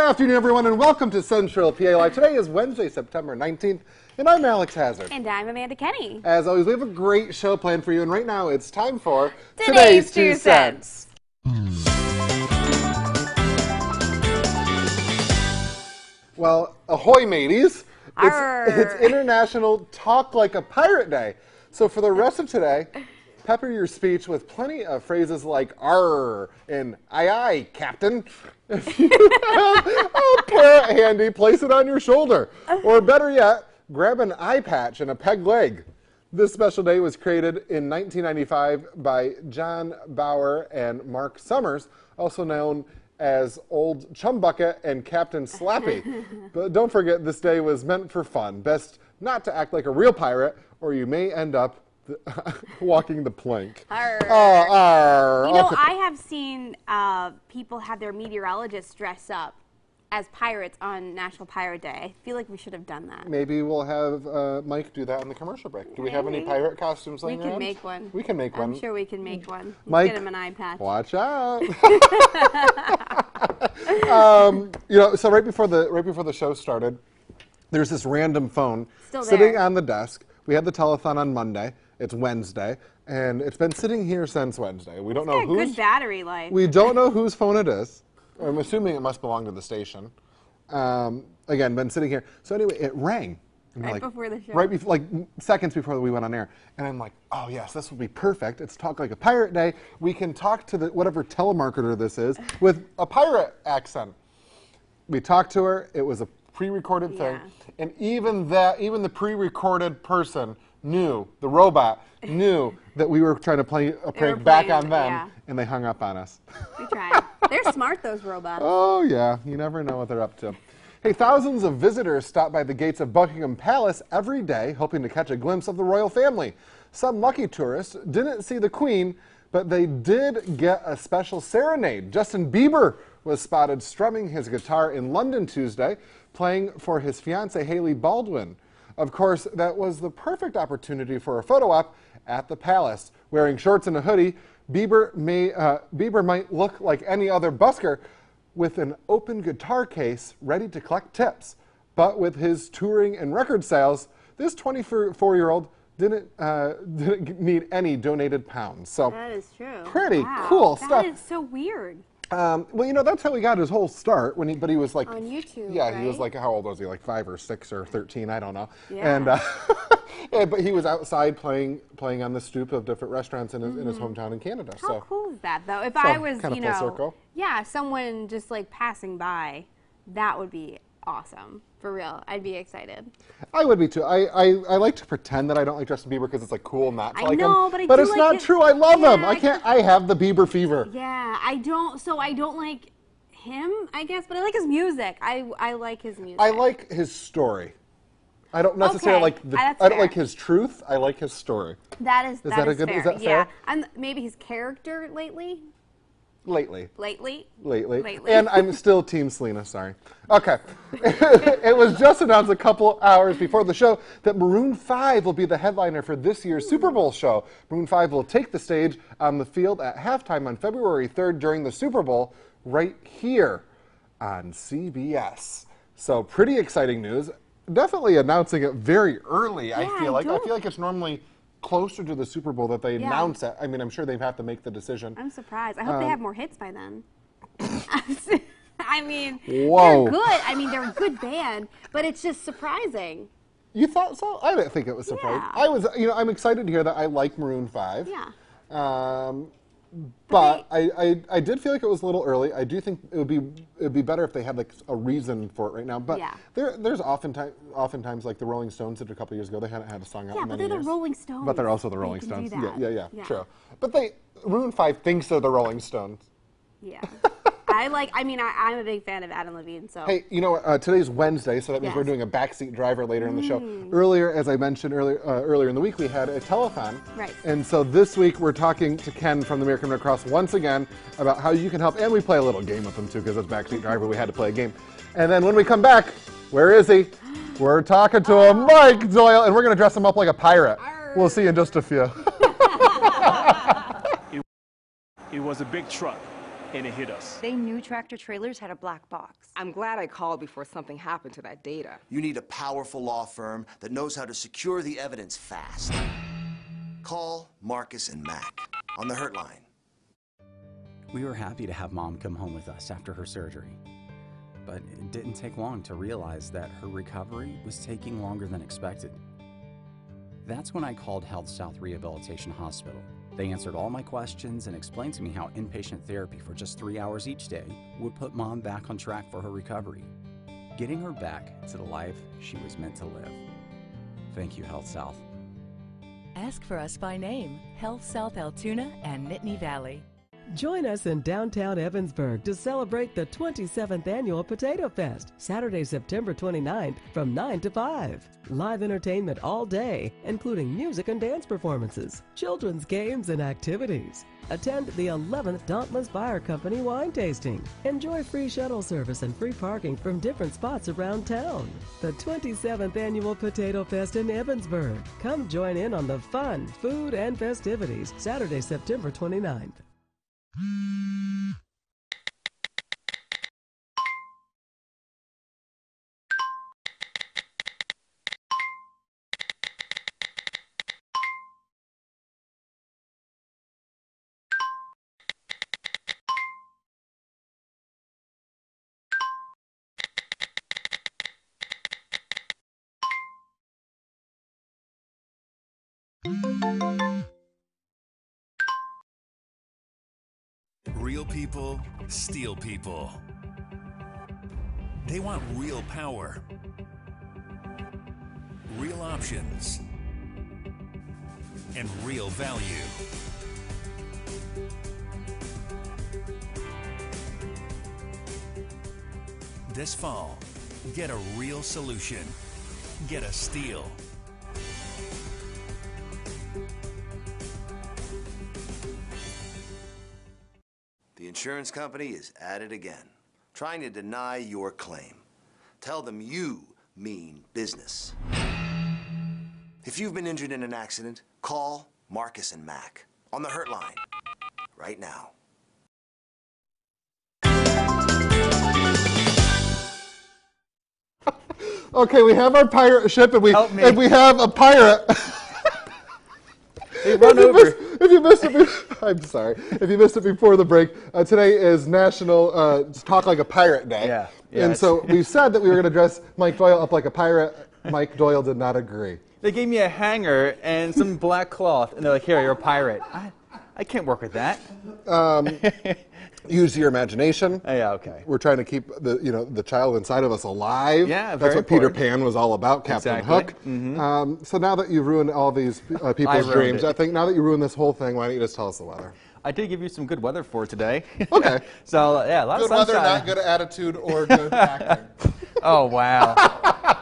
afternoon, everyone, and welcome to Central PA Live. Today is Wednesday, September 19th, and I'm Alex Hazard. And I'm Amanda Kenny. As always, we have a great show planned for you, and right now it's time for Today's 2 Cents. Well, ahoy, mateys. It's International Talk Like a Pirate Day. So for the rest of today, pepper your speech with plenty of phrases like "arr" and "aye aye, Captain." If you have a parrot handy, place it on your shoulder. Or better yet, grab an eye patch and a peg leg. This special day was created in 1995 by John Bauer and Mark Summers, also known as Old Chumbucket and Captain Slappy. But don't forget, this day was meant for fun. Best not to act like a real pirate, or you may end up walking the plank. Arr. Arr. You know, I have seen people have their meteorologists dress up as pirates on National Pirate Day. I feel like we should have done that. Maybe we'll have Mike do that in the commercial break. Do we have any pirate costumes laying around? We can make one. We can make one. I'm sure we can make one. Mike, get him an eye patch. Watch out. You know, so right before the show started, there's this random phone sitting on the desk. We had the telethon on Monday. It's Wednesday, and it's been sitting here since Wednesday. We don't know whose. Good battery life. We don't know whose phone it is. I'm assuming it must belong to the station. Again, been sitting here. So anyway, it rang. Right before the show. Right before, like seconds before we went on air. And I'm like, oh yes, this would be perfect. It's Talk Like a Pirate Day. We can talk to whatever telemarketer this is with a pirate accent. We talked to her. It was a pre-recorded thing. And even the pre-recorded person knew, the robot knew that we were trying to play a prank back on them, and they hung up on us. We tried. They're smart, those robots. Oh, yeah. You never know what they're up to. Hey, thousands of visitors stop by the gates of Buckingham Palace every day, hoping to catch a glimpse of the royal family. Some lucky tourists didn't see the Queen, but they did get a special serenade. Justin Bieber was spotted strumming his guitar in London Tuesday, playing for his fiancée Hailey Baldwin. Of course, that was the perfect opportunity for a photo op at the palace. Wearing shorts and a hoodie, Bieber might look like any other busker with an open guitar case ready to collect tips. But with his touring and record sales, this 24-year-old didn't need any donated pounds. So that is true. Pretty cool stuff. That is so weird. Well, you know, that's how he got his whole start. But he was like on YouTube. Yeah, right? He was like, how old was he? Like 5 or 6 or 13? I don't know. Yeah. And but he was outside playing on the stoop of different restaurants in his hometown in Canada. How cool is that, though? If I was, you know, circle. Yeah, someone just like passing by, that would be awesome. For real, I'd be excited. I would be too. I like to pretend that I don't like Justin Bieber because it's like cool not to like him. I know, but it's not true. I love him. I have the Bieber fever. Yeah, I don't like him, I guess, but I like his music. I like his music. I like his story. I don't necessarily like I don't like his truth. I like his story. That is fair. Is that fair? Yeah, and maybe his character lately. Lately. Lately. And I'm still Team Selena, sorry. Okay. It was just announced a couple hours before the show that Maroon 5 will be the headliner for this year's Super Bowl show. Maroon 5 will take the stage on the field at halftime on February 3rd during the Super Bowl right here on CBS. So pretty exciting news. Definitely announcing it very early, I feel like. I feel like it's normally closer to the Super Bowl that they announce it. I mean, I'm sure they have to make the decision. I'm surprised. I hope they have more hits by then. I mean, whoa. They're good. I mean, they're a good band, but it's just surprising. You thought so? I didn't think it was surprising. Yeah. I was, you know, I'm excited to hear that I like Maroon 5. Yeah. But I did feel like it was a little early. I do think it would be better if they had like a reason for it right now. But there's oftentimes like the Rolling Stones did a couple years ago. They hadn't had a song out in many years. Yeah, but they're the Rolling Stones. But they're also the Rolling Stones. Yeah, true. But Maroon 5 thinks they're the Rolling Stones. Yeah. I'm a big fan of Adam Levine, so. Hey, you know, today's Wednesday, so that means we're doing a backseat driver later in the show. Earlier, as I mentioned earlier in the week, we had a telethon. Right. And so this week, we're talking to Ken from the American Red Cross once again about how you can help. And we play a little game with him, too, because it's backseat driver. We had to play a game. And then when we come back, where is he? We're talking to him, Mike Doyle, and we're going to dress him up like a pirate. We'll see you in just a few. It was a big truck. and it hit us. They knew tractor trailers had a black box. I'm glad I called before something happened to that data. You need a powerful law firm that knows how to secure the evidence fast. Call Marcus and Mac on the Hurt line. We were happy to have Mom come home with us after her surgery. But it didn't take long to realize that her recovery was taking longer than expected. That's when I called Health South Rehabilitation Hospital. They answered all my questions and explained to me how inpatient therapy for just 3 hours each day would put Mom back on track for her recovery, getting her back to the life she was meant to live. Thank you, Health South. Ask for us by name, Health South Altoona and Nittany Valley. Join us in downtown Evansburg to celebrate the 27th Annual Potato Fest, Saturday, September 29th from 9 to 5. Live entertainment all day, including music and dance performances, children's games and activities. Attend the 11th Dauntless Fire Company wine tasting. Enjoy free shuttle service and free parking from different spots around town. The 27th Annual Potato Fest in Evansburg. Come join in on the fun, food, and festivities, Saturday, September 29th. Real people steal people. They want real power, real options, and real value. This fall, get a real solution. Get a Steel. The insurance company is at it again, trying to deny your claim. Tell them you mean business. If you've been injured in an accident, call Marcus and Mac on the Hurt line right now. Okay, we have our pirate ship, and we have a pirate. Hey, run over. If you missed it, I'm sorry. If you missed it before the break, today is National Talk Like a Pirate Day. Yeah. And so we said that we were going to dress Mike Doyle up like a pirate. Mike Doyle did not agree. They gave me a hanger and some black cloth, and they're like, "Here, you're a pirate." I can't work with that. Use your imagination. Yeah, okay. We're trying to keep the child inside of us alive. Yeah, that's what important. Peter Pan was all about, Captain Exactly. Hook. Mm-hmm. So now that you've ruined all these people's dreams, I think now that you ruined this whole thing, why don't you just tell us the weather? I did give you some good weather for today. Okay. So yeah, a lot good of sunshine. weather, not good attitude, or good acting. Oh wow,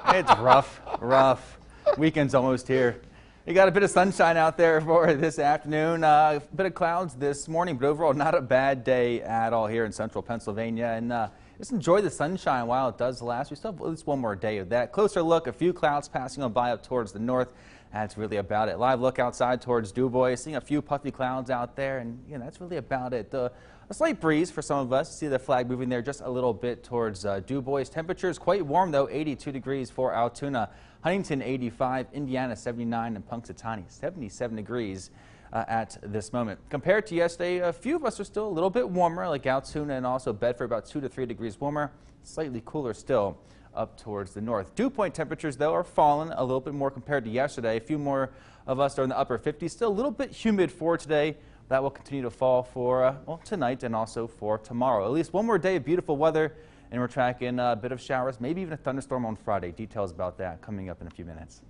it's rough. Weekend's almost here. You got a bit of sunshine out there for this afternoon. A bit of clouds this morning, but overall not a bad day at all here in central Pennsylvania. And just enjoy the sunshine while it does last. We still have at least one more day of that. Closer look, a few clouds passing on by up towards the north. That's really about it. Live look outside towards DuBois, seeing a few puffy clouds out there, and that's really about it. A slight breeze for some of us. See the flag moving there just a little bit towards DuBois. Temperatures quite warm though, 82 degrees for Altoona. Huntington 85, Indiana 79, and Punxsutawney 77 degrees at this moment. Compared to yesterday, a few of us are still a little bit warmer, like Altoona and also Bedford, about 2 to 3 degrees warmer. Slightly cooler still up towards the north. Dew point temperatures, though, are falling a little bit more compared to yesterday. A few more of us are in the upper 50s. Still a little bit humid for today. That will continue to fall for tonight and also for tomorrow. At least one more day of beautiful weather. And we're tracking a bit of showers, maybe even a thunderstorm on Friday. Details about that coming up in a few minutes.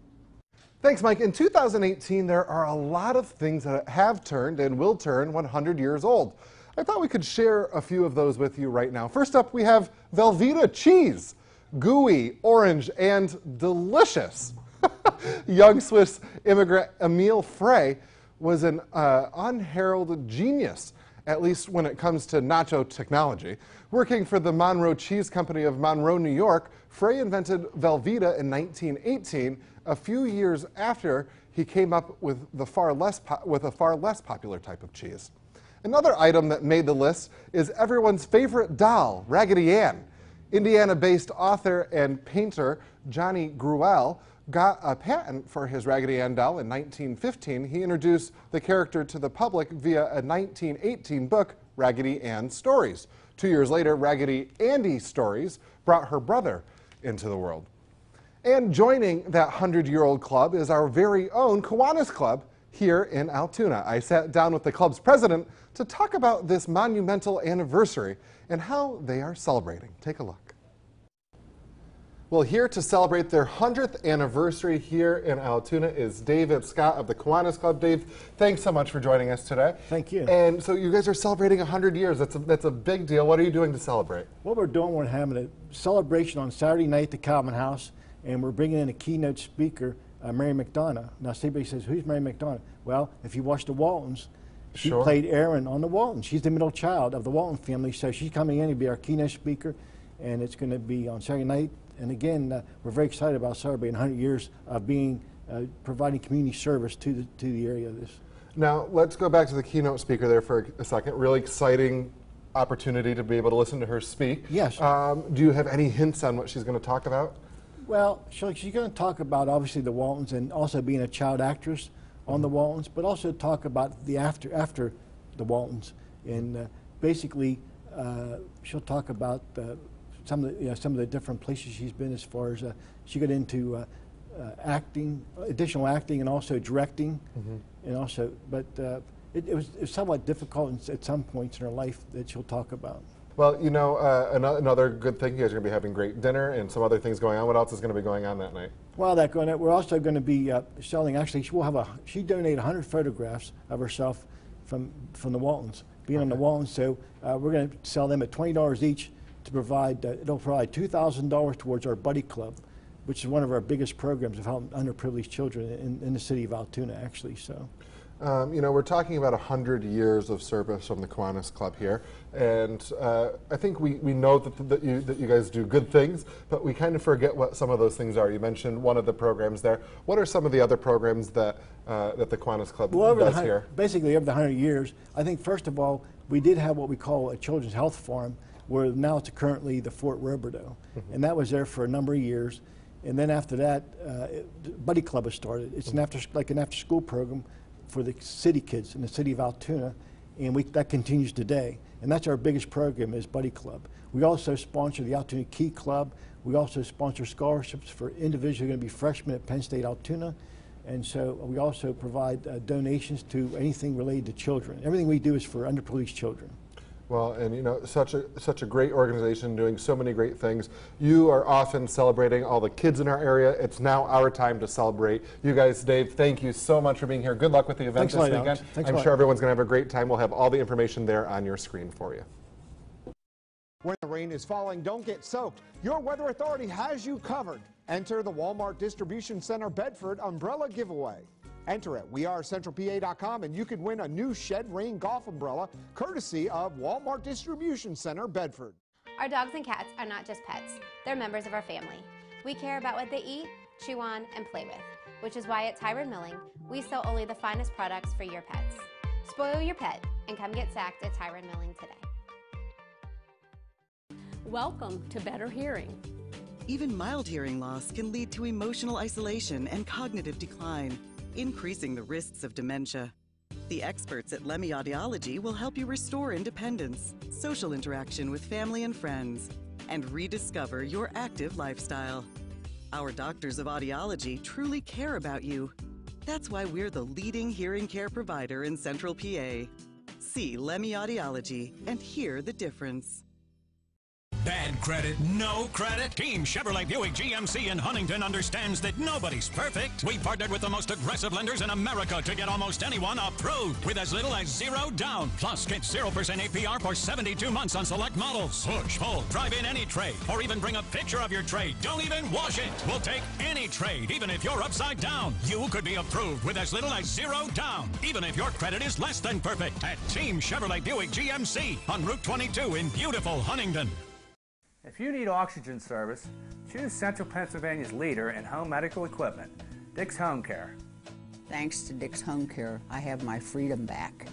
Thanks, Mike. In 2018, there are a lot of things that have turned and will turn 100 years old. I thought we could share a few of those with you right now. First up, we have Velveeta cheese. Gooey, orange, and delicious. Young Swiss immigrant Emile Frey was an unheralded genius, at least when it comes to nacho technology. Working for the Monroe Cheese Company of Monroe, New York, Frey invented Velveeta in 1918, a few years after he came up with a far less popular type of cheese. Another item that made the list is everyone's favorite doll, Raggedy Ann. Indiana-based author and painter Johnny Gruelle got a patent for his Raggedy Ann doll in 1915. He introduced the character to the public via a 1918 book, Raggedy Ann Stories. 2 years later, Raggedy Andy Stories brought her brother into the world. And joining that 100-year-old club is our very own Kiwanis Club here in Altoona. I sat down with the club's president to talk about this monumental anniversary and how they are celebrating. Take a look. Well, here to celebrate their 100th anniversary here in Altoona is David Scott of the Kiwanis Club. Dave, thanks so much for joining us today. Thank you. And so you guys are celebrating 100 years. That's a big deal. What are you doing to celebrate? What we're doing, we're having a celebration on Saturday night at the Calvin House, and we're bringing in a keynote speaker, Mary McDonough. Now, somebody says, who's Mary McDonough? Well, if you watch the Waltons, she played Erin on the Waltons. She's the middle child of the Walton family, so she's coming in to be our keynote speaker, and it's going to be on Saturday night. And again, we're very excited about celebrating 100 years of being providing community service to the area of this. Now, let's go back to the keynote speaker there for a second. Really exciting opportunity to be able to listen to her speak. Yes. Do you have any hints on what she's going to talk about? Well, she's going to talk about obviously the Waltons and also being a child actress on the Waltons, but also talk about the after the Waltons, and basically she'll talk about some of the different places she's been as far as she got into acting, additional acting, and also directing, and also, but it was somewhat difficult at some points in her life that she'll talk about. Well, you know, another good thing, you guys are going to be having great dinner and some other things going on. What else is going to be going on that night? Well, we're also going to be selling, actually, she donated 100 photographs of herself from the Waltons, being on the Waltons, so we're going to sell them at $20 each to provide, it'll provide $2,000 towards our Buddy Club, which is one of our biggest programs of helping underprivileged children in the city of Altoona, actually, so. You know, we're talking about 100 years of service from the Kiwanis Club here, and I think we know that you guys do good things, but we kind of forget what some of those things are. You mentioned one of the programs there. What are some of the other programs that the Kiwanis Club does here? Basically, over the 100 years, I think first of all, we did have what we call a children's health farm, where now it's currently the Fort Roberto, and that was there for a number of years. And then after that, Buddy Club was started. It's an after-school program for the city kids in the city of Altoona, and that continues today. And that's our biggest program is Buddy Club. We also sponsor the Altoona Key Club. We also sponsor scholarships for individuals who are going to be freshmen at Penn State Altoona. And so we also provide donations to anything related to children. Everything we do is for underprivileged children. Well, and you know, such a great organization doing so many great things. You are often celebrating all the kids in our area. It's now our time to celebrate. You guys, Dave, thank you so much for being here. Good luck with the event this weekend. I'm sure everyone's going to have a great time. We'll have all the information there on your screen for you. When the rain is falling, don't get soaked. Your weather authority has you covered. Enter the Walmart Distribution Center Bedford Umbrella Giveaway. Enter at wearecentralpa.com and you could win a new Shed Rain golf umbrella courtesy of Walmart Distribution Center Bedford. Our dogs and cats are not just pets, they're members of our family. We care about what they eat, chew on, and play with, which is why at Tyrone Milling, we sell only the finest products for your pets. Spoil your pet and come get sacked at Tyrone Milling today. Welcome to Better Hearing. Even mild hearing loss can lead to emotional isolation and cognitive decline, increasing the risks of dementia. The experts at Lemmy Audiology will help you restore independence, social interaction with family and friends, and rediscover your active lifestyle. Our doctors of audiology truly care about you. That's why we're the leading hearing care provider in Central PA. See Lemmy Audiology and hear the difference. Bad credit, no credit? Team Chevrolet Buick GMC in Huntington understands that nobody's perfect. We partnered with the most aggressive lenders in America to get almost anyone approved with as little as $0 down. Plus, get 0% APR for 72 months on select models. Push, pull, drive in any trade, or even bring a picture of your trade. Don't even wash it. We'll take any trade, even if you're upside down. You could be approved with as little as $0 down, even if your credit is less than perfect. At Team Chevrolet Buick GMC on Route 22 in beautiful Huntington. If you need oxygen service, choose Central Pennsylvania's leader in home medical equipment, Dick's Home Care. Thanks to Dick's Home Care, I have my freedom back.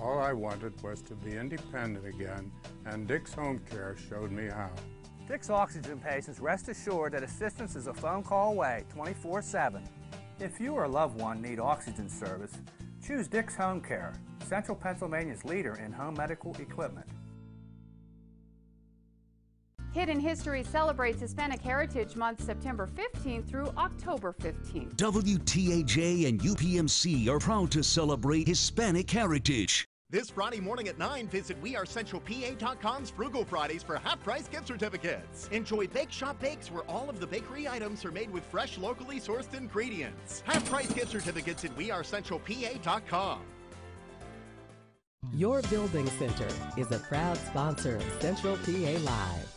All I wanted was to be independent again, and Dick's Home Care showed me how. Dick's Oxygen patients rest assured that assistance is a phone call away 24/7. If you or a loved one need oxygen service, choose Dick's Home Care, Central Pennsylvania's leader in home medical equipment. Hidden History celebrates Hispanic Heritage Month September 15th through October 15th. WTAJ and UPMC are proud to celebrate Hispanic heritage. This Friday morning at 9, visit WeAreCentralPA.com's Frugal Fridays for half-price gift certificates. Enjoy Bake Shop Bakes, where all of the bakery items are made with fresh, locally sourced ingredients. Half-price gift certificates at WeAreCentralPA.com. Your Building Center is a proud sponsor of Central PA Live.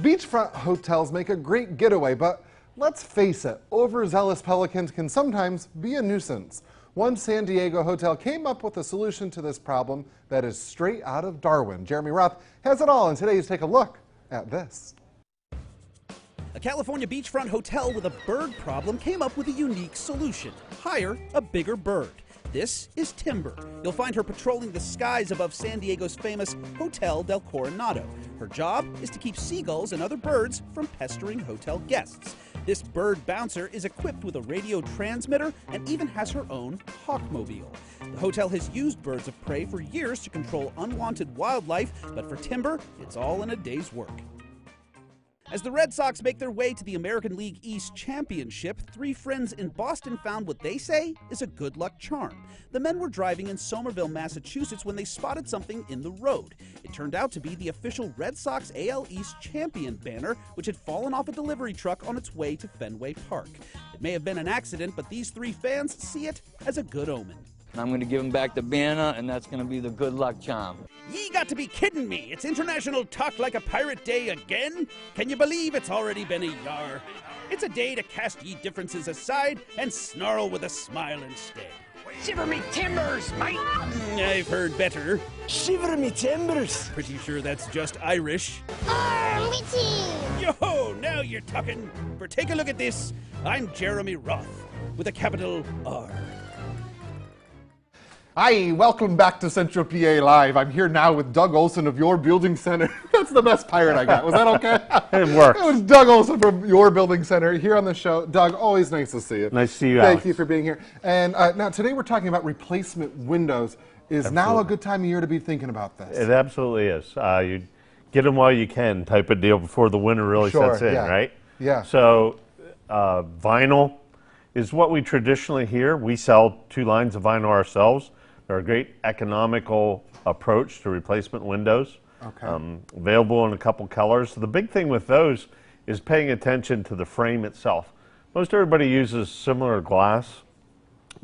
Beachfront hotels make a great getaway, but let's face it, overzealous pelicans can sometimes be a nuisance. One San Diego hotel came up with a solution to this problem that is straight out of Darwin. Jeremy Roth has it all, and today's Take a Look at this. A California beachfront hotel with a bird problem came up with a unique solution: hire a bigger bird. This is Timber. You'll find her patrolling the skies above San Diego's famous Hotel del Coronado. Her job is to keep seagulls and other birds from pestering hotel guests. This bird bouncer is equipped with a radio transmitter and even has her own hawkmobile. The hotel has used birds of prey for years to control unwanted wildlife, but for Timber, it's all in a day's work. As the Red Sox make their way to the American League East Championship, three friends in Boston found what they say is a good luck charm. The men were driving in Somerville, Massachusetts when they spotted something in the road. It turned out to be the official Red Sox AL East champion banner, which had fallen off a delivery truck on its way to Fenway Park. It may have been an accident, but these three fans see it as a good omen. I'm going to give him back the banner, and that's going to be the good luck charm. Ye got to be kidding me! It's International Talk Like a Pirate Day again? Can you believe it's already been a year? It's a day to cast ye differences aside and snarl with a smile instead. Shiver me timbers, mate! I've heard better. Shiver me timbers! Pretty sure that's just Irish. Arm witty! Yo-ho, now you're talking. For take a look at this. I'm Jeremy Roth, with a capital R. Hi, welcome back to Central PA Live. I'm here now with Doug Olson of Your Building Center. That's the best pirate I got. Was that okay? It works. It was Doug Olson from Your Building Center here on the show. Doug, always nice to see you. Nice to see you, Thank Alex. you for being here. And now today we're talking about replacement windows. Is now a good time of year to be thinking about this? It absolutely is. You get them while you can type of deal before the winter really sets in, right? Yeah. So vinyl is what we traditionally hear. We sell 2 lines of vinyl ourselves. They're a great economical approach to replacement windows. Okay. Available in a couple colors. So the big thing with those is paying attention to the frame itself. Most everybody uses similar glass,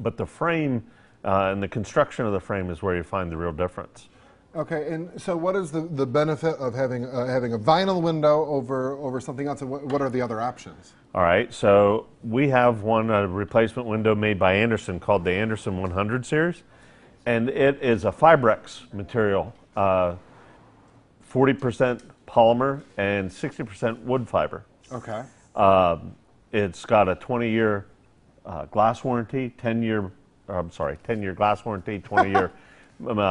but the frame and the construction of the frame is where you find the real difference. Okay, and so what is the benefit of having a vinyl window over something else, and what are the other options? All right, so we have one replacement window made by Andersen called the Andersen 100 series. And it is a Fibrex material, 40% polymer and 60% wood fiber. Okay. It's got a 20-year glass warranty, 10-year glass warranty, 20-year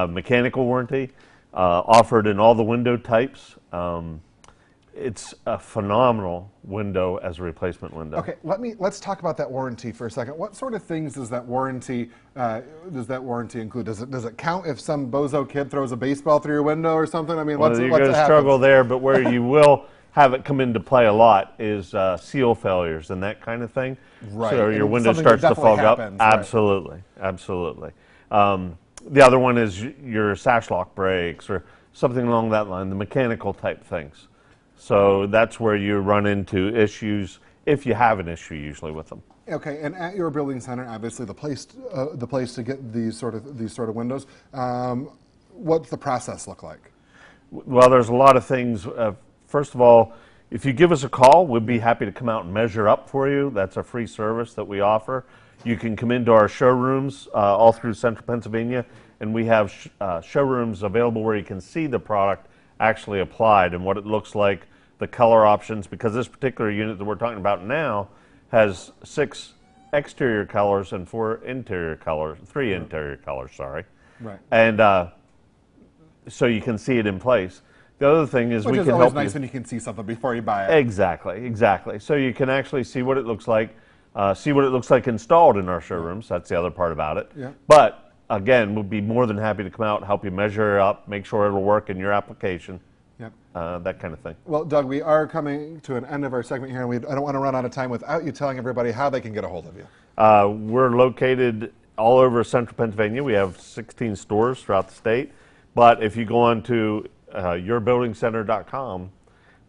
mechanical warranty, offered in all the window types. It's a phenomenal window as a replacement window. Okay, let's talk about that warranty for a second. What sort of things does that warranty include? Does it count if some bozo kid throws a baseball through your window or something? I mean, well, you're going to struggle there, but where you will have it come into play a lot is seal failures and that kind of thing. Right. So your window starts to fog up. Absolutely, absolutely. The other one is your sash lock brakes or something along that line, the mechanical type things. So that's where you run into issues, if you have an issue usually with them. Okay, and at Your Building Center, obviously the place to get these sort of windows. What's the process look like? Well, there's a lot of things. First of all, if you give us a call, we'd be happy to come out and measure up for you. That's a free service that we offer. You can come into our showrooms all through Central Pennsylvania, and we have showrooms available where you can see the product actually applied and what it looks like, the color options, because this particular unit that we're talking about now has 6 exterior colors and 3 interior colors, sorry. Right. And so you can see it in place. The other thing is Which we is can always help nice you. when you can see something before you buy it. Exactly, exactly. So you can actually see what it looks like, installed in our showrooms. That's the other part about it. Yeah. But again, we'll be more than happy to come out, help you measure it up, make sure it'll work in your application. Yep. That kind of thing. Well, Doug, we are coming to an end of our segment here, and I don't want to run out of time without you telling everybody how they can get a hold of you. We're located all over central Pennsylvania. We have 16 stores throughout the state. But if you go on to yourbuildingcenter.com,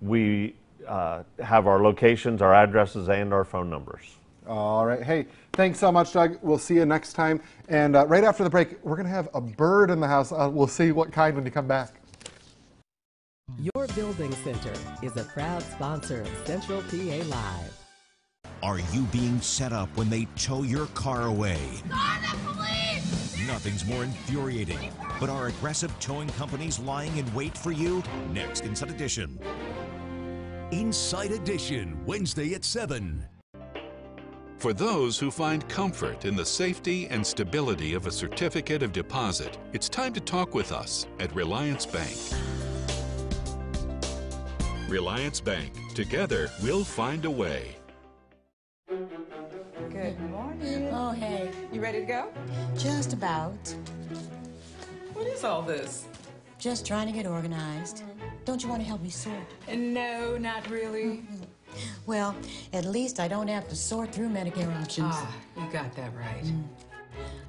we have our locations, our addresses, and our phone numbers. All right. Hey, thanks so much, Doug. We'll see you next time. And right after the break, we're going to have a bird in the house. We'll see what kind when you come back. Your Building Center is a proud sponsor of Central PA Live. Are you being set up when they tow your car away? Call the police! Nothing's more infuriating. But are aggressive towing companies lying in wait for you? Next, Inside Edition. Inside Edition, Wednesday at 7. For those who find comfort in the safety and stability of a certificate of deposit, it's time to talk with us at Reliance Bank. Reliance Bank. Together, we'll find a way. Good morning. Oh, hey. You ready to go? Just about. What is all this? Just trying to get organized. Don't you want to help me sort? No, not really. Well, at least I don't have to sort through Medicare options. Ah, you got that right.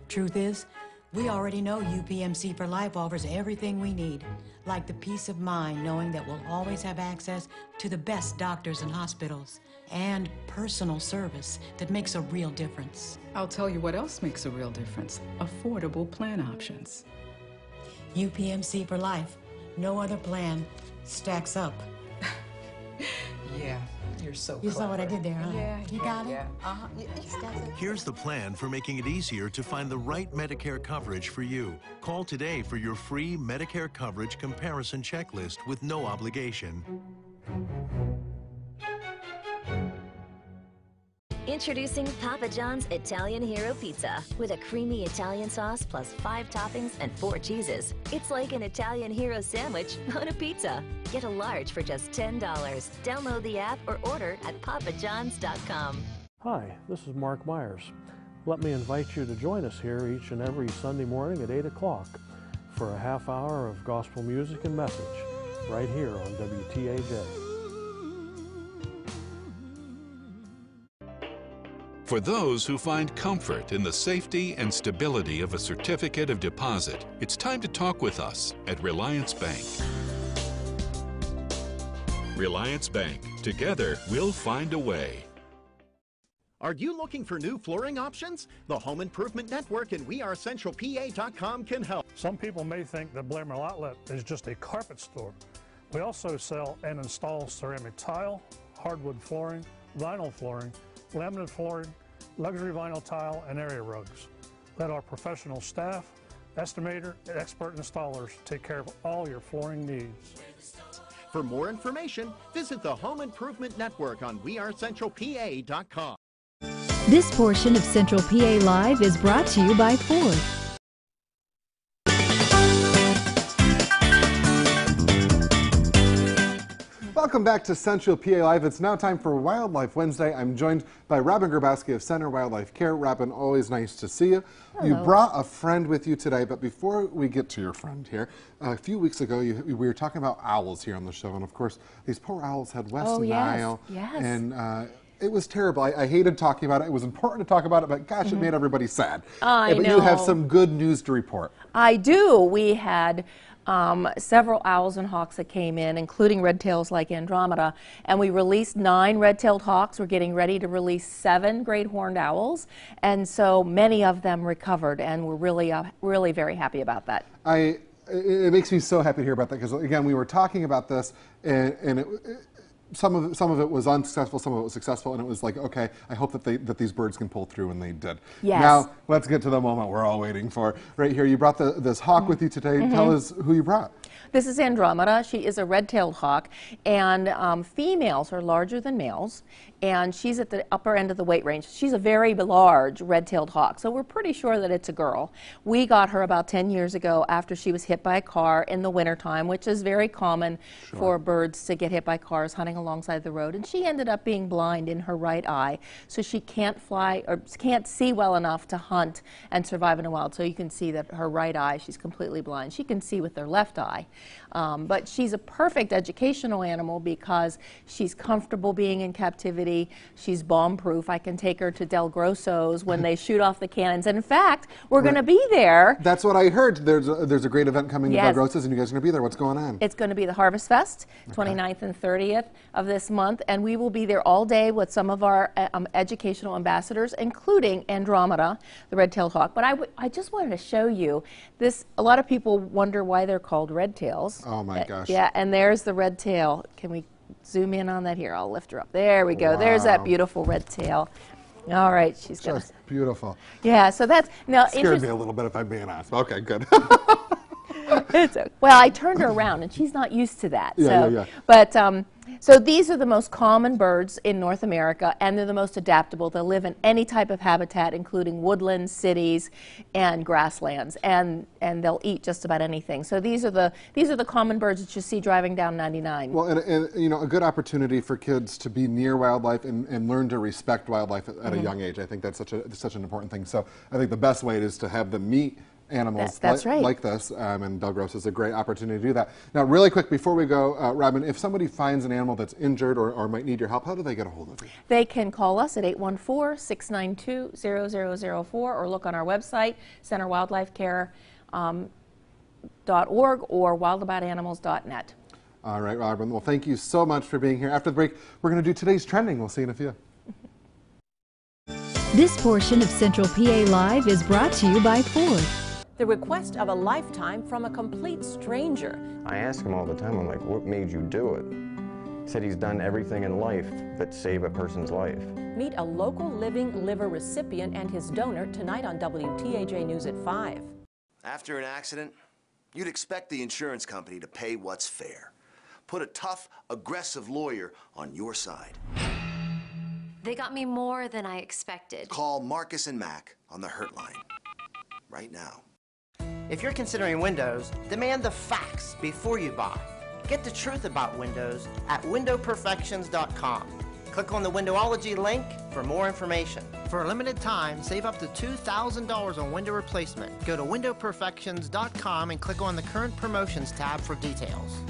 Truth is, we already know UPMC for Life offers everything we need, like the peace of mind knowing that we'll always have access to the best doctors and hospitals, and personal service that makes a real difference. I'll tell you what else makes a real difference. Affordable plan options. UPMC for Life. No other plan stacks up. Yeah, you're so You saw what I did there, huh? Yeah, You yeah, got it? yeah. Uh-huh. Here's the plan for making it easier to find the right Medicare coverage for you. Call today for your free Medicare coverage comparison checklist with no obligation. Introducing Papa John's Italian Hero Pizza with a creamy Italian sauce plus 5 toppings and 4 cheeses. It's like an Italian Hero sandwich on a pizza. Get a large for just $10. Download the app or order at papajohns.com. Hi, this is Mark Myers. Let me invite you to join us here each and every Sunday morning at 8 o'clock for a half hour of gospel music and message right here on WTAJ. For those who find comfort in the safety and stability of a certificate of deposit, it's time to talk with us at Reliance Bank. Reliance Bank. Together, we'll find a way. Are you looking for new flooring options? The Home Improvement Network and WeAreCentralPA.com can help. Some people may think that Blair Mill Outlet is just a carpet store. We also sell and install ceramic tile, hardwood flooring, vinyl flooring, laminate flooring, luxury vinyl tile, and area rugs. Let our professional staff, estimator, and expert installers take care of all your flooring needs. For more information, visit the Home Improvement Network on WeAreCentralPA.com. This portion of Central PA Live is brought to you by Ford. Welcome back to Central PA Live. It's now time for Wildlife Wednesday. I'm joined by Robin Grabowski of Center Wildlife Care. Robin, always nice to see you. Hello. You brought a friend with you today, but before we get to your friend here, a few weeks ago we were talking about owls here on the show, and of course these poor owls had West Nile, and it was terrible. I hated talking about it. It was important to talk about it, but gosh, it made everybody sad. I but know. you have some good news to report. I do. We had several owls and hawks that came in, including red-tails like Andromeda, and we released 9 red-tailed hawks. We're getting ready to release 7 great horned owls, and so many of them recovered, and we're really very happy about that. It makes me so happy to hear about that because, again, we were talking about this, and some of it was unsuccessful, some of it was successful, and it was like, okay, I hope that these birds can pull through, and they did. Yes. Now let's get to the moment we're all waiting for. Right here, you brought this hawk with you today. Tell us who you brought. This is Andromeda. She is a red-tailed hawk, and females are larger than males, and she's at the upper end of the weight range. She's a very large red-tailed hawk, so we're pretty sure that it's a girl. We got her about 10 years ago after she was hit by a car in the wintertime, which is very common for birds to get hit by cars hunting alongside the road, and she ended up being blind in her right eye, so she can't fly or can't see well enough to hunt and survive in the wild. So you can see that her right eye, she's completely blind. She can see with her left eye. But she's a perfect educational animal because she's comfortable being in captivity. She's bomb-proof. I can take her to Del Grosso's when they shoot off the cannons. And in fact, we're going to be there. That's what I heard. There's a great event coming to Del Grosso's, and you guys are going to be there. What's going on? It's going to be the Harvest Fest, 29th and 30th of this month, and we will be there all day with some of our educational ambassadors, including Andromeda, the red-tailed hawk. But I just wanted to show you this. A lot of people wonder why they're called red tails. Oh my gosh. Yeah, and there's the red tail. Can we zoom in on that here? I'll lift her up. There we go. Wow. There's that beautiful red tail. All right, she's gonna. Just beautiful. Yeah, so that's now. Scared me a little bit if I'm being honest. Okay, good. Well, I turned her around, and she's not used to that. Yeah. But so these are the most common birds in North America, and they're the most adaptable. They'll live in any type of habitat, including woodlands, cities, and grasslands, and they'll eat just about anything. So these are the common birds that you see driving down 99. Well, and you know, a good opportunity for kids to be near wildlife and learn to respect wildlife at a young age. I think that's such an important thing. So I think the best way is to have them meet animals like this, and Del Grosso is a great opportunity to do that. Now, really quick, before we go, Robin, if somebody finds an animal that's injured or might need your help, how do they get a hold of you? They can call us at 814-692-0004 or look on our website, centerwildlifecare.org or wildaboutanimals.net. All right, Robin. Well, thank you so much for being here. After the break, we're going to do today's trending. We'll see you in a few. This portion of Central PA Live is brought to you by Ford. The request of a lifetime from a complete stranger. I ask him all the time, I'm like, what made you do it? He said he's done everything in life that save a person's life. Meet a local living liver recipient and his donor tonight on WTAJ News at 5. After an accident, you'd expect the insurance company to pay what's fair. Put a tough, aggressive lawyer on your side. They got me more than I expected. Call Marcus and Mac on the Hurt Line right now. If you're considering windows, demand the facts before you buy. Get the truth about windows at windowperfections.com. Click on the Windowology link for more information. For a limited time, save up to $2,000 on window replacement. Go to windowperfections.com and click on the current promotions tab for details.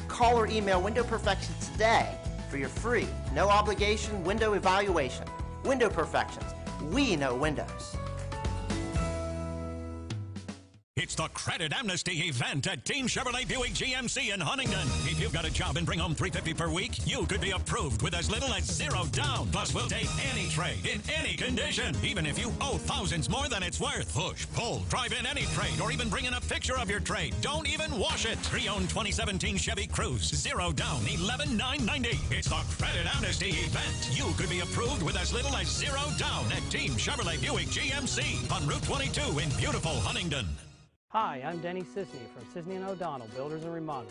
Call or email Window Perfections today for your free, no obligation window evaluation. Window Perfections. We know windows. It's the Credit Amnesty event at Team Chevrolet Buick GMC in Huntington. If you've got a job and bring home $350 per week, you could be approved with as little as $0 down. Plus, we'll take any trade in any condition, even if you owe thousands more than it's worth. Push, pull, drive in any trade, or even bring in a picture of your trade. Don't even wash it. Pre-owned 2017 Chevy Cruze, $0 down, $11,990. It's the Credit Amnesty event. You could be approved with as little as $0 down at Team Chevrolet Buick GMC on Route 22 in beautiful Huntington. Hi, I'm Denny Sisney from Sisney & O'Donnell, Builders and Remodelers.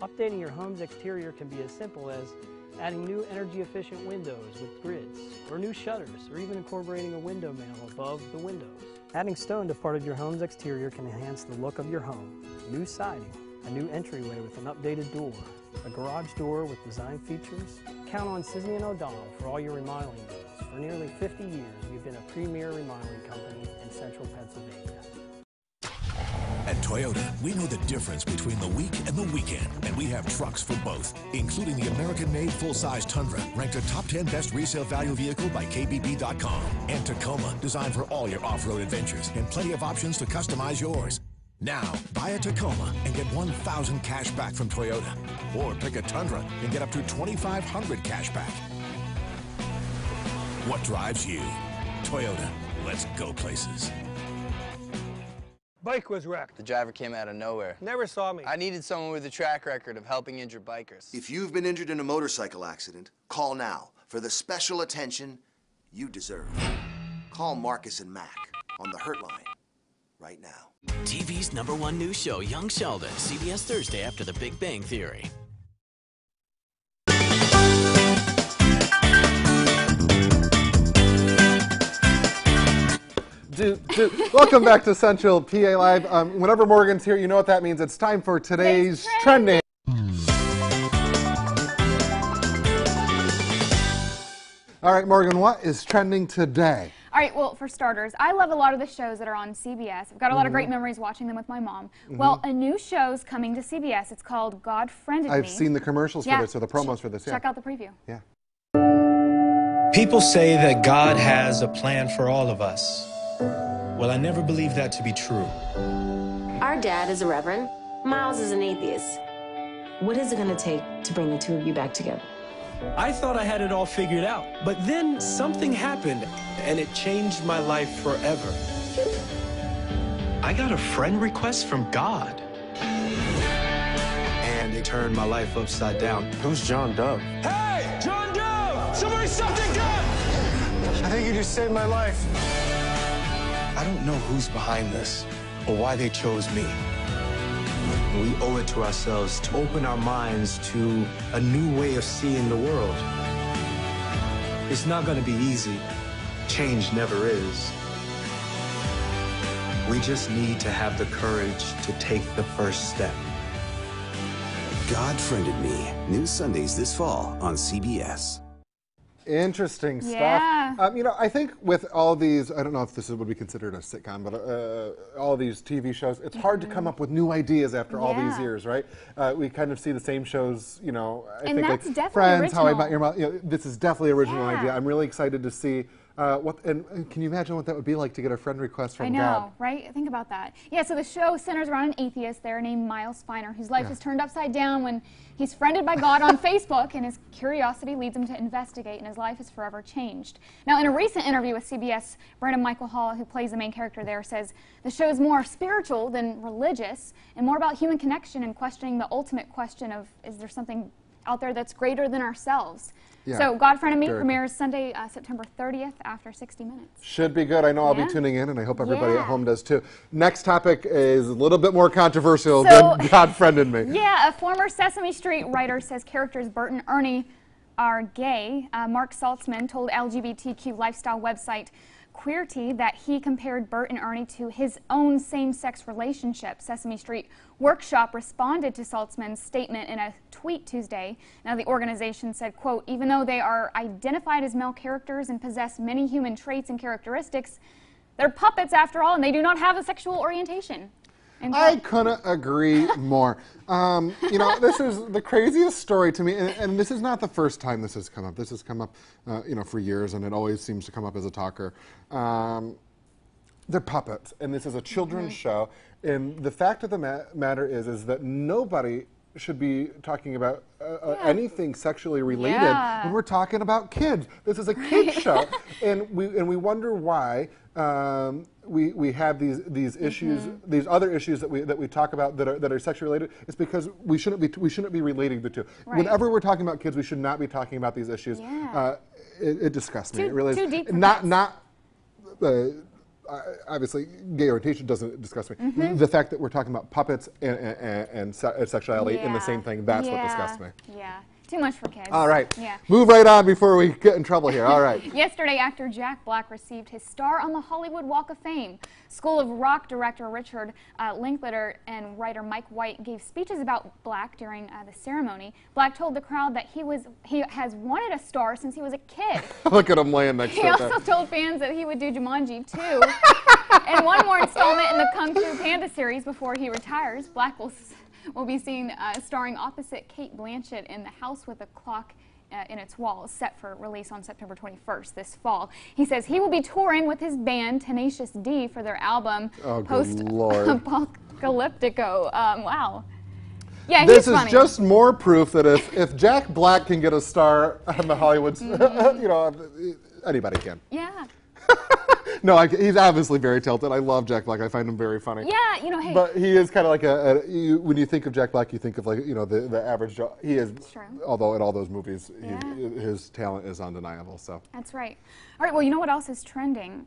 Updating your home's exterior can be as simple as adding new energy-efficient windows with grids, or new shutters, or even incorporating a window mantle above the windows. Adding stone to part of your home's exterior can enhance the look of your home. New siding, a new entryway with an updated door, a garage door with design features. Count on Sisney & O'Donnell for all your remodeling needs. For nearly 50 years, we've been a premier remodeling company in central Pennsylvania. At Toyota, we know the difference between the week and the weekend, and we have trucks for both, including the American-made full-size Tundra, ranked a top 10 best resale value vehicle by KBB.com, and Tacoma, designed for all your off-road adventures, and plenty of options to customize yours. Now, buy a Tacoma and get $1,000 cash back from Toyota, or pick a Tundra and get up to $2,500 cash back. What drives you? Toyota. Let's go places. Bike was wrecked. The driver came out of nowhere. Never saw me. I needed someone with a track record of helping injured bikers. If you've been injured in a motorcycle accident, call now for the special attention you deserve. Call Marcus and Mac on the Hurt Line right now. TV's #1 news show, Young Sheldon, CBS Thursday after The Big Bang Theory. Welcome back to Central PA Live. Whenever Morgan's here, you know what that means. It's time for today's trending. All right, Morgan, what is trending today? All right, well, for starters, I love a lot of the shows that are on CBS. I've got a lot of great memories watching them with my mom. Well, a new show's coming to CBS. It's called God Friended Me. I've seen the commercials for this, or the promos for this. Check out the preview. Yeah. People say that God has a plan for all of us. Well, I never believed that to be true. Our dad is a reverend. Miles is an atheist. What is it going to take to bring the two of you back together? I thought I had it all figured out, but then something happened, and it changed my life forever. I got a friend request from God. And it turned my life upside down. Who's John Dove? Hey, John Dove! Somebody stop that gun! I think you just saved my life. I don't know who's behind this or why they chose me. We owe it to ourselves to open our minds to a new way of seeing the world. It's not going to be easy. Change never is. We just need to have the courage to take the first step. God Friended Me. New Sundays this fall on CBS. Interesting stuff. Yeah. You know, I think with all these, I don't know if this would be considered a sitcom, but all these TV shows, it's hard to come up with new ideas after all these years, right? We kind of see the same shows, you know, I think that's like definitely Friends, original. How I Met Your Mother. You know, this is definitely an original idea. I'm really excited to see and can you imagine what that would be like to get a friend request from God? I know, right? Think about that. Yeah, so the show centers around an atheist there named Miles Feiner, whose life is turned upside down when he's friended by God on Facebook, and his curiosity leads him to investigate, and his life is forever changed. Now, in a recent interview with CBS, Brandon Michael Hall, who plays the main character there, says the show is more spiritual than religious, and more about human connection and questioning the ultimate question of, is there something out there that's greater than ourselves? Yeah. So God Friended Me premieres Sunday, September 30th after 60 Minutes. Should be good. I know I'll be tuning in, and I hope everybody at home does too. Next topic is a little bit more controversial than God Friended Me. Yeah, a former Sesame Street writer says characters Bert and Ernie are gay. Mark Saltzman told LGBTQ lifestyle website Queerty that he compared Bert and Ernie to his own same-sex relationship. Sesame Street Workshop responded to Saltzman's statement in a tweet Tuesday. Now, the organization said, quote, even though they are identified as male characters and possess many human traits and characteristics, they're puppets after all, and they do not have a sexual orientation. I couldn't agree more. You know, this is the craziest story to me, and this is not the first time this has come up. This has come up, you know, for years, and it always seems to come up as a talker. They're puppets, and this is a children's show, and the fact of the matter is that nobody should be talking about anything sexually related when we're talking about kids. This is a kids show, and we wonder why we have these issues, these other issues that we talk about that are sexually related. It's because we shouldn't be relating the two. Right. Whenever we're talking about kids, we should not be talking about these issues. Yeah. It disgusts me. It really is. Deep obviously, gay orientation doesn't disgust me. The fact that we're talking about puppets and sexuality in the same thing, that's what disgusts me. Yeah. Too much for kids. All right. Yeah. Move right on before we get in trouble here. All right. Yesterday, actor Jack Black received his star on the Hollywood Walk of Fame. School of Rock director Richard Linklater and writer Mike White gave speeches about Black during the ceremony. Black told the crowd that he has wanted a star since he was a kid. Look at him laying next to He also told fans that he would do Jumanji 2 and one more installment in the Kung Fu Panda series before he retires. Black will be seen starring opposite Kate Blanchett in The House with a Clock in Its Walls, set for release on September 21st this fall. He says he will be touring with his band Tenacious D for their album Post-Apocalyptico. Wow. Yeah, this is just more proof that if Jack Black can get a star on the Hollywoods, you know, anybody can. Yeah. No, he's obviously very talented. I love Jack Black. I find him very funny. Yeah, you know, hey. But he is kind of like when you think of Jack Black, you think of like, you know, the average Joe. He is, although in all those movies, his talent is undeniable. So that's right. All right, well, you know what else is trending?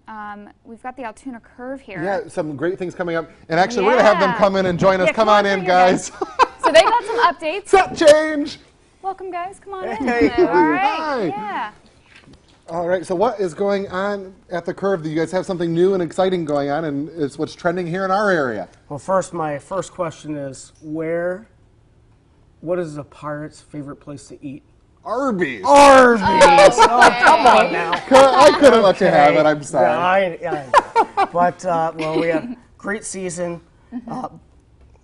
We've got the Altoona Curve here. Yeah, some great things coming up. And actually, we're going to have them come in and join us. Come on in, guys. So they got some updates. Set change. Welcome, guys. Come on in. Hey. All right. Hi. Yeah. All right, so what is going on at the Curve? You guys have something new and exciting going on, and it's what's trending here in our area. Well, my first question is, what is a pirate's favorite place to eat? Arby's. Arby's! Oh, come on now. I couldn't let you have it, I'm sorry. Yeah, but, well, we have great season.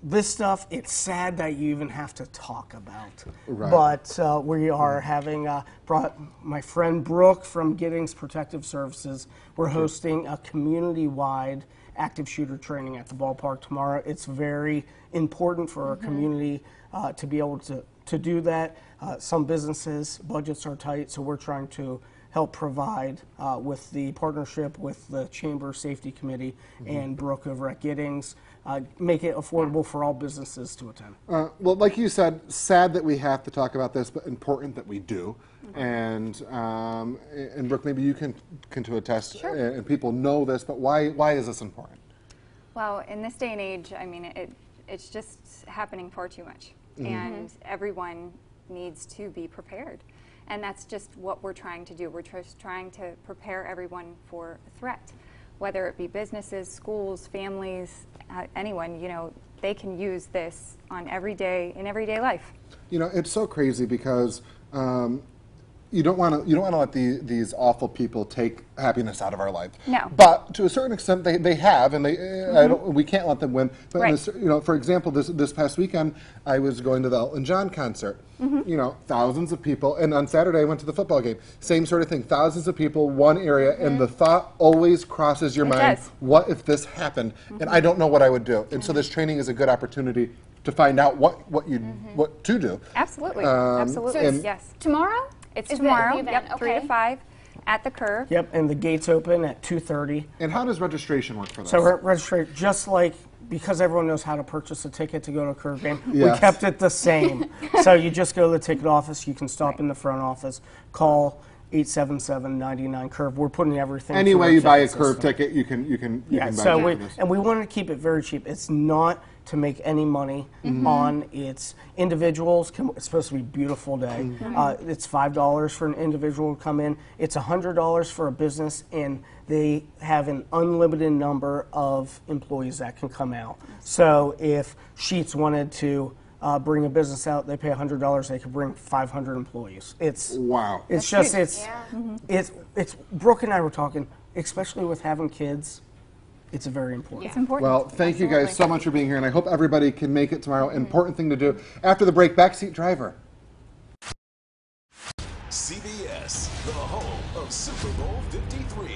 This stuff, it's sad that you even have to talk about. Right. But we are having, brought my friend Brooke from Giddings Protective Services. We're hosting a community-wide active shooter training at the ballpark tomorrow. It's very important for our community to be able to do that. Some businesses' budgets are tight, so we're trying to help provide with the partnership with the Chamber Safety Committee and Brooke over at Giddings. Make it affordable for all businesses to attend. Well, like you said, sad that we have to talk about this, but important that we do. And Brooke, maybe you can to attest, and people know this, but why is this important? Well, in this day and age, I mean, it's just happening far too much, and everyone needs to be prepared. And that's just what we're trying to do. We're just trying to prepare everyone for a threat, whether it be businesses, schools, families, anyone. You know, they can use this on everyday life. You know, it's so crazy because you don't want to let these awful people take happiness out of our life. No. But to a certain extent, they have, and we can't let them win. But Right. you know, for example, this past weekend, I was going to the Elton John concert. You know, thousands of people, and on Saturday I went to the football game. Same sort of thing. Thousands of people, one area, and the thought always crosses your mind: does. what if this happened? And I don't know what I would do. And so this training is a good opportunity to find out what to do. Absolutely, and- absolutely, yes. Tomorrow? It's Is tomorrow, the event? yep, 3 to 5 at the Curve. Yep, and the gates open at 2:30. And how does registration work for this? So registration, just like, because everyone knows how to purchase a ticket to go to a Curve game, Yes. we kept it the same. So you just go to the ticket office, you can stop in the front office, call 877-99-CURVE. We're putting everything Any through way our you buy a ticket Curve system. ticket, you can buy So a we, ticket. and we want to keep it very cheap. It's not to make any money on its individuals. It's supposed to be a beautiful day. It's $5 for an individual to come in. It's $100 for a business, and they have an unlimited number of employees that can come out. So if Sheetz wanted to bring a business out, they pay $100. They could bring 500 employees. It's wow. It's just it's Brooke and I were talking, especially with having kids. It's very important. It's important. Well, thank you guys so much for being here, and I hope everybody can make it tomorrow. Important thing to do. After the break, Backseat Driver. CBS, the home of Super Bowl 53.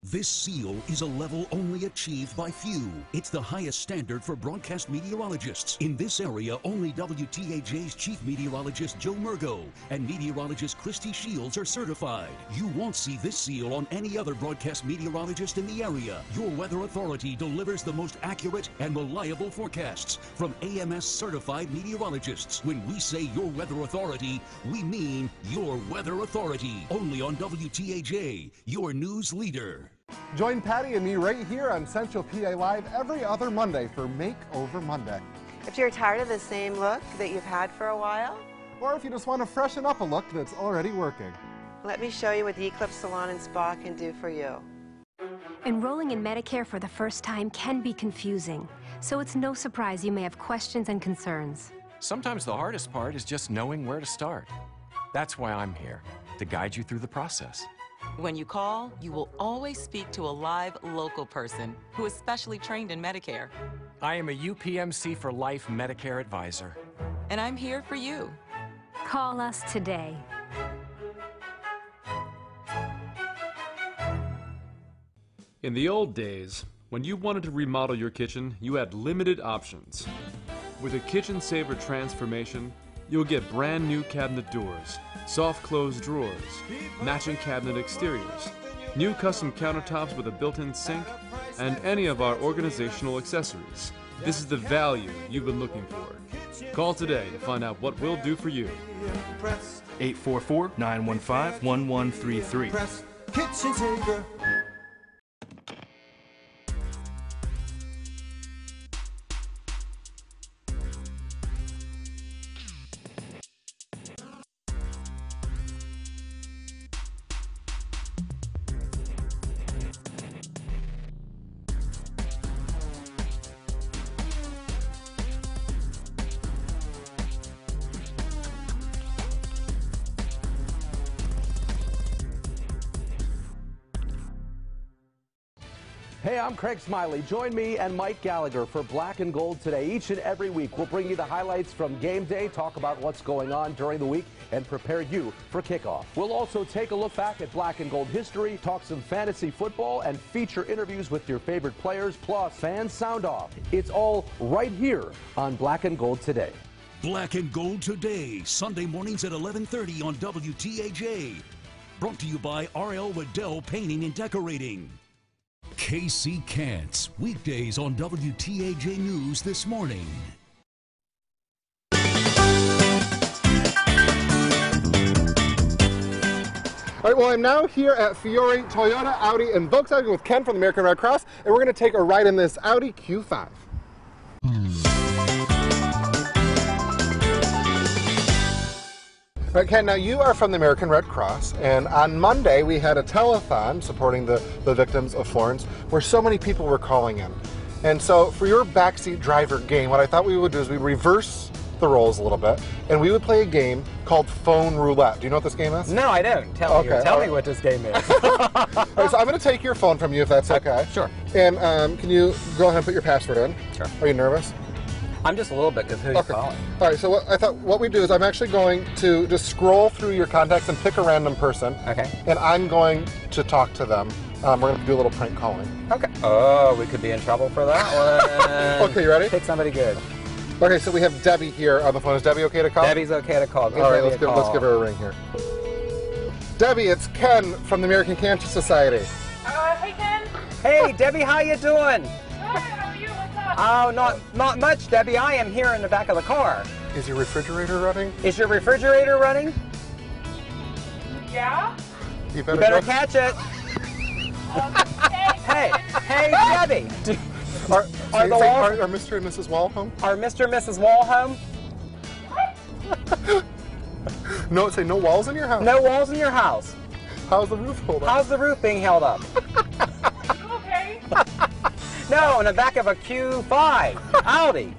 This seal is a level only achieved by few. It's the highest standard for broadcast meteorologists. In this area, only WTAJ's chief meteorologist Joe Murgo and meteorologist Christy Shields are certified. You won't see this seal on any other broadcast meteorologist in the area. Your weather authority delivers the most accurate and reliable forecasts from AMS certified meteorologists. When we say your weather authority, we mean your weather authority. Only on WTAJ, your news leader. Join Patty and me right here on Central PA Live every other Monday for Makeover Monday. If you're tired of the same look that you've had for a while, or if you just want to freshen up a look that's already working, let me show you what the Eclipse Salon and Spa can do for you. Enrolling in Medicare for the first time can be confusing, so it's no surprise you may have questions and concerns. Sometimes the hardest part is just knowing where to start. That's why I'm here, to guide you through the process. When you call, you will always speak to a live local person who is specially trained in Medicare. I am a UPMC for Life Medicare advisor. And I'm here for you. Call us today. In the old days, when you wanted to remodel your kitchen, you had limited options. With a Kitchen Saver transformation, you'll get brand new cabinet doors, soft close drawers, matching cabinet exteriors, new custom countertops with a built-in sink, and any of our organizational accessories. This is the value you've been looking for. Call today to find out what we'll do for you. 844-915-1133. Kitchen Saver. Hey, I'm Craig Smiley. Join me and Mike Gallagher for Black and Gold today. Each and every week, we'll bring you the highlights from game day, talk about what's going on during the week, and prepare you for kickoff. We'll also take a look back at Black and Gold history, talk some fantasy football, and feature interviews with your favorite players, plus fan sound off. It's all right here on Black and Gold today. Black and Gold today, Sunday mornings at 11:30 on WTAJ. Brought to you by R.L. Waddell Painting and Decorating. KC Kantz, weekdays on WTAJ News This Morning. All right, well, I'm now here at Fiore Toyota, Audi, and Volkswagen with Ken from the American Red Cross, and we're going to take a ride in this Audi Q5. All right, Ken, now you are from the American Red Cross, and on Monday we had a telethon supporting the victims of Florence where so many people were calling in. And so for your backseat driver game, what I thought we would do is we'd reverse the roles a little bit, and we would play a game called Phone Roulette. Do you know what this game is? No, I don't. Tell me what this game is. All right, so I'm going to take your phone from you if that's okay. Sure. And can you go ahead and put your password in? Sure. Are you nervous? I'm just a little bit, because who are you calling? All right, so what we do is I'm actually going to just scroll through your contacts and pick a random person. Okay. And I'm going to talk to them. We're going to do a little prank calling. Okay. Oh, we could be in trouble for that one. Okay, you ready? Pick somebody good. Okay, so we have Debbie here on the phone. Is Debbie okay to call? Debbie's okay to call. All right, let's give her a ring here. Debbie, it's Ken from the American Cancer Society. Hey, Ken. Hey, Debbie, how you doing? Oh, not much, Debbie. I am here in the back of the car. Is your refrigerator running? Is your refrigerator running? Yeah? You better catch it. Hey, Debbie. Are Mr. and Mrs. Wall home? Are Mr. and Mrs. Wall home? No, say no walls in your house. No walls in your house. How's the roof holding? How's the roof being held up? Okay. No, in the back of a Q5 Audi.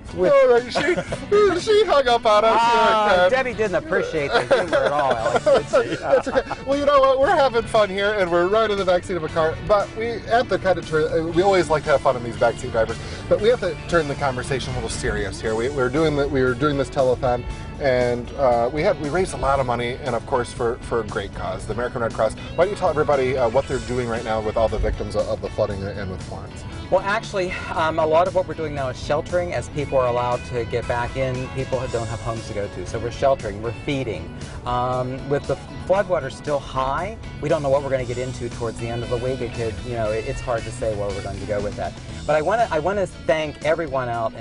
She hung up on us. Debbie didn't appreciate the humor at all, Alex, did she? That's okay. Well, you know what? We're having fun here, and we're right in the backseat of a car. But we have to kind of turn. We always like to have fun in these backseat drivers, but we have to turn the conversation a little serious here. We were doing this telethon, and we raised a lot of money, and of course for a great cause, the American Red Cross. Why don't you tell everybody what they're doing right now with all the victims of the flooding and with Florence? Well, actually, a lot of what we're doing now is sheltering as people are allowed to get back in, people who don't have homes to go to. So we're sheltering, we're feeding. With the floodwater still high, we don't know what we're going to get into towards the end of the week. It's hard to say where we're going to go with that. But I want to thank everyone out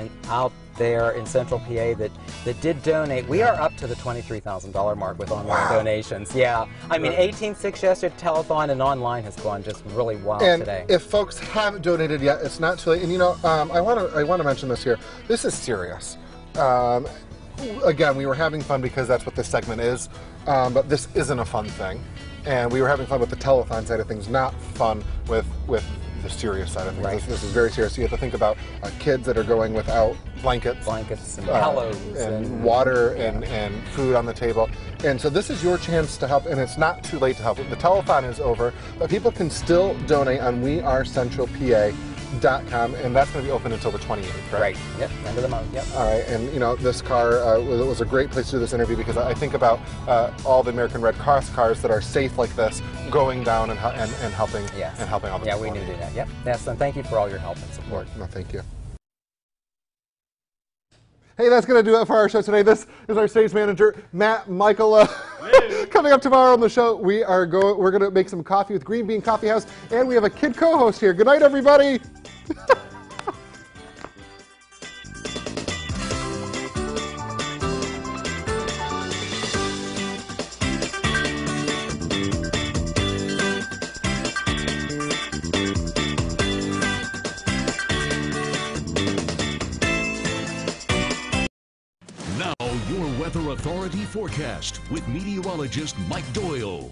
there in Central PA that did donate. We are up to the $23,000 mark with online donations. Yeah, I mean 18.6 yesterday telethon, and online has gone just really wild today. And if folks haven't donated yet, it's not too late. And I want to mention this here. This is serious. Again, we were having fun because that's what this segment is, but this isn't a fun thing. And we were having fun with the telethon side of things, not fun with the serious side of things. Right. This is very serious. You have to think about kids that are going without blankets and pillows and water and food on the table. And so this is your chance to help, and it's not too late to help. The telethon is over, but people can still donate on wearecentralpa.com, and that's going to be open until the 28th, right? Right. Yep. End of the month. Yep. All right. And this car was a great place to do this interview because I think about all the American Red Cross cars that are safe like this, going down and helping and helping all the people. Yeah, we need to do that. Yep. Yes, and thank you for all your help and support. No, thank you. Hey, that's going to do it for our show today. This is our stage manager, Matt Michael. Come Coming up tomorrow on the show, we're going to make some coffee with Green Bean Coffee House, and we have a kid co-host here. Good night, everybody. Now, your Weather Authority forecast with meteorologist Mike Doyle.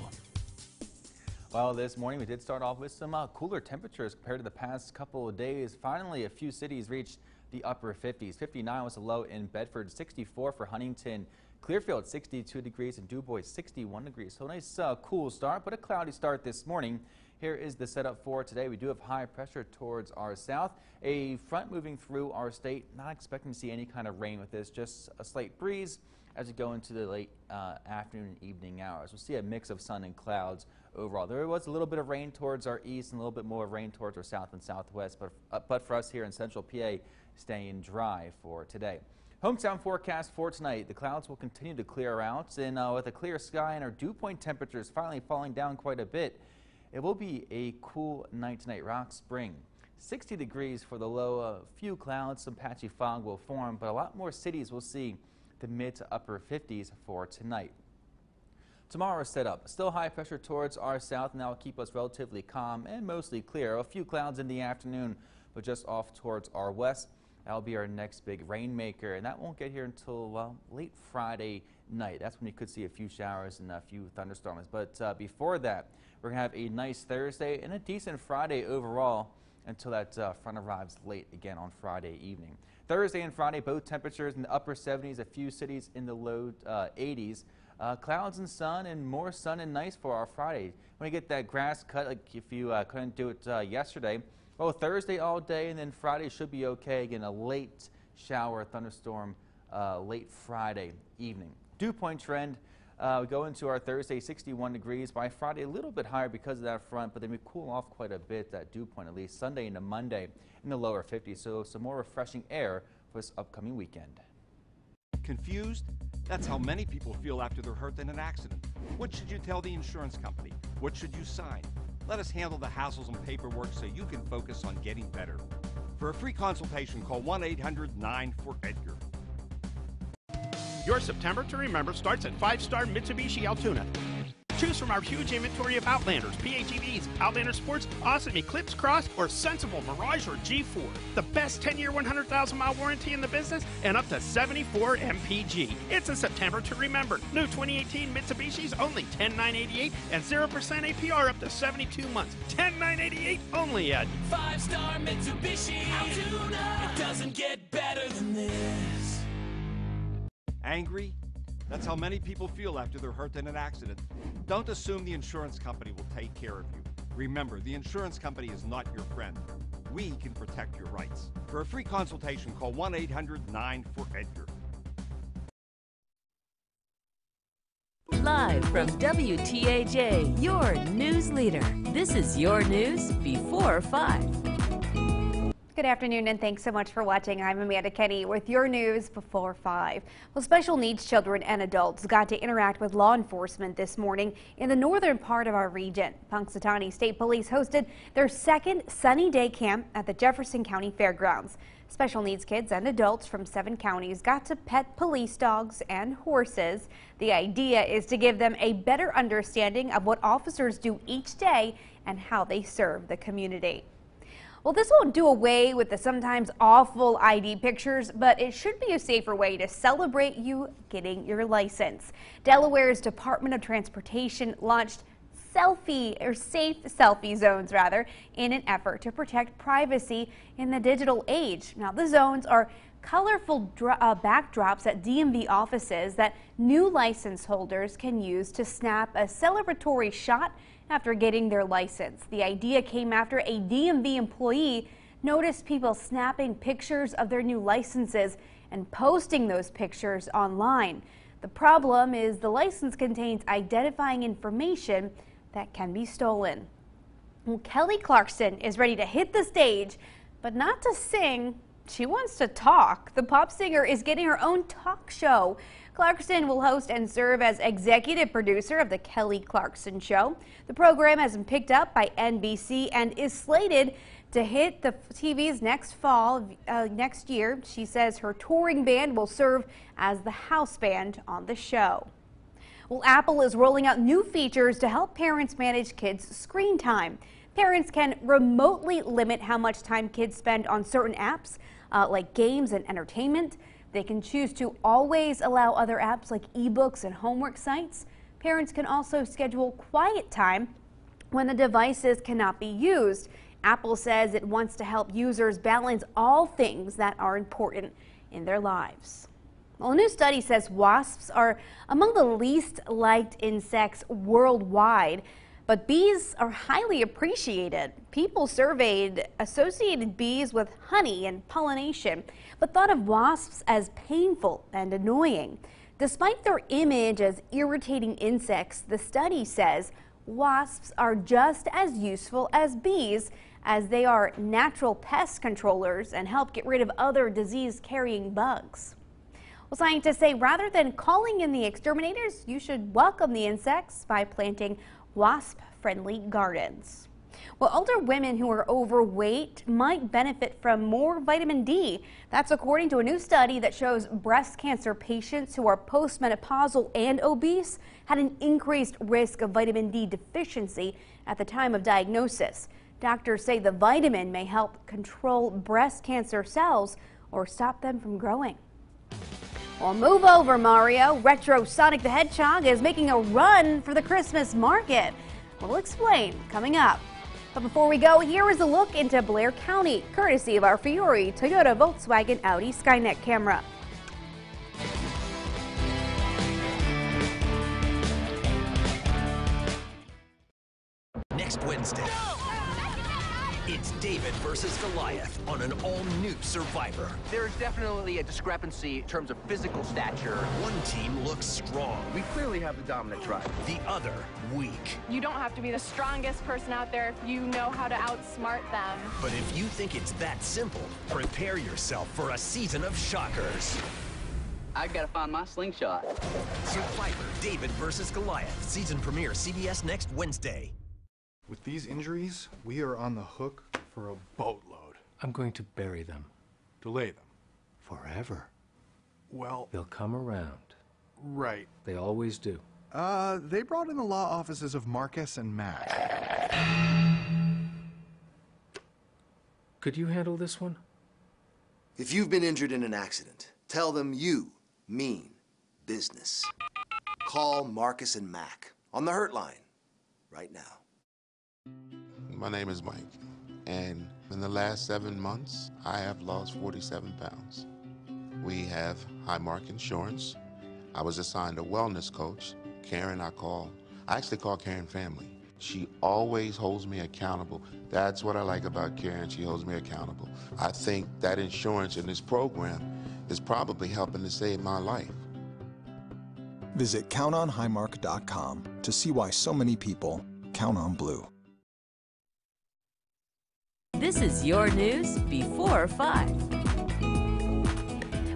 Well, this morning we did start off with some cooler temperatures compared to the past couple of days. Finally, a few cities reached the upper 50s. 59 was the low in Bedford, 64 for Huntington, Clearfield 62 degrees, and DuBois 61 degrees. So a nice cool start, but a cloudy start this morning. Here is the setup for today. We do have high pressure towards our south. A front moving through our state. Not expecting to see any kind of rain with this, just a slight breeze as we go into the late afternoon and evening hours. We'll see a mix of sun and clouds overall. There was a little bit of rain towards our east and a little bit more rain towards our south and southwest, but for us here in central PA, staying dry for today. Hometown forecast for tonight. The clouds will continue to clear out, and with a clear sky and our dew point temperatures finally falling down quite a bit, it will be a cool night tonight. Rock Spring, 60 degrees for the low. A few clouds, some patchy fog will form, but a lot more cities will see the mid to upper 50s for tonight. Tomorrow's setup, still high pressure towards our south, and that will keep us relatively calm and mostly clear. A few clouds in the afternoon, but just off towards our west. That'll be our next big rainmaker, and that won't get here until late Friday night. That's when you could see a few showers and a few thunderstorms. But before that, we're going to have a nice Thursday and a decent Friday overall until that front arrives late again on Friday evening. Thursday and Friday, both temperatures in the upper 70s, a few cities in the low 80s. Clouds and sun, and more sun and nice for our Friday. When you get that grass cut, like if you couldn't do it yesterday, well, Thursday all day, and then Friday should be okay. Again, a late shower, thunderstorm, late Friday evening. Dew point trend, we go into our Thursday, 61 degrees. By Friday, a little bit higher because of that front, but then we cool off quite a bit, that dew point at least. Sunday into Monday in the lower 50s, so some more refreshing air for this upcoming weekend. Confused? That's how many people feel after they're hurt in an accident. What should you tell the insurance company? What should you sign? Let us handle the hassles and paperwork so you can focus on getting better. For a free consultation, call 1-800-9-4-EDGAR. Your September to remember starts at 5-star Mitsubishi Altoona. Choose from our huge inventory of Outlanders, PHEVs, Outlander Sports, Awesome Eclipse Cross, or Sensible Mirage or G4. The best 10-year, 100,000-mile warranty in the business and up to 74 MPG. It's a September to remember. New 2018 Mitsubishis only $10,988 and 0% APR up to 72 months. $10,988 only at 5-star Mitsubishi Altoona. It doesn't get better than this. Angry? That's how many people feel after they're hurt in an accident. Don't assume the insurance company will take care of you. Remember, the insurance company is not your friend. We can protect your rights. For a free consultation, call 1-800-9-4-EDGAR. Live from WTAJ, your news leader. This is your news before 5. Good afternoon and thanks so much for watching. I'm Amanda Kenny with your news before 5. Well, special needs children and adults got to interact with law enforcement this morning in the northern part of our region. Punxsutawney State Police hosted their second sunny day camp at the Jefferson County Fairgrounds. Special needs kids and adults from 7 counties got to pet police dogs and horses. The idea is to give them a better understanding of what officers do each day and how they serve the community. Well, this won't do away with the sometimes awful ID pictures, but it should be a safer way to celebrate you getting your license. Delaware's Department of Transportation launched safe selfie zones in an effort to protect privacy in the digital age. Now, the zones are colorful backdrops at DMV offices that new license holders can use to snap a celebratory shot after getting their license. The idea came after a DMV employee noticed people snapping pictures of their new licenses and posting those pictures online. The problem is the license contains identifying information that can be stolen. Well, Kelly Clarkson is ready to hit the stage, but not to sing. She wants to talk. The pop singer is getting her own talk show. Clarkson will host and serve as executive producer of The Kelly Clarkson Show. The program has been picked up by NBC and is slated to hit the TV's next year. She says her touring band will serve as the house band on the show. Well, Apple is rolling out new features to help parents manage kids' screen time. Parents can remotely limit how much time kids spend on certain apps, like games and entertainment. They can choose to always allow other apps like ebooks and homework sites. Parents can also schedule quiet time when the devices cannot be used. Apple says it wants to help users balance all things that are important in their lives. Well, a new study says wasps are among the least liked insects worldwide, but bees are highly appreciated. People surveyed associated bees with honey and pollination, but thought of wasps as painful and annoying. Despite their image as irritating insects, the study says wasps are just as useful as bees, as they are natural pest controllers and help get rid of other disease-carrying bugs. Well, scientists say rather than calling in the exterminators, you should welcome the insects by planting wasp-friendly gardens. Well, older women who are overweight might benefit from more vitamin D. That's according to a new study that shows breast cancer patients who are postmenopausal and obese had an increased risk of vitamin D deficiency at the time of diagnosis. Doctors say the vitamin may help control breast cancer cells or stop them from growing. Well, move over, Mario. Retro Sonic the Hedgehog is making a run for the Christmas market. We'll explain coming up. But before we go, here is a look into Blair County, courtesy of our Fiore, Toyota, Volkswagen, Audi Skynet camera. Next Wednesday, it's David versus Goliath on an all-new Survivor. There's definitely a discrepancy in terms of physical stature. One team looks strong. We clearly have the dominant tribe. The other, weak. You don't have to be the strongest person out there if you know how to outsmart them. But if you think it's that simple, prepare yourself for a season of shockers. I gotta find my slingshot. Survivor, David versus Goliath. Season premiere, CBS next Wednesday. With these injuries, we are on the hook for a boatload. I'm going to bury them. Delay them. Forever. Well, They'll come around. right. They always do. They brought in the law offices of Marcus and Mac. Could you handle this one? If you've been injured in an accident, tell them you mean business. Call Marcus and Mac on the Hurt Line right now. My name is Mike, and in the last 7 months, I have lost 47 pounds. We have Highmark Insurance. I was assigned a wellness coach. Karen, I actually call Karen family. She always holds me accountable. That's what I like about Karen. She holds me accountable. I think that insurance in this program is probably helping to save my life. Visit countonhighmark.com to see why so many people count on Blue. This is your news before 5.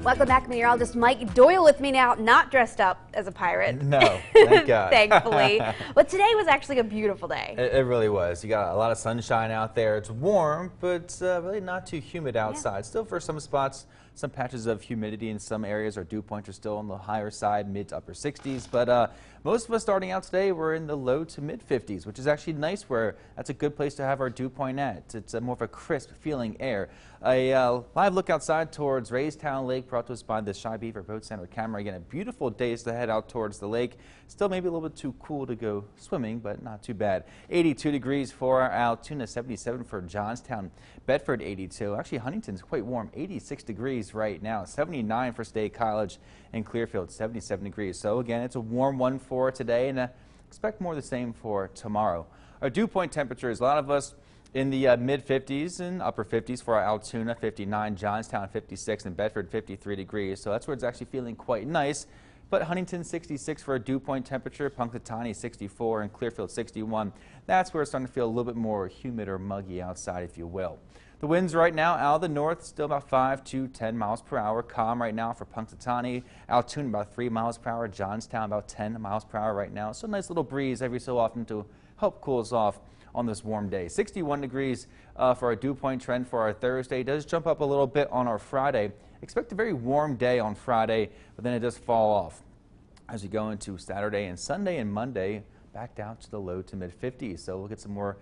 Welcome back, meteorologist Mike Doyle with me now, not dressed up as a pirate. No, thank God. Thankfully. But today was actually a beautiful day. It really was. You got a lot of sunshine out there. It's warm, but really not too humid outside. Yeah. Still, for some spots, some patches of humidity in some areas. Our dew points are still on the higher side, mid to upper 60s. But most of us starting out today, we're in the low to mid 50s, which is actually nice. Where that's a good place to have our dew point at. It's more of a crisp feeling air. A live look outside towards Raystown Lake brought to us by the Shy Beaver Boat Center camera. Again, a beautiful day to head out towards the lake. Still maybe a little bit too cool to go swimming, but not too bad. 82 degrees for Altoona, 77 for Johnstown, Bedford 82. Actually, Huntington's quite warm, 86 degrees right now, 79 for State College, and Clearfield 77 degrees. So again, it's a warm one for today, and expect more of the same for tomorrow. Our dew point temperatures, a lot of us in the mid 50s and upper 50s for Altoona, 59, Johnstown 56, and Bedford 53 degrees. So that's where it's actually feeling quite nice. But Huntington 66 for a dew point temperature, Punxsutawney 64, and Clearfield 61. That's where it's starting to feel a little bit more humid or muggy outside, if you will. The winds right now out of the north still about 5 to 10 miles per hour. Calm right now for Punxsutawney. Altoona about 3 miles per hour. Johnstown about 10 miles per hour right now. So a nice little breeze every so often to help cool us off on this warm day. 61 degrees for our dew point trend for our Thursday. It does jump up a little bit on our Friday. Expect a very warm day on Friday, but then it does fall off as we go into Saturday and Sunday and Monday, back down to the low to mid 50s. So we'll get some more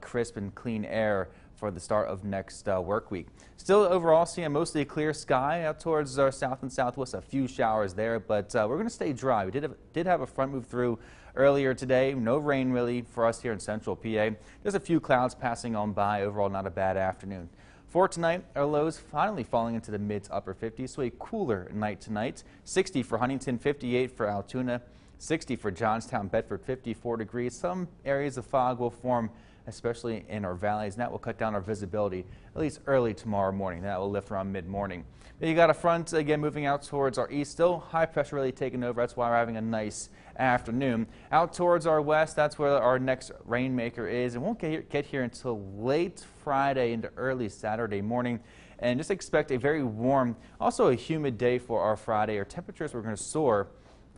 crisp and clean air for the start of next work week. Still overall seeing mostly a clear sky out towards our south and southwest. A few showers there, but we're going to stay dry. We did have a front move through earlier today. No rain really for us here in central PA. There's a few clouds passing on by. Overall, not a bad afternoon. For tonight, our lows finally falling into the mid to upper 50s, so a cooler night tonight. 60 for Huntington, 58 for Altoona, 60 for Johnstown, Bedford, 54 degrees. Some areas of fog will form, especially in our valleys, and that will cut down our visibility at least early tomorrow morning. That will lift around mid-morning. You got a front again moving out towards our east. Still high pressure really taking over. That's why we're having a nice afternoon. Out towards our west, that's where our next rainmaker is. It won't get here until late Friday into early Saturday morning. And just expect a very warm, also a humid day for our Friday. Our temperatures are going to soar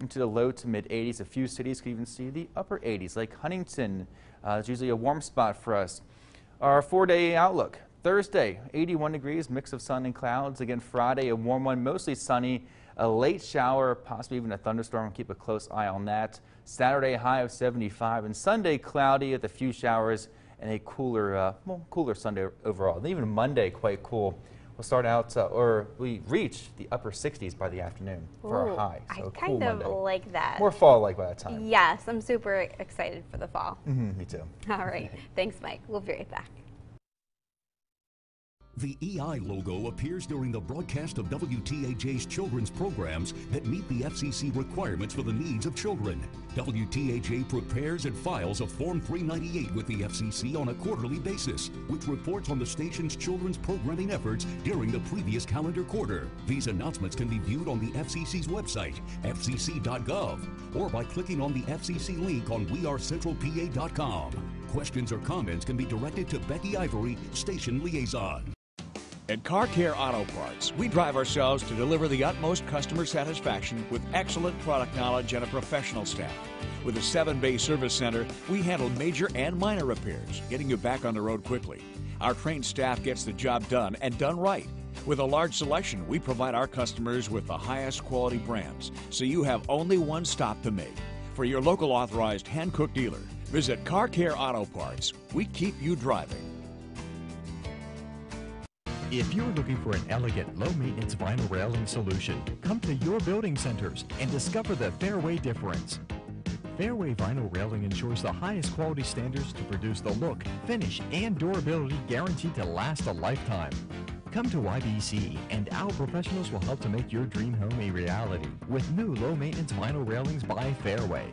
into the low to mid 80s. A few cities could even see the upper 80s, like Huntington. It's usually a warm spot for us. Our 4-day outlook. Thursday, 81 degrees, mix of sun and clouds. Again, Friday, a warm one, mostly sunny. A late shower, possibly even a thunderstorm. Keep a close eye on that. Saturday, a high of 75. And Sunday, cloudy with a few showers and a cooler, cooler Sunday overall. And even Monday, quite cool. We'll start out, or we reach the upper 60s by the afternoon for our high. So I kind of like that. More fall-like by that time. Yes, I'm super excited for the fall. Me too. All right. Thanks, Mike. We'll be right back. The EI logo appears during the broadcast of WTAJ's children's programs that meet the FCC requirements for the needs of children. WTAJ prepares and files a Form 398 with the FCC on a quarterly basis, which reports on the station's children's programming efforts during the previous calendar quarter. These announcements can be viewed on the FCC's website, fcc.gov, or by clicking on the FCC link on wearecentralpa.com. Questions or comments can be directed to Becky Ivory, Station Liaison. At Car Care Auto Parts, we drive ourselves to deliver the utmost customer satisfaction with excellent product knowledge and a professional staff. With a 7-bay service center, we handle major and minor repairs, getting you back on the road quickly. Our trained staff gets the job done and done right. With a large selection, we provide our customers with the highest quality brands, so you have only one stop to make. For your local authorized hand-cooked dealer, visit Car Care Auto Parts. We keep you driving. If you're looking for an elegant, low-maintenance vinyl railing solution, come to your building centers and discover the Fairway difference. Fairway vinyl railing ensures the highest quality standards to produce the look, finish, and durability guaranteed to last a lifetime. Come to YBC, and our professionals will help to make your dream home a reality with new low-maintenance vinyl railings by Fairway.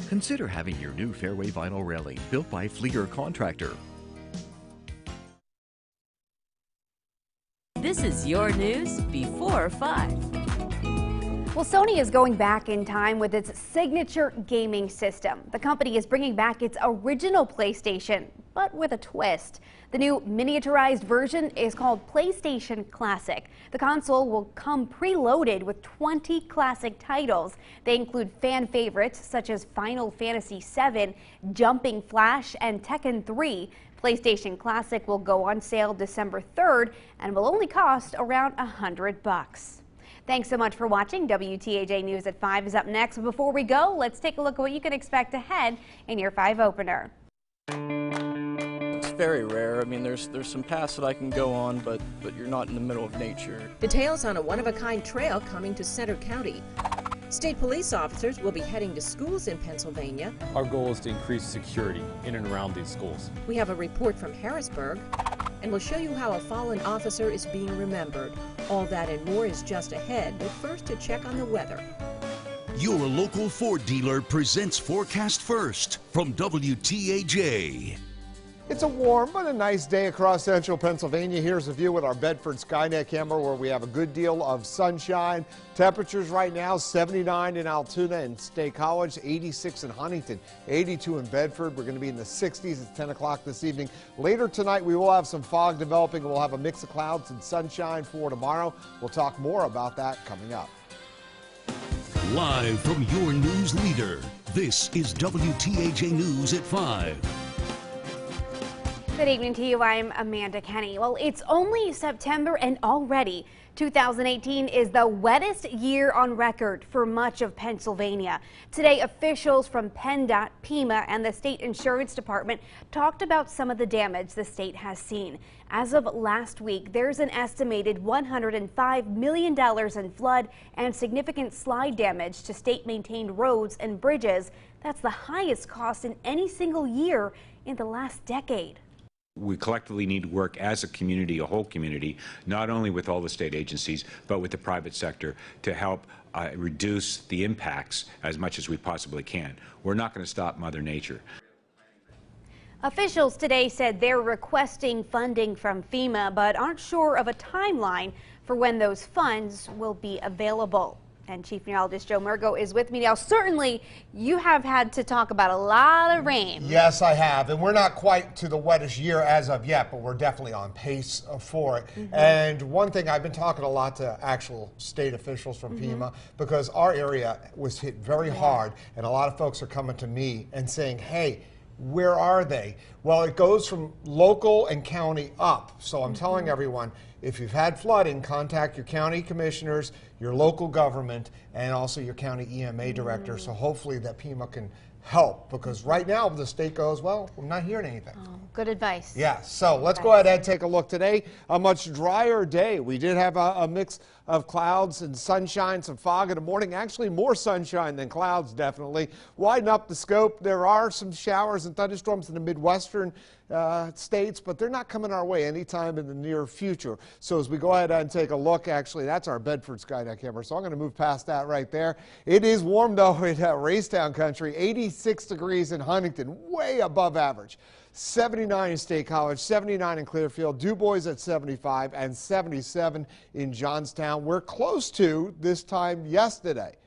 Consider having your new Fairway vinyl railing built by Flieger Contractor. This is your news before 5. Well, Sony is going back in time with its signature gaming system. The company is bringing back its original PlayStation, but with a twist. The new miniaturized version is called PlayStation Classic. The console will come preloaded with 20 classic titles. They include fan favorites such as Final Fantasy VII, Jumping Flash, and Tekken 3. PlayStation Classic will go on sale December 3rd and will only cost around $100. Thanks so much for watching. WTAJ News at 5 is up next. But before we go, let's take a look at what you can expect ahead in your 5 opener. It's very rare. I mean, there's some paths that I can go on, but you're not in the middle of nature. Details on a one-of-a-kind trail coming to Center County. State police officers will be heading to schools in Pennsylvania. Our goal is to increase security in and around these schools. We have a report from Harrisburg, and we'll show you how a fallen officer is being remembered. All that and more is just ahead, but first to check on the weather. Your local Ford dealer presents Forecast First from WTAJ. It's a warm but a nice day across central Pennsylvania. Here's a view with our Bedford Skynet camera where we have a good deal of sunshine. Temperatures right now 79 in Altoona and State College, 86 in Huntington, 82 in Bedford. We're going to be in the 60s at 10 o'clock this evening. Later tonight we will have some fog developing. We'll have a mix of clouds and sunshine for tomorrow. We'll talk more about that coming up. Live from your news leader, this is WTAJ News at 5. Good evening to you. I'm Amanda Kenny. Well, it's only September and already 2018 is the wettest year on record for much of Pennsylvania. Today, officials from PennDOT, PEMA, and the State Insurance Department talked about some of the damage the state has seen. As of last week, there's an estimated $105 million in flood and significant slide damage to state-maintained roads and bridges. That's the highest cost in any single year in the last decade. We collectively need to work as a community, a whole community, not only with all the state agencies, but with the private sector to help reduce the impacts as much as we possibly can. We're not going to stop Mother Nature. Officials today said they're requesting funding from FEMA, but aren't sure of a timeline for when those funds will be available. And Chief Meteorologist Joe Murgo is with me now. Certainly, you have had to talk about a lot of rain. Yes, I have. And we're not quite to the wettest year as of yet, but we're definitely on pace for it. And one thing, I've been talking a lot to actual state officials from FEMA because our area was hit very hard. And a lot of folks are coming to me and saying, hey, where are they? Well, it goes from local and county up. So I'm telling everyone, if you've had flooding, contact your county commissioners, your local government, and also your county EMA director. So hopefully that PEMA can help, because right now the state goes, well, we're not hearing anything. Oh, good advice. Yeah, so let's go ahead and take a look today. A much drier day. We did have a mix of clouds and sunshine, some fog in the morning. Actually, more sunshine than clouds, definitely. Widen up the scope. There are some showers and thunderstorms in the Midwestern states, but they're not coming our way anytime in the near future. So as we go ahead and take a look, actually, that's our Bedford Skynet camera. So I'm going to move past that right there. It is warm, though, in Racetown country. 86 degrees in Huntington, way above average. 79 in State College, 79 in Clearfield, Du Bois at 75, and 77 in Johnstown. We're close to this time yesterday.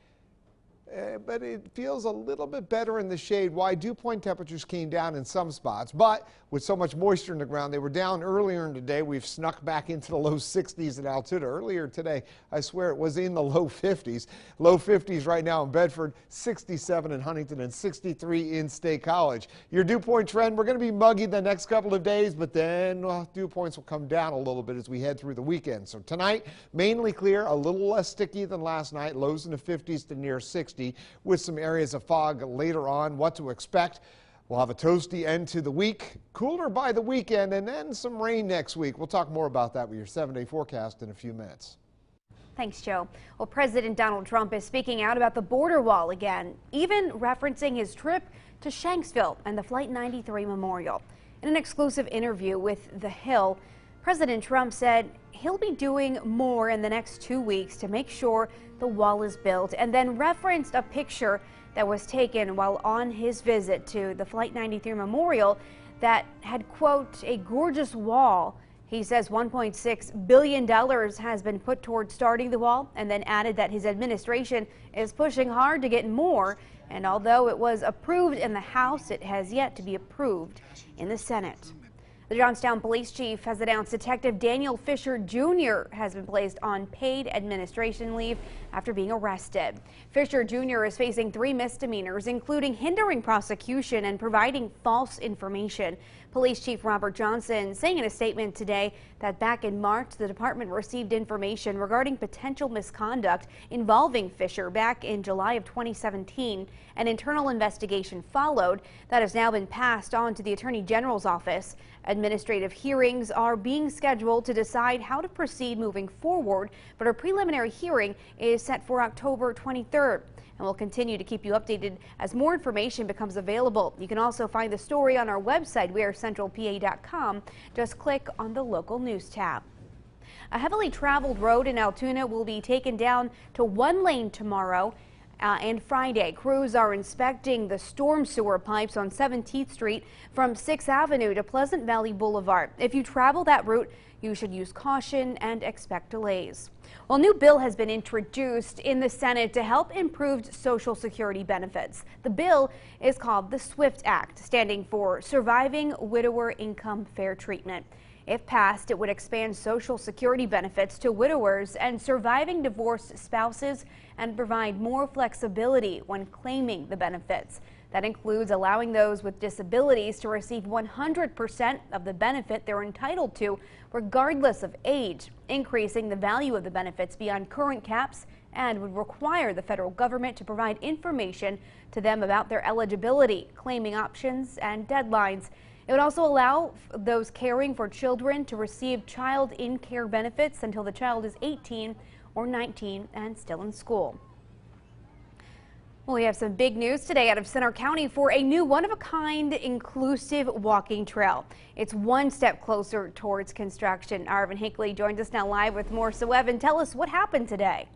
But it feels a little bit better in the shade. Why? Dew point temperatures came down in some spots, but with so much moisture in the ground, they were down earlier in the day. We've snuck back into the low 60s in Altoona. Earlier today, I swear it was in the low 50s. Low 50s right now in Bedford, 67 in Huntington, and 63 in State College. Your dew point trend, we're going to be muggy the next couple of days, but then dew points will come down a little bit as we head through the weekend. So tonight, mainly clear, a little less sticky than last night, lows in the 50s to near 60. With some areas of fog later on. What to expect? We'll have a toasty end to the week, cooler by the weekend, and then some rain next week. We'll talk more about that with your 7-day forecast in a few minutes. Thanks, Joe. Well, President Donald Trump is speaking out about the border wall again, even referencing his trip to Shanksville and the Flight 93 Memorial. In an exclusive interview with The Hill, President Trump said he'll be doing more in the next 2 weeks to make sure the wall is built, and then referenced a picture that was taken while on his visit to the Flight 93 Memorial that had, quote, a gorgeous wall. He says $1.6 billion has been put toward starting the wall, and then added that his administration is pushing hard to get more. And although it was approved in the House, it has yet to be approved in the Senate. The Johnstown Police Chief has announced Detective Daniel Fisher Jr. has been placed on paid administration leave after being arrested. Fisher Jr. is facing 3 misdemeanors, including hindering prosecution and providing false information. Police Chief Robert Johnson saying in a statement today that back in March, the department received information regarding potential misconduct involving Fisher back in July of 2017. An internal investigation followed that has now been passed on to the Attorney General's office. Administrative hearings are being scheduled to decide how to proceed moving forward, but a preliminary hearing is set for October 23rd. And we'll continue to keep you updated as more information becomes available. You can also find the story on our website, wearecentralpa.com. Just click on the local news tab. A heavily traveled road in Altoona will be taken down to 1 lane tomorrow And Friday, crews are inspecting the storm sewer pipes on 17th Street from 6th Avenue to Pleasant Valley Boulevard. If you travel that route, you should use caution and expect delays. Well, a new bill has been introduced in the Senate to help improve Social Security benefits. The bill is called the SWIFT Act, standing for Surviving Widower Income Fair Treatment. If passed, it would expand Social Security benefits to widowers and surviving divorced spouses and provide more flexibility when claiming the benefits. That includes allowing those with disabilities to receive 100% of the benefit they're entitled to, regardless of age, increasing the value of the benefits beyond current caps, and would require the federal government to provide information to them about their eligibility, claiming options, and deadlines. It would also allow those caring for children to receive child in-care benefits until the child is 18 or 19 and still in school. Well, we have some big news today out of Center County for a new one-of-a-kind inclusive walking trail. It's one step closer towards construction. Our Evan Hinckley joins us now live with more. So, Evan, tell us what happened today.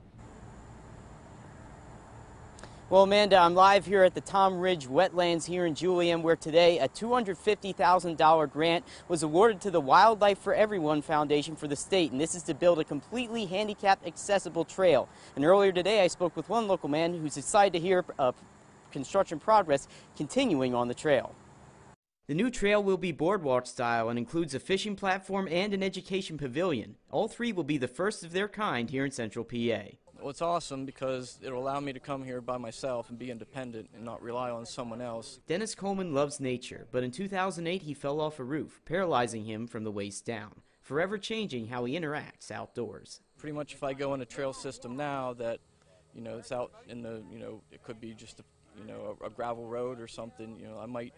Well, Amanda, I'm live here at the Tom Ridge Wetlands here in Julian, where today a $250,000 grant was awarded to the Wildlife for Everyone Foundation for the state, and this is to build a completely handicapped accessible trail. And earlier today I spoke with one local man who's excited to hear of construction progress continuing on the trail. The new trail will be boardwalk style and includes a fishing platform and an education pavilion. All three will be the first of their kind here in Central PA. Well, it's awesome because it'll allow me to come here by myself and be independent and not rely on someone else. Dennis Coleman loves nature, but in 2008 he fell off a roof, paralyzing him from the waist down, forever changing how he interacts outdoors. Pretty much if I go in a trail system now that, it's out in the, it could be just a gravel road or something, I might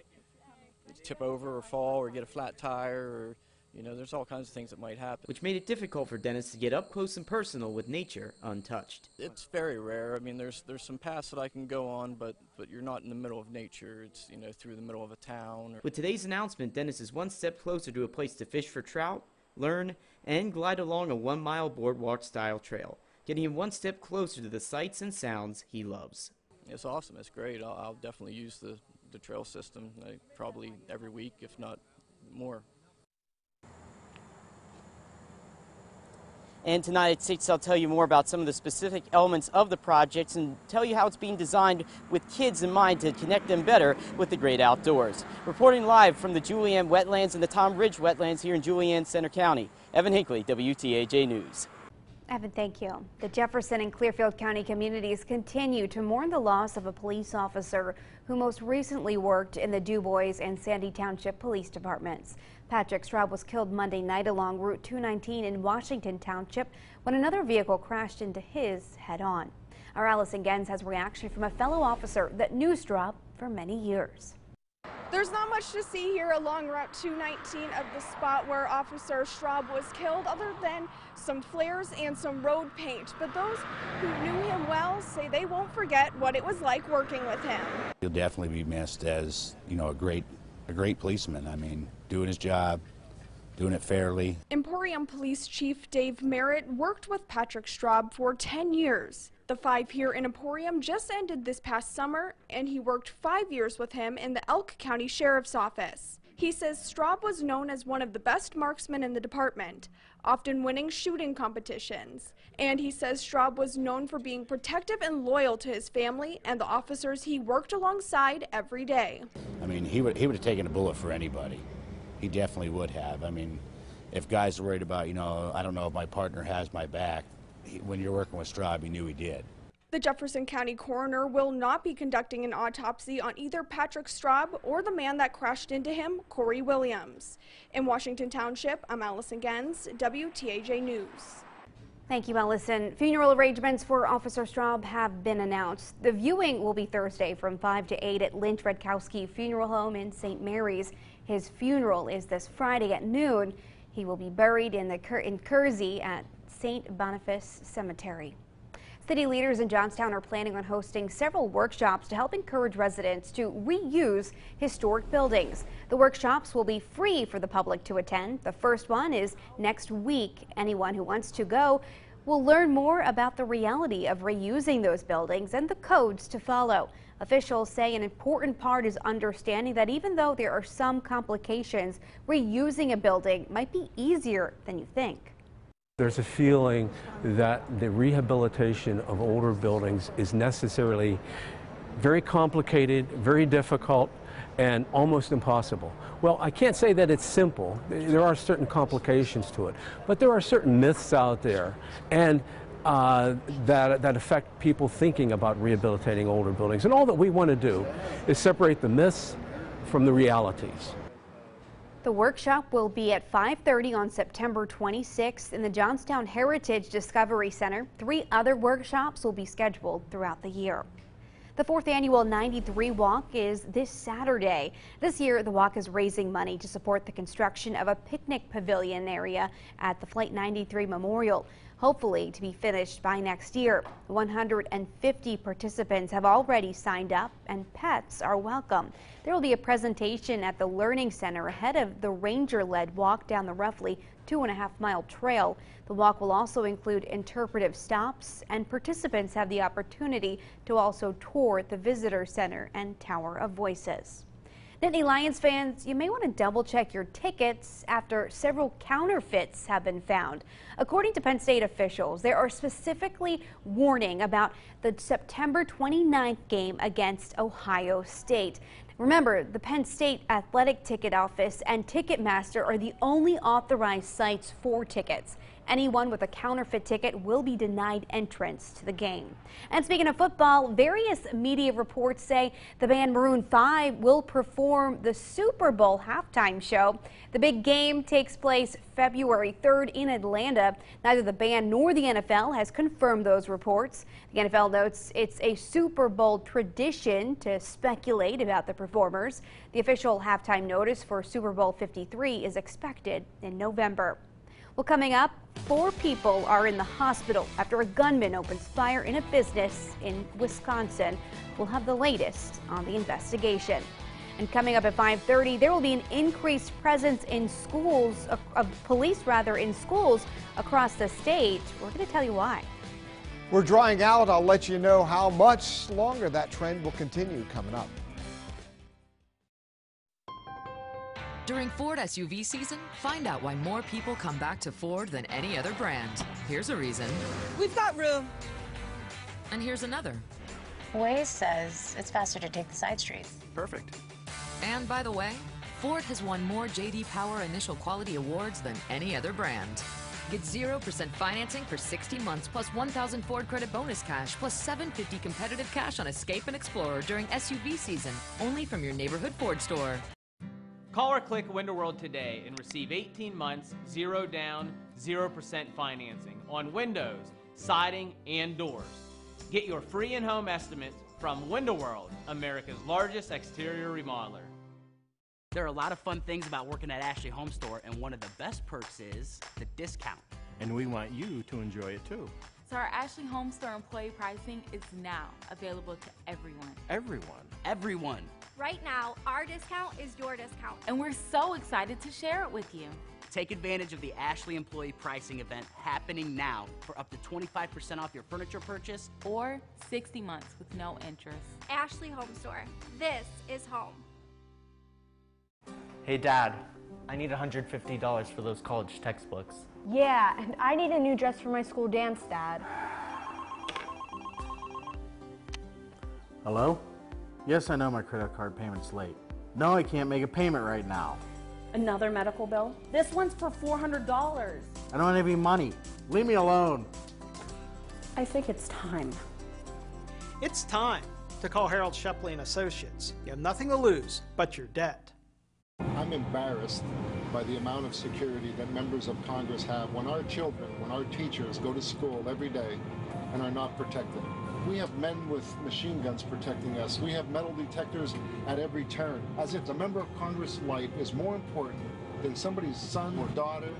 tip over or fall or get a flat tire or there's all kinds of things that might happen. Which made it difficult for Dennis to get up close and personal with nature untouched. It's very rare. I mean, there's some paths that I can go on, but you're not in the middle of nature. It's, through the middle of a town. With today's announcement, Dennis is one step closer to a place to fish for trout, learn, and glide along a 1-mile boardwalk-style trail, getting him one step closer to the sights and sounds he loves. It's awesome. It's great. I'll definitely use the trail system probably every week, if not more. And tonight at 6, I'll tell you more about some of the specific elements of the projects and tell you how it's being designed with kids in mind to connect them better with the great outdoors. Reporting live from the Julian Wetlands and the Tom Ridge Wetlands here in Julian, Center County, Evan Hinckley, WTAJ News. Evan, thank you. The Jefferson and Clearfield County communities continue to mourn the loss of a police officer who most recently worked in the Du Bois and Sandy Township Police Departments. Patrick Straub was killed Monday night along Route 219 in Washington Township when another vehicle crashed into his head-on. Our Allison Gens has reaction from a fellow officer that knew Straub for many years. There's not much to see here along Route 219 of the spot where Officer Straub was killed other than some flares and some road paint. But those who knew him well say they won't forget what it was like working with him. He'll definitely be missed as, a great policeman. I mean, doing his job, doing it fairly. Emporium Police Chief Dave Merritt worked with Patrick Straub for 10 years. The 5 here in Emporium just ended this past summer, and he worked 5 years with him in the Elk County Sheriff's Office. He says Straub was known as one of the best marksmen in the department, often winning shooting competitions. And he says Straub was known for being protective and loyal to his family and the officers he worked alongside every day. I mean, he would have taken a bullet for anybody. He definitely would have. I mean, if guys are worried about, I don't know if my partner has my back, when you're working with Straub, he knew he did. The Jefferson County coroner will not be conducting an autopsy on either Patrick Straub or the man that crashed into him, Corey Williams. In Washington Township, I'm Allison Gens, WTAJ News. Thank you, Allison. Funeral arrangements for Officer Straub have been announced. The viewing will be Thursday from 5 to 8 at Lynch Redkowski Funeral Home in St. Mary's. His funeral is this Friday at noon. He will be buried in Kersey at St. Boniface Cemetery. City leaders in Johnstown are planning on hosting several workshops to help encourage residents to reuse historic buildings. The workshops will be free for the public to attend. The first one is next week. Anyone who wants to go We'll learn more about the reality of reusing those buildings and the codes to follow. Officials say an important part is understanding that even though there are some complications, reusing a building might be easier than you think. There's a feeling that the rehabilitation of older buildings is necessarily very complicated, very difficult, and almost impossible. Well, I can't say that it's simple. There are certain complications to it, but there are certain myths out there and that affect people thinking about rehabilitating older buildings. And all that we want to do is separate the myths from the realities. The workshop will be at 5:30 on September 26th in the Johnstown Heritage Discovery Center. 3 other workshops will be scheduled throughout the year. The 4th annual 93 Walk is this Saturday. This year, the walk is raising money to support the construction of a picnic pavilion area at the Flight 93 Memorial, hopefully to be finished by next year. 150 participants have already signed up, and pets are welcome. There will be a presentation at the Learning Center ahead of the ranger-led walk down the roughly 2.5-mile trail. The walk will also include interpretive stops, and participants have the opportunity to also tour the Visitor Center and Tower of Voices. Nittany Lions fans, you may want to double check your tickets after several counterfeits have been found. According to Penn State officials, they are specifically warning about the September 29th game against Ohio State. Remember, the Penn State Athletic Ticket Office and Ticketmaster are the only authorized sites for tickets. Anyone with a counterfeit ticket will be denied entrance to the game. And speaking of football, various media reports say the band Maroon 5 will perform the Super Bowl halftime show. The big game takes place February 3rd in Atlanta. Neither the band nor the NFL has confirmed those reports. The NFL notes it's a Super Bowl tradition to speculate about the performers. The official halftime notice for Super Bowl 53 is expected in November. Well, coming up, 4 people are in the hospital after a gunman opens fire in a business in Wisconsin. We'll have the latest on the investigation. And coming up at 5:30, there will be an increased presence in schools, of police in schools across the state. We're going to tell you why. We're drying out. I'll let you know how much longer that trend will continue coming up. During Ford SUV season, find out why more people come back to Ford than any other brand. Here's a reason. We've got room. And here's another. Waze says it's faster to take the side streets. Perfect. And by the way, Ford has won more J.D. Power Initial Quality Awards than any other brand. Get 0% financing for 60 months plus 1,000 Ford Credit Bonus Cash plus $750 competitive cash on Escape and Explorer during SUV season. Only from your neighborhood Ford store. Call or click Window World today and receive 18 months, 0 down, 0% financing on windows, siding, and doors. Get your free in-home estimate from Window World, America's largest exterior remodeler. There are a lot of fun things about working at Ashley Home Store, and one of the best perks is the discount. And we want you to enjoy it too. So our Ashley Home Store employee pricing is now available to everyone. Everyone. Everyone. Right now, our discount is your discount. And we're so excited to share it with you. Take advantage of the Ashley employee pricing event happening now for up to 25% off your furniture purchase. Or 60 months with no interest. Ashley Home Store. This is home. Hey Dad, I need $150 for those college textbooks. Yeah, and I need a new dress for my school dance, Dad. Hello? Yes, I know my credit card payment's late. No, I can't make a payment right now. Another medical bill? This one's for $400. I don't have any money. Leave me alone. I think it's time. It's time to call Harold Shepley & Associates. You have nothing to lose but your debt. I'm embarrassed by the amount of security that members of Congress have when our children, when our teachers go to school every day and are not protected. We have men with machine guns protecting us. We have metal detectors at every turn, as if a member of Congress' life is more important than somebody's son or daughter.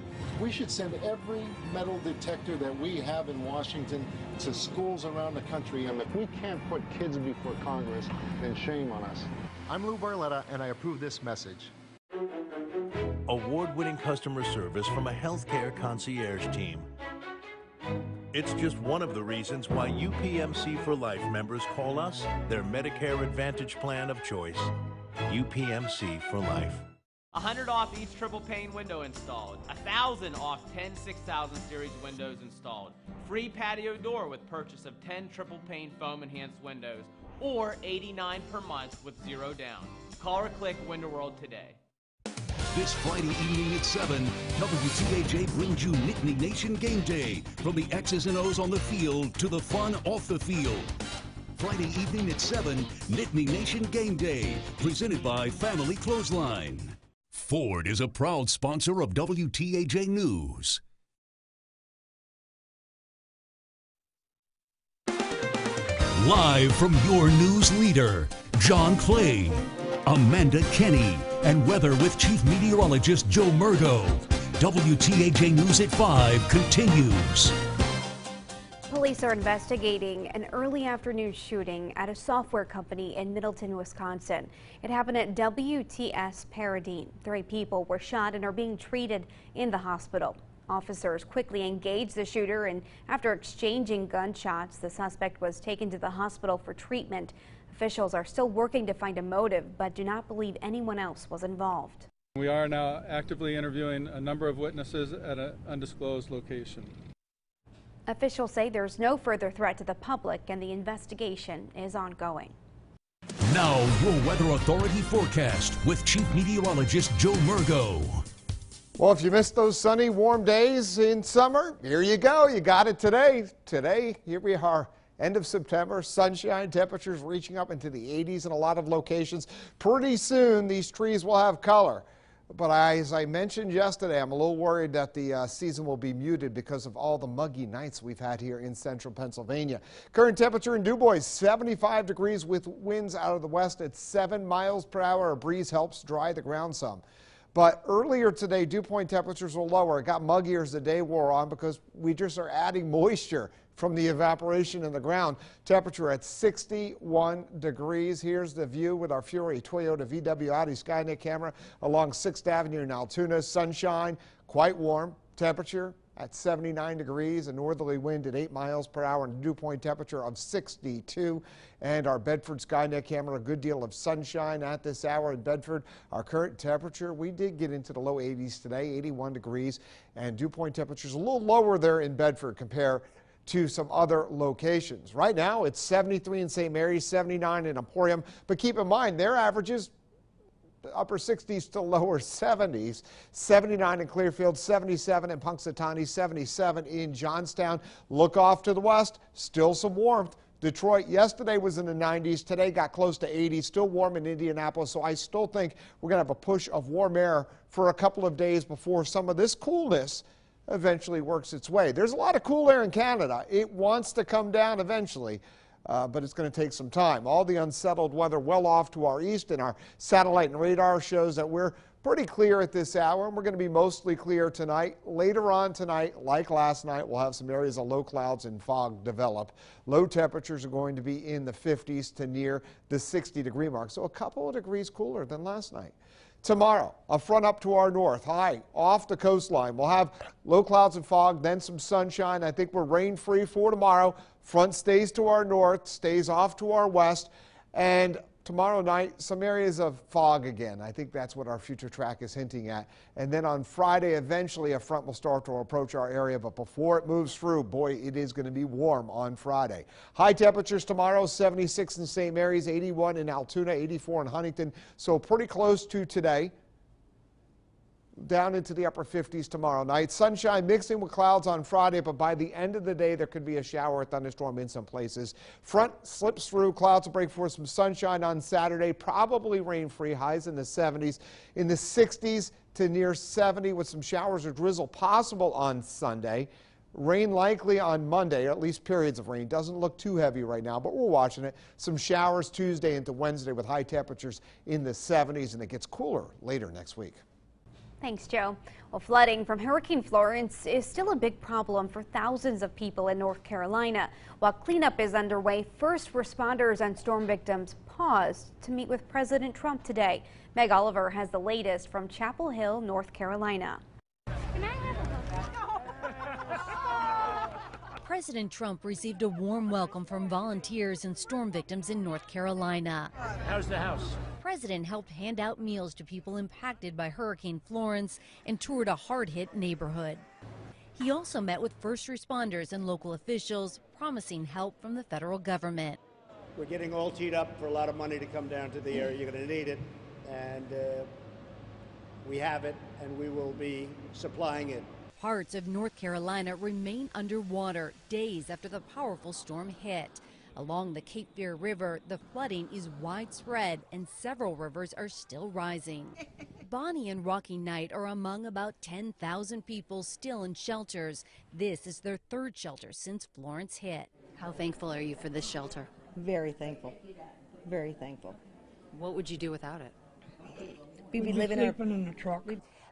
We should send every metal detector that we have in Washington to schools around the country. And if we can't put kids before Congress, then shame on us. I'm Lou Barletta, and I approve this message. Award-winning customer service from a healthcare concierge team. It's just one of the reasons why UPMC for Life members call us their Medicare Advantage plan of choice. UPMC for Life. 100 off each triple pane window installed. 1,000 off 10 6000 series windows installed. Free patio door with purchase of 10 triple pane foam enhanced windows, or $89 per month with 0 down. Call or click Window World today. This Friday evening at 7, WTAJ brings you Nittany Nation Game Day. From the X's and O's on the field to the fun off the field. Friday evening at 7, Nittany Nation Game Day, presented by Family Clothesline. Ford is a proud sponsor of WTAJ News. Live from your news leader, John Clay, Amanda Kenny, and weather with Chief Meteorologist Joe Murgo. WTAJ News at 5 continues. Police are investigating an early afternoon shooting at a software company in Middleton, Wisconsin. It happened at WTS Paradine. 3 people were shot and are being treated in the hospital. Officers quickly engaged the shooter, and after exchanging gunshots, the suspect was taken to the hospital for treatment. Officials are still working to find a motive, but do not believe anyone else was involved. We are now actively interviewing a number of witnesses at an undisclosed location. Officials say there's no further threat to the public and the investigation is ongoing. Now, your Weather Authority forecast with Chief Meteorologist Joe Murgo. Well, if you missed those sunny, warm days in summer, here you go. You got it today. Today, here we are. End of September, sunshine, temperatures reaching up into the 80s in a lot of locations. Pretty soon, these trees will have color. But as I mentioned yesterday, I'm a little worried that the season will be muted because of all the muggy nights we've had here in central Pennsylvania. Current temperature in DuBois, 75 degrees with winds out of the west at 7 miles per hour. A breeze helps dry the ground some. But earlier today, dew point temperatures were lower. It got muggier as the day wore on because we just are adding moisture from the evaporation in the ground. Temperature at 61 degrees. Here's the view with our Fury Toyota VW Audi Skynet camera along 6th Avenue in Altoona. Sunshine, quite warm. Temperature at 79 degrees, a northerly wind at 8 miles per hour, and a dew point temperature of 62. And our Bedford Skynet camera, a good deal of sunshine at this hour in Bedford. Our current temperature, we did get into the low 80s today, 81 degrees, and dew point temperatures a little lower there in Bedford compared to some other locations. Right now, it's 73 in St. Mary's, 79 in Emporium, but keep in mind, their averages upper 60s to lower 70s. 79 in Clearfield, 77 in Punxsutawney, 77 in Johnstown. Look off to the west, still some warmth. Detroit yesterday was in the 90s. Today got close to 80. Still warm in Indianapolis, so I still think we're going to have a push of warm air for a couple of days before some of this coolness eventually works its way. There's a lot of cool air in Canada. It wants to come down eventually. But it's going to take some time. All the unsettled weather well off to our east, and our satellite and radar shows that we're pretty clear at this hour, and we're going to be mostly clear tonight. Later on tonight, like last night, we'll have some areas of low clouds and fog develop. Low temperatures are going to be in the 50s to near the 60-degree mark, so a couple of degrees cooler than last night. Tomorrow, a front up to our north, high off the coastline. We'll have low clouds and fog, then some sunshine. I think we're rain-free for tomorrow. Front stays to our north, stays off to our west, and tomorrow night, some areas of fog again. I think that's what our future track is hinting at. And then on Friday, eventually a front will start to approach our area, but before it moves through, boy, it is going to be warm on Friday. High temperatures tomorrow, 76 in St. Mary's, 81 in Altoona, 84 in Huntington, so pretty close to today. Down into the upper 50s tomorrow night. Sunshine mixing with clouds on Friday, but by the end of the day, there could be a shower or thunderstorm in some places. Front slips through, clouds will break for some sunshine on Saturday, probably rain-free, highs in the 70s, in the 60s to near 70 with some showers or drizzle possible on Sunday. Rain likely on Monday, or at least periods of rain. Doesn't look too heavy right now, but we're watching it. Some showers Tuesday into Wednesday with high temperatures in the 70s, and it gets cooler later next week. Thanks, Joe. Well, flooding from Hurricane Florence is still a big problem for thousands of people in North Carolina. While cleanup is underway, first responders and storm victims paused to meet with President Trump today. Meg Oliver has the latest from Chapel Hill, North Carolina. President Trump received a warm welcome from volunteers and storm victims in North Carolina. How's the house? The president helped hand out meals to people impacted by Hurricane Florence and toured a hard-hit neighborhood. He also met with first responders and local officials, promising help from the federal government. We're getting all teed up for a lot of money to come down to the area. You're going to need it, and we have it, and we will be supplying it. Parts of North Carolina remain underwater days after the powerful storm hit. Along the Cape Fear River, the flooding is widespread and several rivers are still rising. Bonnie and Rocky Knight are among about 10,000 people still in shelters. This is their third shelter since Florence hit. How thankful are you for this shelter? Very thankful. Very thankful. What would you do without it? We'd be sleeping in the truck.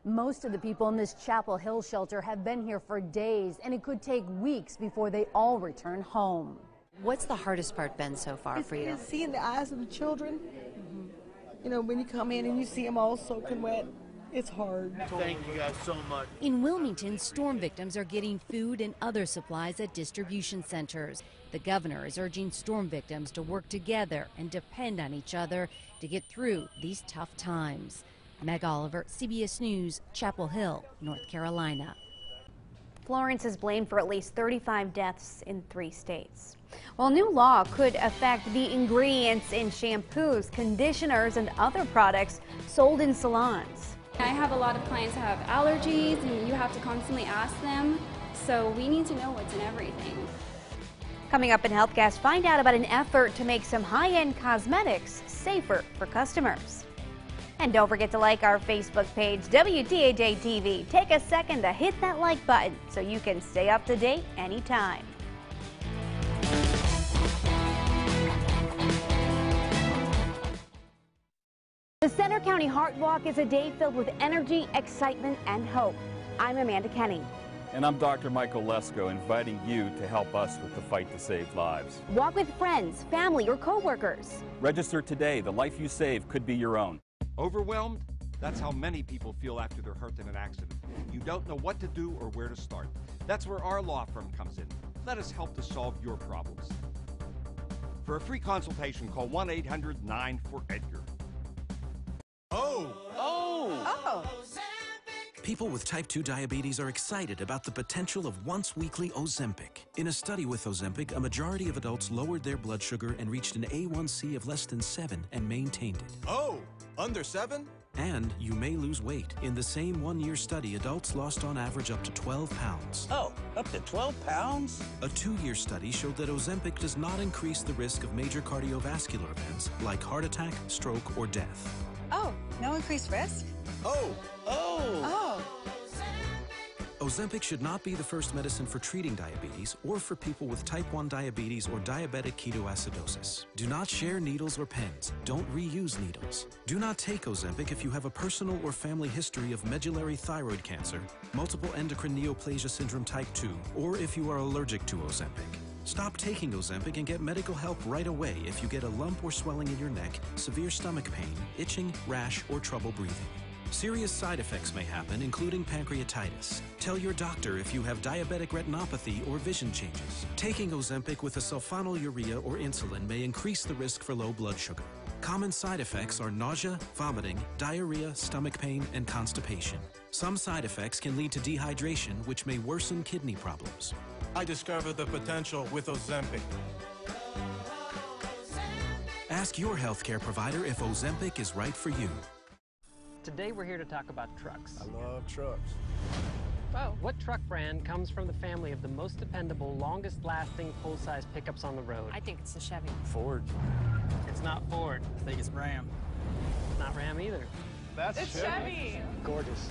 Most of the people in this Chapel Hill shelter have been here for days, and it could take weeks before they all return home. What's the hardest part been so far for you? It's seeing the eyes of the children. You know, when you come in and you see them all soaking wet, it's hard. Thank you guys so much. In Wilmington, storm victims are getting food and other supplies at distribution centers. The governor is urging storm victims to work together and depend on each other to get through these tough times. Meg Oliver, CBS News, Chapel Hill, North Carolina. Florence is blamed for at least 35 deaths in 3 states. Well, new law could affect the ingredients in shampoos, conditioners, and other products sold in salons. I have a lot of clients that have allergies, and you have to constantly ask them, so we need to know what's in everything. Coming up in HealthCast, find out about an effort to make some high-end cosmetics safer for customers. And don't forget to like our Facebook page, WTAJ TV. Take a second to hit that like button so you can stay up to date anytime. The Center County Heart Walk is a day filled with energy, excitement, and hope. I'm Amanda Kenny. And I'm Dr. Michael Lesko, inviting you to help us with the fight to save lives. Walk with friends, family, or co-workers. Register today. The life you save could be your own. Overwhelmed? That's how many people feel after they're hurt in an accident. You don't know what to do or where to start. That's where our law firm comes in. Let us help to solve your problems. For a free consultation, call 1-800-9-4-EDGAR. People with type 2 diabetes are excited about the potential of once-weekly Ozempic. In a study with Ozempic, a majority of adults lowered their blood sugar and reached an A1C of less than 7 and maintained it. Oh, under 7? And you may lose weight. In the same one-year study, adults lost on average up to 12 pounds. Oh, up to 12 pounds? A 2-year study showed that Ozempic does not increase the risk of major cardiovascular events like heart attack, stroke, or death. Oh, no increased risk? Oh. Ozempic should not be the first medicine for treating diabetes or for people with type 1 diabetes or diabetic ketoacidosis. Do not share needles or pens. Don't reuse needles. Do not take Ozempic if you have a personal or family history of medullary thyroid cancer, multiple endocrine neoplasia syndrome type 2, or if you are allergic to Ozempic. Stop taking Ozempic and get medical help right away if you get a lump or swelling in your neck, severe stomach pain, itching, rash, or trouble breathing. Serious side effects may happen, including pancreatitis. Tell your doctor if you have diabetic retinopathy or vision changes. Taking Ozempic with a sulfonylurea or insulin may increase the risk for low blood sugar. Common side effects are nausea, vomiting, diarrhea, stomach pain, and constipation. Some side effects can lead to dehydration, which may worsen kidney problems. I discovered the potential with Ozempic. Ask your healthcare provider if Ozempic is right for you. Today we're here to talk about trucks. I love trucks. Wow. What truck brand comes from the family of the most dependable, longest-lasting full-size pickups on the road? I think it's the Chevy. Ford. It's not Ford. I think it's Ram. Not Ram either. It's Chevy. Gorgeous.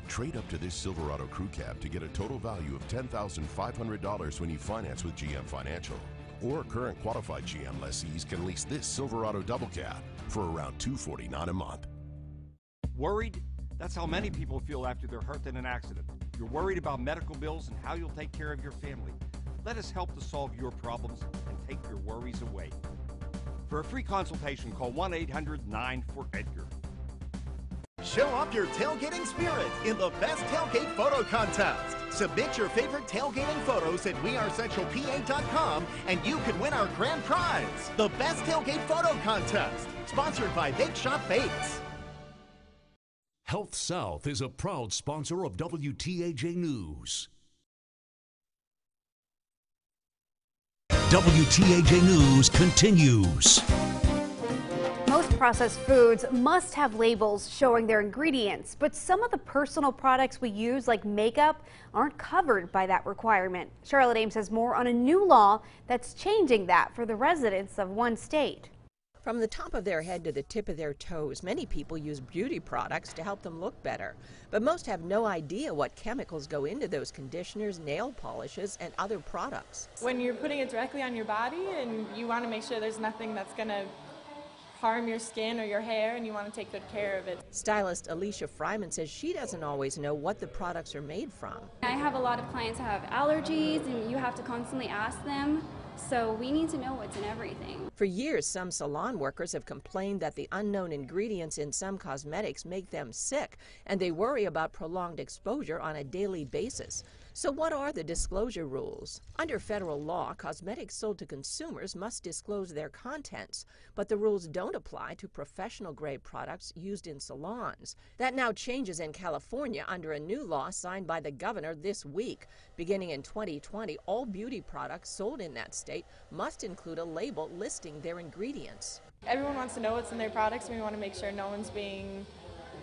Trade up to this Silverado Crew Cab to get a total value of $10,500 when you finance with GM Financial. Or current qualified GM lessees can lease this Silverado Double Cab for around $249 a month. Worried? That's how many people feel after they're hurt in an accident. You're worried about medical bills and how you'll take care of your family. Let us help to solve your problems and take your worries away. For a free consultation, call 1-800-9-4-EDGAR. Show off your tailgating spirit in the Best Tailgate Photo Contest. Submit your favorite tailgating photos at wearecentralpa.com and you can win our grand prize, the Best Tailgate Photo Contest, sponsored by Bake Shop Bakes. Health South is a proud sponsor of WTAJ News. WTAJ News continues. Most processed foods must have labels showing their ingredients, but some of the personal products we use, like makeup, aren't covered by that requirement. Charlotte Ames has more on a new law that's changing that for the residents of one state. From the top of their head to the tip of their toes, many people use beauty products to help them look better. But most have no idea what chemicals go into those conditioners, nail polishes, and other products. When you're putting it directly on your body and you want to make sure there's nothing that's going to harm your skin or your hair, and you want to take good care of it. Stylist Alicia Fryman says she doesn't always know what the products are made from. I have a lot of clients who have allergies, and you have to constantly ask them. So we need to know what's in everything. For years, some salon workers have complained that the unknown ingredients in some cosmetics make them sick, and they worry about prolonged exposure on a daily basis. So what are the disclosure rules? Under federal law, cosmetics sold to consumers must disclose their contents, but the rules don't apply to professional-grade products used in salons. That now changes in California under a new law signed by the governor this week. Beginning in 2020, all beauty products sold in that state must include a label listing their ingredients. Everyone wants to know what's in their products, and we want to make sure no one's being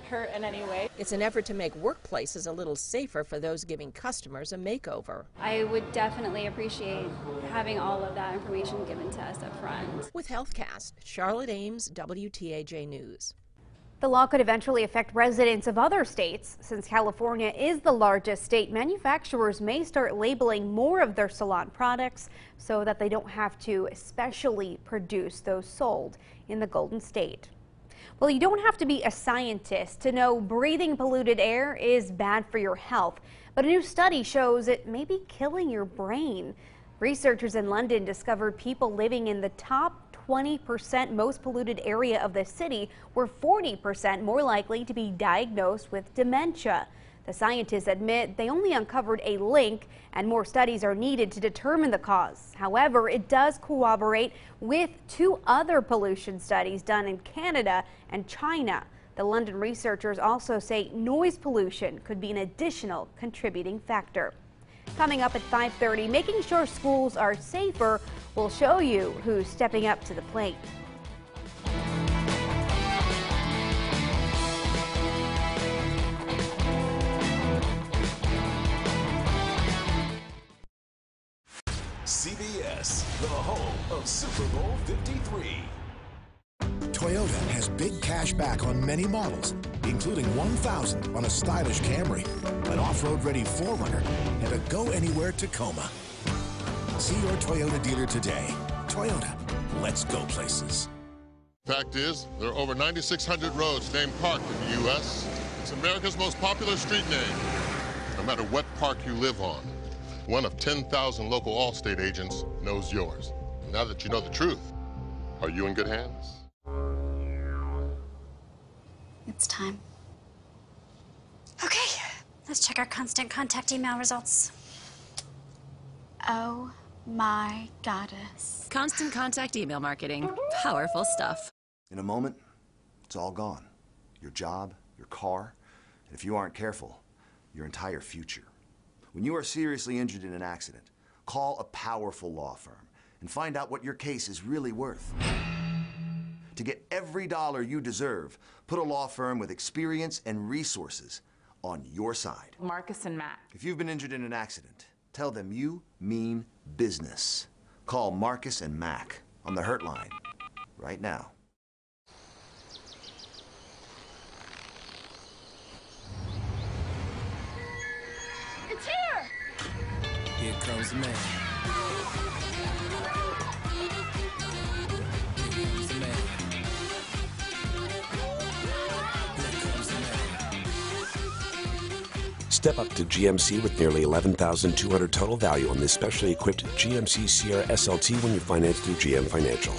hurt in any way. It's an effort to make workplaces a little safer for those giving customers a makeover. I would definitely appreciate having all of that information given to us up front. With HealthCast, Charlotte Ames, WTAJ News. The law could eventually affect residents of other states. Since California is the largest state, manufacturers may start labeling more of their salon products so that they don't have to specially produce those sold in the Golden State. Well, you don't have to be a scientist to know breathing polluted air is bad for your health, but a new study shows it may be killing your brain. Researchers in London discovered people living in the top 20% most polluted area of the city were 40% more likely to be diagnosed with dementia. The scientists admit they only uncovered a link, and more studies are needed to determine the cause. However, it does corroborate with two other pollution studies done in Canada and China. The London researchers also say noise pollution could be an additional contributing factor. Coming up at 5:30, making sure schools are safer. We'll show you who's stepping up to the plate. CBS, the home of Super Bowl 53. Toyota has big cash back on many models, including $1,000 on a stylish Camry, an off-road ready 4Runner, and a go-anywhere Tacoma. See your Toyota dealer today. Toyota, let's go places. Fact is, there are over 9,600 roads named Park in the U.S. It's America's most popular street name, no matter what park you live on. One of 10,000 local Allstate agents knows yours. Now that you know the truth, are you in good hands? It's time. Okay, let's check our constant contact email results. Oh my goddess. Constant contact email marketing. Powerful stuff. In a moment, it's all gone. Your job, your car, and if you aren't careful, your entire future. When you are seriously injured in an accident, call a powerful law firm and find out what your case is really worth. To get every dollar you deserve, put a law firm with experience and resources on your side. Marcus and Matt. If you've been injured in an accident, tell them you mean business. Call Marcus and Mac on the Hurt Line right now. It's here! Here comes the man. Here comes the man. Step up to GMC with nearly $11,200 total value on this specially equipped GMC Sierra SLT when you finance through GM Financial.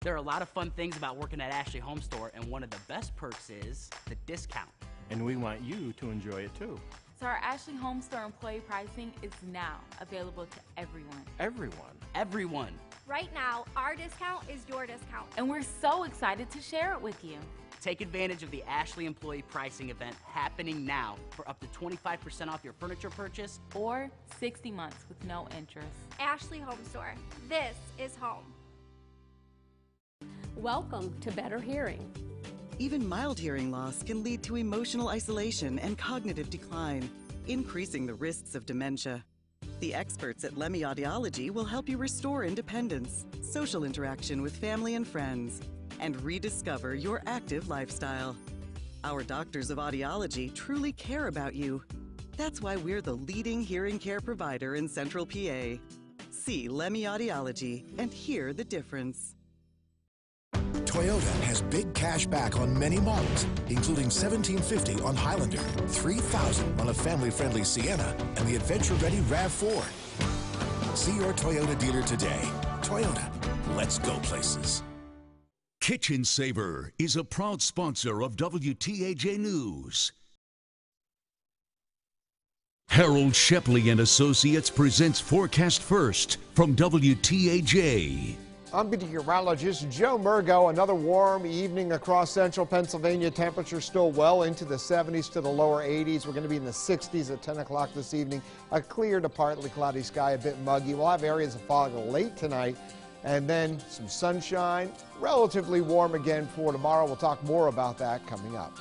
There are a lot of fun things about working at Ashley Home Store, and one of the best perks is the discount. and we want you to enjoy it too. So our Ashley Home Store employee pricing is now available to everyone. Everyone. Everyone. Right now, our discount is your discount. And we're so excited to share it with you. Take advantage of the Ashley employee pricing event happening now for up to 25% off your furniture purchase. Or 60 months with no interest. Ashley Home Store. This is home. Welcome to Better Hearing. Even mild hearing loss can lead to emotional isolation and cognitive decline, increasing the risks of dementia. The experts at Lemmy Audiology will help you restore independence, social interaction with family and friends, and rediscover your active lifestyle. Our doctors of audiology truly care about you. That's why we're the leading hearing care provider in Central PA. See Lemmy Audiology and hear the difference. Toyota has big cash back on many models, including $1,750 on Highlander, $3,000 on a family-friendly Sienna, and the adventure-ready RAV4. See your Toyota dealer today. Toyota, let's go places. Kitchen Saver is a proud sponsor of WTAJ News. Harold Shepley and Associates presents Forecast First from WTAJ. I'm meteorologist Joe Murgo. Another warm evening across central Pennsylvania. Temperatures still well into the 70s to the lower 80s. We're going to be in the 60s at 10 o'clock this evening. A clear to partly cloudy sky, a bit muggy. We'll have areas of fog late tonight, and then some sunshine. Relatively warm again for tomorrow. We'll talk more about that coming up.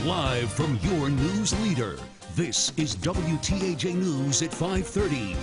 Live from your news leader, this is WTAJ News at 5:30.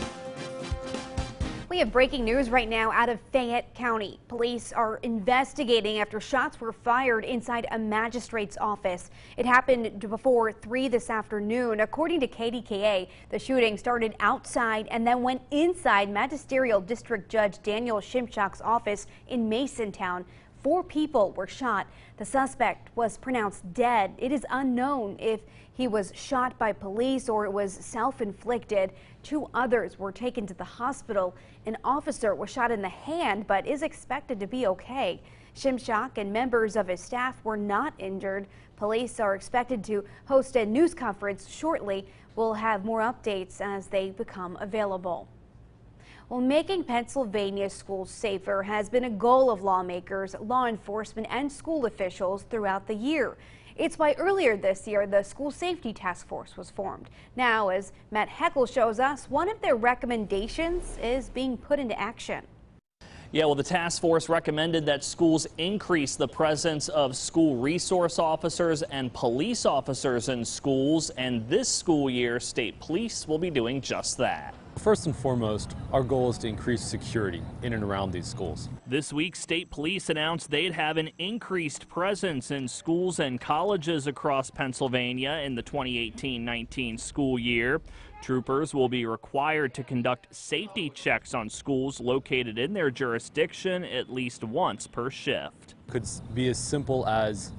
We have breaking news right now out of Fayette County. Police are investigating after shots were fired inside a magistrate's office. It happened before 3 this afternoon. According to KDKA, the shooting started outside and then went inside Magisterial District Judge Daniel Shimshak's office in Masontown. 4 people were shot. The suspect was pronounced dead. It is unknown if he was shot by police or it was self-inflicted. 2 others were taken to the hospital. An officer was shot in the hand but is expected to be okay. Shimshak and members of his staff were not injured. Police are expected to host a news conference shortly. We'll have more updates as they become available. Well, making Pennsylvania schools safer has been a goal of lawmakers, law enforcement, and school officials throughout the year. It's why earlier this year, the School Safety Task Force was formed. Now, as Matt Heckel shows us, one of their recommendations is being put into action. Yeah, well, the task force recommended that schools increase the presence of school resource officers and police officers in schools, and this school year, state police will be doing just that. First and foremost, our goal is to increase security in and around these schools. This week, state police announced they'd have an increased presence in schools and colleges across Pennsylvania in the 2018-19 school year. Troopers will be required to conduct safety checks on schools located in their jurisdiction at least once per shift. Could be as simple as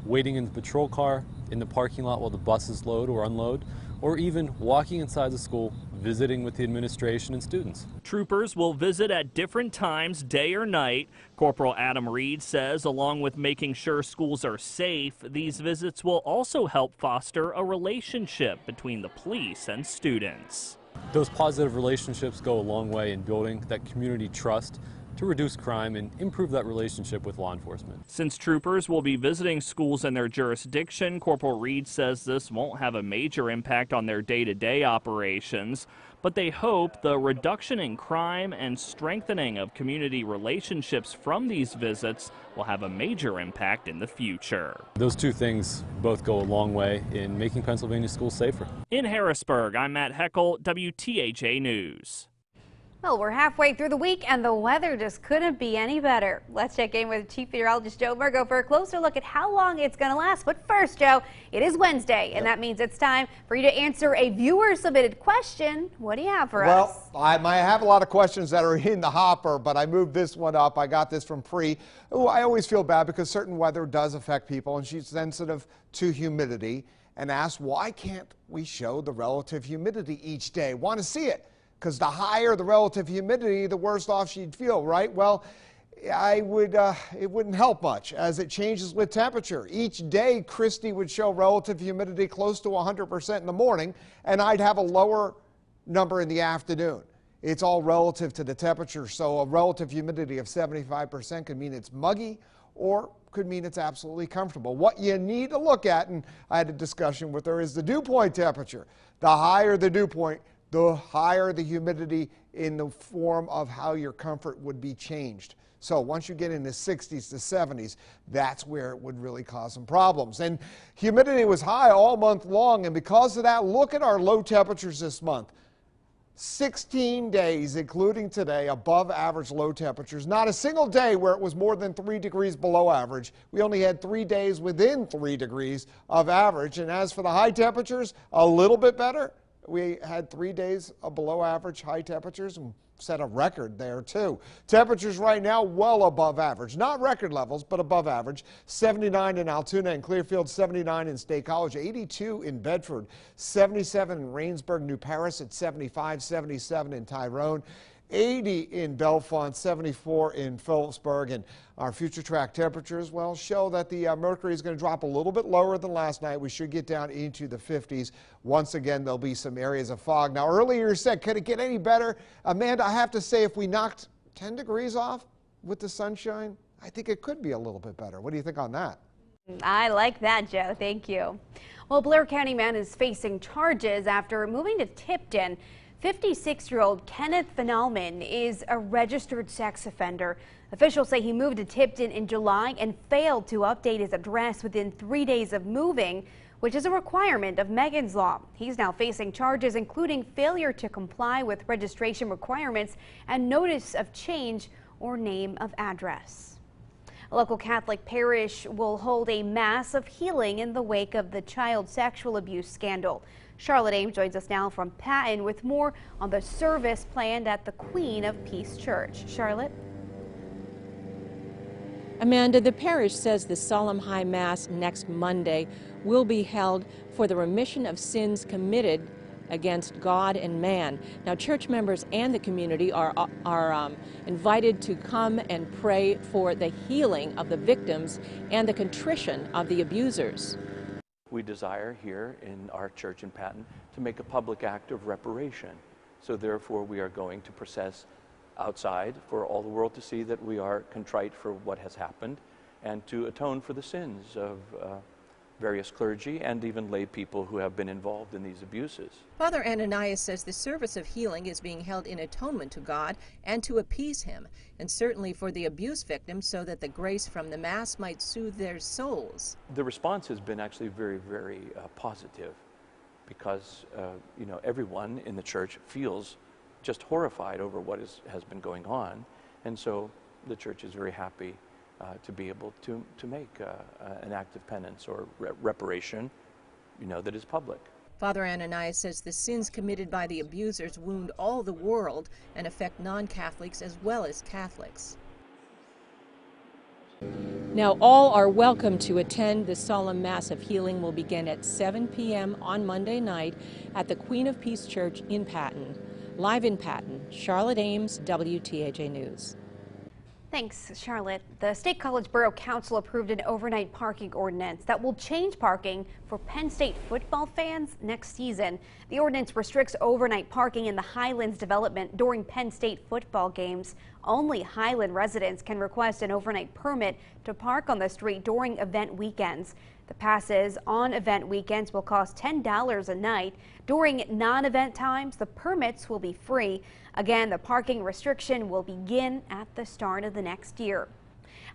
waiting in the patrol car in the parking lot while the buses load or unload, or even walking inside the school, visiting with the administration and students. Troopers will visit at different times, day or night. Corporal Adam Reed says along with making sure schools are safe, these visits will also help foster a relationship between the police and students. Those positive relationships go a long way in building that community trust to reduce crime and improve that relationship with law enforcement. Since troopers will be visiting schools in their jurisdiction, Corporal Reed says this won't have a major impact on their day-to-day operations, but they hope the reduction in crime and strengthening of community relationships from these visits will have a major impact in the future. Those two things both go a long way in making Pennsylvania schools safer. In Harrisburg, I'm Matt Heckel, WTAJ News. Well, we're halfway through the week and the weather just couldn't be any better. Let's check in with Chief Meteorologist Joe Murgo for a closer look at how long it's going to last. But first, Joe, it is Wednesday, and that means it's time for you to answer a viewer-submitted question. What do you have for us? Well, I might have a lot of questions that are in the hopper, but I moved this one up. I got this from Pri. Ooh, I always feel bad because certain weather does affect people, and she's sensitive to humidity, and asked, why can't we show the relative humidity each day? Want to see it? Because the higher the relative humidity, the worse off she'd feel, right? Well, it wouldn't help much as it changes with temperature. Each day, Christie would show relative humidity close to 100% in the morning, and I'd have a lower number in the afternoon. It's all relative to the temperature, so a relative humidity of 75% could mean it's muggy or could mean it's absolutely comfortable. What you need to look at, and I had a discussion with her, is the dew point temperature. The higher the dew point, the higher the humidity in the form of how your comfort would be changed. So once you get in the 60s to 70s, that's where it would really cause some problems. And humidity was high all month long, and because of that, look at our low temperatures this month. 16 days, including today, above average low temperatures. Not a single day where it was more than 3 degrees below average. We only had 3 days within 3 degrees of average. And as for the high temperatures, a little bit better. We had 3 days of below average high temperatures and set a record there too. Temperatures right now well above average. Not record levels, but above average. 79 in Altoona and Clearfield, 79 in State College, 82 in Bedford, 77 in Rainsburg, New Paris at 75, 77 in Tyrone, 80 in Bellefonte, 74 in Phillipsburg. And our future track temperatures, well, show that the mercury is going to drop a little bit lower than last night. We should get down into the 50s. Once again, there'll be some areas of fog. Now, earlier you said, could it get any better? Amanda, I have to say, if we knocked 10 degrees off with the sunshine, I think it could be a little bit better. What do you think on that? I like that, Joe. Thank you. Well, Blair County man is facing charges after moving to Tipton. 56-year-old Kenneth Finalman is a registered sex offender. Officials say he moved to Tipton in July and failed to update his address within 3 days of moving, which is a requirement of Megan's Law. He's now facing charges including failure to comply with registration requirements and notice of change or name of address. A local Catholic parish will hold a Mass of healing in the wake of the child sexual abuse scandal. Charlotte Ames joins us now from Patton with more on the service planned at the Queen of Peace Church. Charlotte? Amanda, the parish says the solemn high mass next Monday will be held for the remission of sins committed against God and man. Now, church members and the community are invited to come and pray for the healing of the victims and the contrition of the abusers. We desire here in our church in Patton to make a public act of reparation. So therefore we are going to process outside for all the world to see that we are contrite for what has happened and to atone for the sins of various clergy and even lay people who have been involved in these abuses. Father Ananias says the service of healing is being held in atonement to God and to appease him, and certainly for the abuse victims so that the grace from the Mass might soothe their souls. The response has been actually very, very positive because, you know, everyone in the church feels just horrified over what has been going on, and so the church is very happy to be able to make an act of penance or reparation, you know, that is public. Father Ananias says the sins committed by the abusers wound all the world and affect non-Catholics as well as Catholics. Now, all are welcome to attend. The solemn Mass of healing will begin at 7 p.m. on Monday night at the Queen of Peace Church in Patton. Live in Patton, Charlotte Ames, WTAJ News. Thanks, Charlotte. The State College Borough Council approved an overnight parking ordinance that will change parking for Penn State football fans next season. The ordinance restricts overnight parking in the Highlands development during Penn State football games. Only Highland residents can request an overnight permit to park on the street during event weekends. The passes on event weekends will cost $10 a night. During non-event times, the permits will be free. Again, the parking restriction will begin at the start of the next year.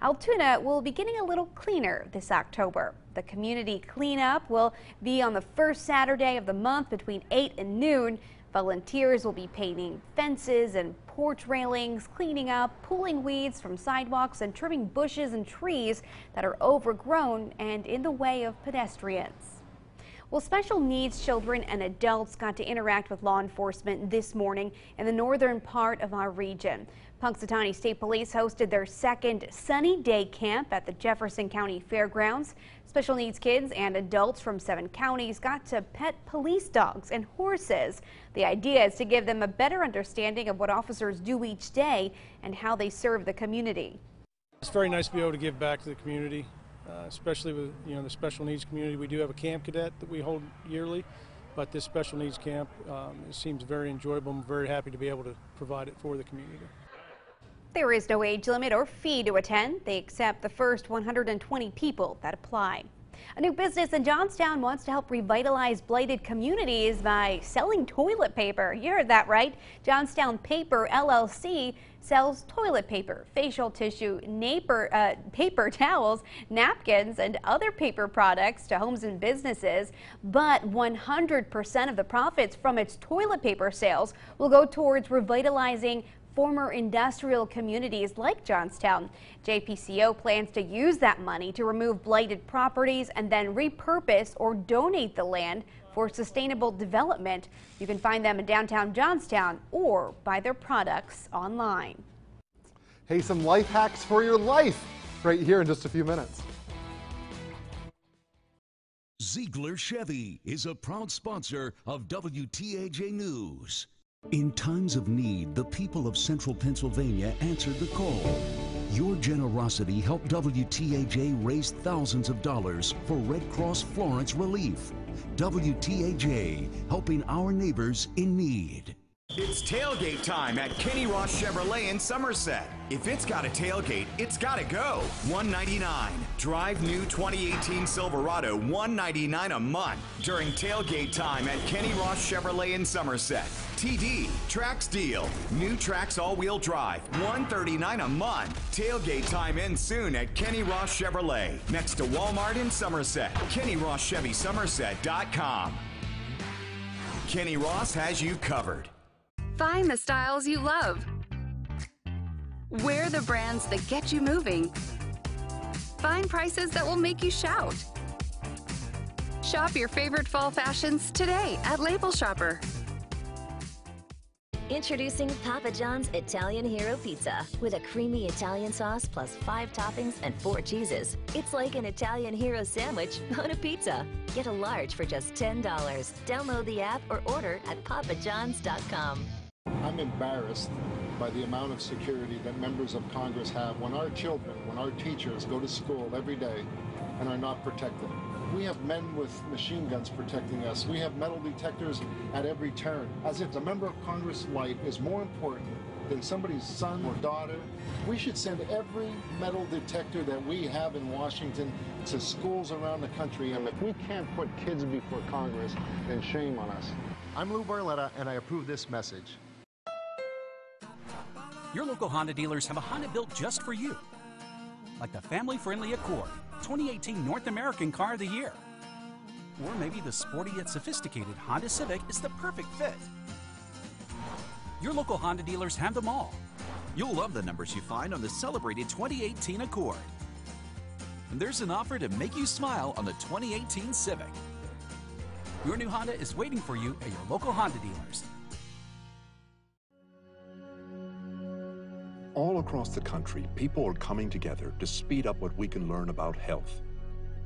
Altoona will be getting a little cleaner this October. The community cleanup will be on the first Saturday of the month between 8 and noon. Volunteers will be painting fences and porch railings, cleaning up, pulling weeds from sidewalks, and trimming bushes and trees that are overgrown and in the way of pedestrians. Well, special needs children and adults got to interact with law enforcement this morning in the northern part of our region. Punxsutawney State Police hosted their second Sunny Day Camp at the Jefferson County Fairgrounds. Special needs kids and adults from 7 counties got to pet police dogs and horses. The idea is to give them a better understanding of what officers do each day and how they serve the community. It's very nice to be able to give back to the community, especially with the special needs community. We do have a camp cadet that we hold yearly, but this special needs camp it seems very enjoyable. I'm very happy to be able to provide it for the community. There is no age limit or fee to attend. They accept the first 120 people that apply. A new business in Johnstown wants to help revitalize blighted communities by selling toilet paper. You heard that right. Johnstown Paper LLC sells toilet paper, facial tissue, paper towels, napkins, and other paper products to homes and businesses. But 100% of the profits from its toilet paper sales will go towards revitalizing former industrial communities like Johnstown. JPCO plans to use that money to remove blighted properties and then repurpose or donate the land for sustainable development. You can find them in downtown Johnstown or buy their products online. Hey, some life hacks for your life right here in just a few minutes. Ziegler Chevy is a proud sponsor of WTAJ News. In times of need, the people of Central Pennsylvania answered the call. Your generosity helped WTAJ raise thousands of dollars for Red Cross Florence relief. WTAJ, helping our neighbors in need. It's tailgate time at Kenny Ross Chevrolet in Somerset. If it's got a tailgate, it's got to go. $199. Drive new 2018 Silverado, $199 a month during tailgate time at Kenny Ross Chevrolet in Somerset. TD, Trax deal. New Trax all-wheel drive, $139 a month. Tailgate time ends soon at Kenny Ross Chevrolet, next to Walmart in Somerset. KennyRossChevySomerset.com. Kenny Ross has you covered. Find the styles you love. Wear the brands that get you moving. Find prices that will make you shout. Shop your favorite fall fashions today at Label Shopper. Introducing Papa John's Italian Hero Pizza with a creamy Italian sauce plus 5 toppings and 4 cheeses. It's like an Italian hero sandwich on a pizza. Get a large for just $10. Download the app or order at papajohns.com. I'm embarrassed by the amount of security that members of Congress have when our children, when our teachers go to school every day and are not protected. We have men with machine guns protecting us. We have metal detectors at every turn, as if the member of Congress' life is more important than somebody's son or daughter. We should send every metal detector that we have in Washington to schools around the country. And if we can't put kids before Congress, then shame on us. I'm Lou Barletta, and I approve this message. Your local Honda dealers have a Honda built just for you, like the family-friendly Accord, 2018 North American Car of the Year. Or maybe the sporty yet sophisticated Honda Civic is the perfect fit. Your local Honda dealers have them all. You'll love the numbers you find on the celebrated 2018 Accord. And there's an offer to make you smile on the 2018 Civic. Your new Honda is waiting for you at your local Honda dealers. All across the country, people are coming together to speed up what we can learn about health.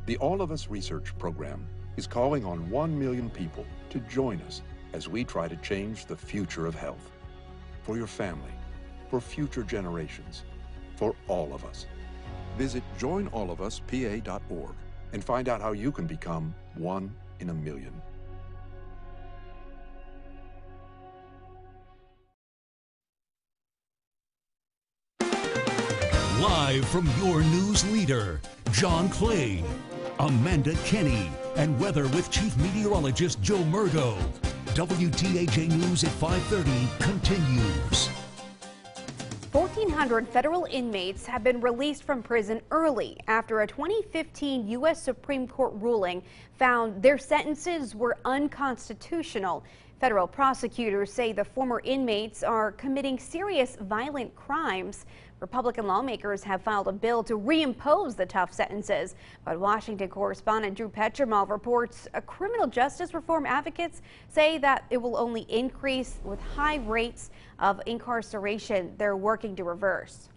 The All of Us Research Program is calling on 1 million people to join us as we try to change the future of health. For your family, for future generations, for all of us. Visit joinallofuspa.org and find out how you can become 1 in a million. Live from your news leader, John Clay, Amanda Kenny, and weather with Chief Meteorologist Joe Murgo. WTAJ News at 5:30 continues. 1,400 federal inmates have been released from prison early after a 2015 U.S. Supreme Court ruling found their sentences were unconstitutional. Federal prosecutors say the former inmates are committing serious violent crimes. Republican lawmakers have filed a bill to reimpose the tough sentences, but Washington correspondent Drew Petromal reports criminal justice reform advocates say that it will only increase with high rates of incarceration they're working to reverse.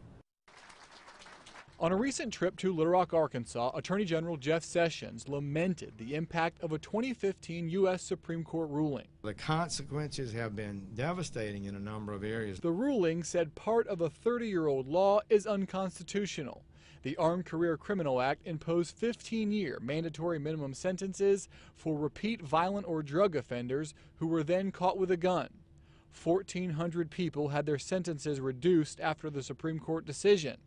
On a recent trip to Little Rock, Arkansas, Attorney General Jeff Sessions lamented the impact of a 2015 U.S. Supreme Court ruling. The consequences have been devastating in a number of areas. The ruling said part of a 30-year-old law is unconstitutional. The Armed Career Criminal Act imposed 15-year mandatory minimum sentences for repeat violent or drug offenders who were then caught with a gun. 1,400 people had their sentences reduced after the Supreme Court decision.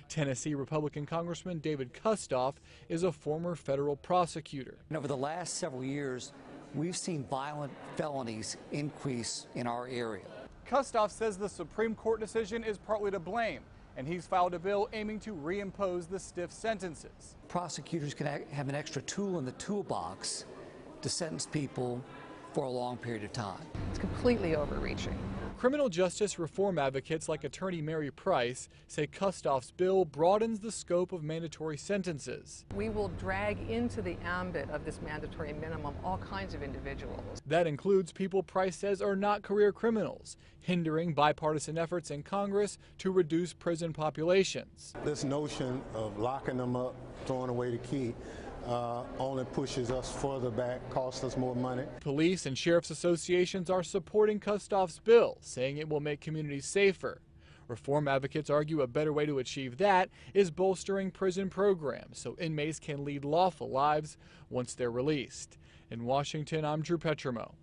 Tennessee Republican Congressman David Kustoff is a former federal prosecutor. And over the last several years, we've seen violent felonies increase in our area. Kustoff says the Supreme Court decision is partly to blame, and he's filed a bill aiming to reimpose the stiff sentences. Prosecutors can have an extra tool in the toolbox to sentence people for a long period of time. It's completely overreaching. Criminal justice reform advocates like attorney Mary Price say Kustoff's bill broadens the scope of mandatory sentences. We will drag into the ambit of this mandatory minimum all kinds of individuals. That includes people Price says are not career criminals, hindering bipartisan efforts in Congress to reduce prison populations. This notion of locking them up, throwing away the key, only pushes us further back, costs us more money. Police and sheriff's associations are supporting Kustoff's bill, saying it will make communities safer. Reform advocates argue a better way to achieve that is bolstering prison programs so inmates can lead lawful lives once they're released. In Washington, I'm Drew Petromo.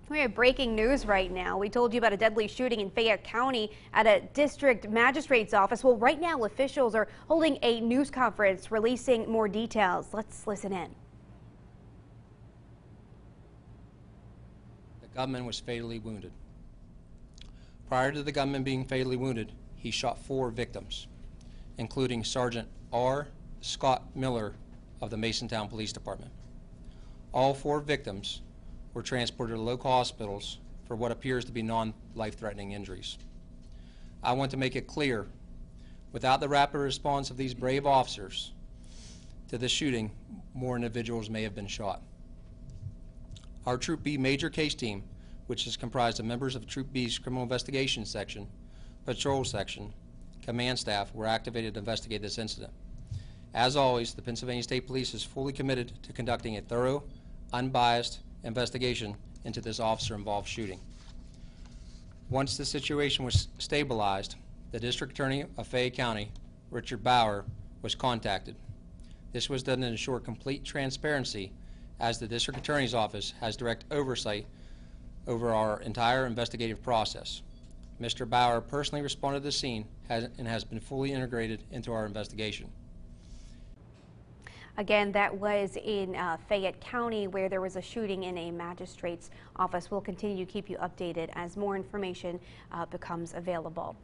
We have breaking news right now. We told you about a deadly shooting in Fayette County at a district magistrate's office. Well, right now officials are holding a news conference releasing more details. Let's listen in. The gunman was fatally wounded. Prior to the gunman being fatally wounded, he shot 4 victims, including Sergeant R. Scott Miller of the Masontown Police Department. All 4 victims were transported to local hospitals for what appears to be non-life-threatening injuries. I want to make it clear, without the rapid response of these brave officers to this shooting, more individuals may have been shot. Our Troop B major case team, which is comprised of members of Troop B's Criminal Investigation Section, Patrol Section, Command staff, were activated to investigate this incident. As always, the Pennsylvania State Police is fully committed to conducting a thorough, unbiased investigation into this officer-involved shooting. Once the situation was stabilized, the District Attorney of Fayette County, Richard Bauer, was contacted. This was done to ensure complete transparency, as the District Attorney's Office has direct oversight over our entire investigative process. Mr. Bauer personally responded to the scene and has been fully integrated into our investigation. Again, that was in Fayette County, where there was a shooting in a magistrate's office. We'll continue to keep you updated as more information becomes available.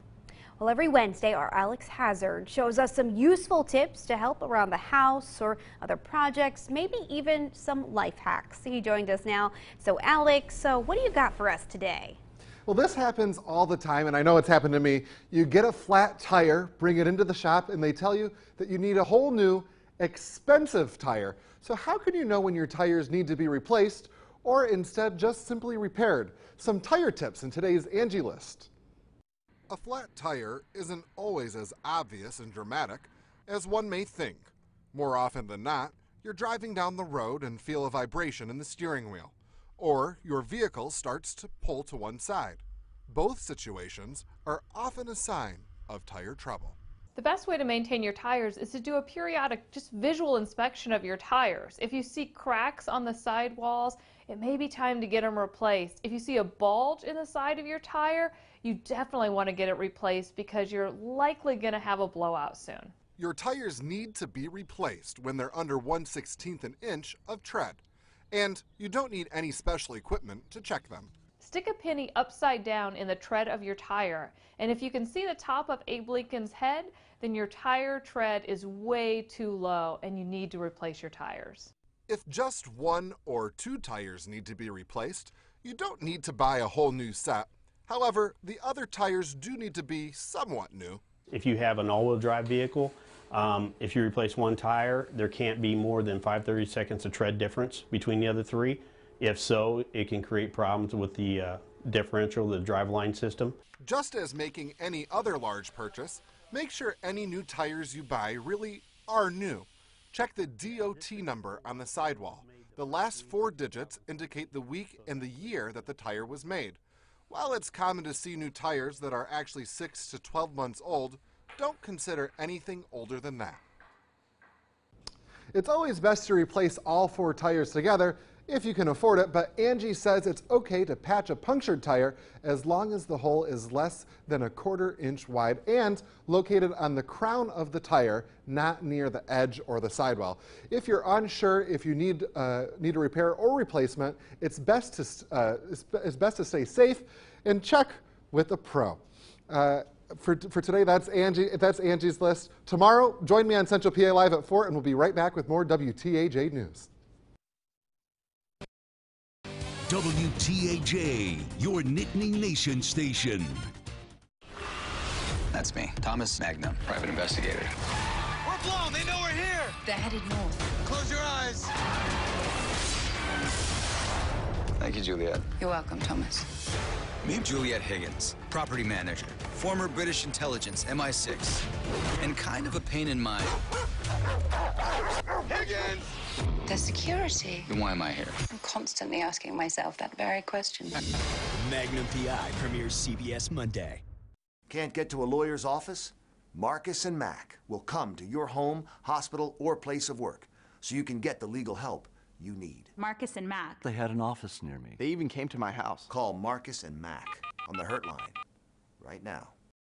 Well, every Wednesday, our Alex Hazard shows us some useful tips to help around the house or other projects, maybe even some life hacks. He joined us now. So, Alex, what do you got for us today? Well, this happens all the time, and I know it's happened to me. You get a flat tire, bring it into the shop, and they tell you that you need a whole new expensive tire. So how can you know when your tires need to be replaced or instead just simply repaired? Some tire tips in today's Angie List. A flat tire isn't always as obvious and dramatic as one may think. More often than not, you're driving down the road and feel a vibration in the steering wheel, or your vehicle starts to pull to one side. Both situations are often a sign of tire trouble. The best way to maintain your tires is to do a periodic, just visual inspection of your tires. If you see cracks on the sidewalls, it may be time to get them replaced. If you see a bulge in the side of your tire, you definitely want to get it replaced because you're likely going to have a blowout soon. Your tires need to be replaced when they're under 1/16 an inch of tread, and you don't need any special equipment to check them. Stick a penny upside down in the tread of your tire, and if you can see the top of Abe Lincoln's head, then your tire tread is way too low and you need to replace your tires. If just 1 or 2 tires need to be replaced, you don't need to buy a whole new set. However, the other tires do need to be somewhat new. If you have an all-wheel drive vehicle, if you replace 1 tire, there can't be more than 5/32 of tread difference between the other 3. If so, it can create problems with the differential, the driveline system. Just as making any other large purchase, make sure any new tires you buy really are new. Check the DOT number on the sidewall. The last 4 digits indicate the week and the year that the tire was made. While it's common to see new tires that are actually 6 to 12 months old, don't consider anything older than that. It's always best to replace all 4 tires together if you can afford it, but Angie says it's okay to patch a punctured tire as long as the hole is less than a 1/4 inch wide and located on the crown of the tire, not near the edge or the sidewall. If you're unsure if you need a repair or replacement, it's best to stay safe and check with a pro. For today, that's Angie's list. Tomorrow, join me on Central PA Live at 4, and we'll be right back with more WTAJ news. WTAJ, your Nittany Nation station. That's me, Thomas Magnum, private investigator. We're blown. They know we're here. They're headed north. Close your eyes. Thank you, Juliet. You're welcome, Thomas. Meet Juliet Higgins, property manager, former British intelligence, MI6, and kind of a pain in my... Higgins! The security. Then why am I here? I'm constantly asking myself that very question. Magnum PI premieres CBS Monday. Can't get to a lawyer's office? Marcus and Mack will come to your home, hospital, or place of work so you can get the legal help you need. Marcus and Mack. They had an office near me. They even came to my house. Call Marcus and Mack on the Hurt line right now.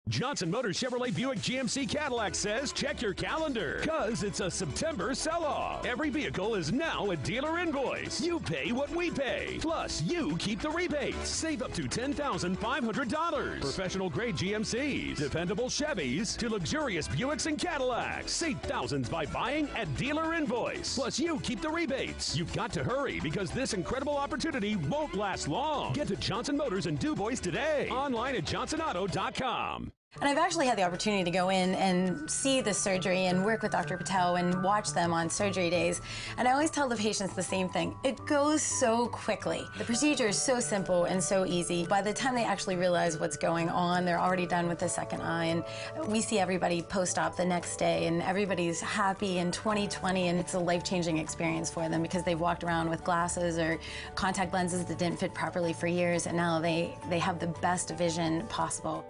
Johnson Motors Chevrolet Buick GMC Cadillac says check your calendar, cause it's a September sell-off. Every vehicle is now a dealer invoice. You pay what we pay, plus you keep the rebates. Save up to $10,500. Professional grade GMCs, dependable Chevys, to luxurious Buicks and Cadillacs. Save thousands by buying at dealer invoice, plus you keep the rebates. You've got to hurry because this incredible opportunity won't last long. Get to Johnson Motors in Du Bois today. Online at johnsonauto.com. And I've actually had the opportunity to go in and see the surgery and work with Dr. Patel and watch them on surgery days. And I always tell the patients the same thing. It goes so quickly. The procedure is so simple and so easy. By the time they actually realize what's going on, they're already done with the second eye. And we see everybody post-op the next day, and everybody's happy in 2020, and it's a life-changing experience for them because they've walked around with glasses or contact lenses that didn't fit properly for years, and now they have the best vision possible.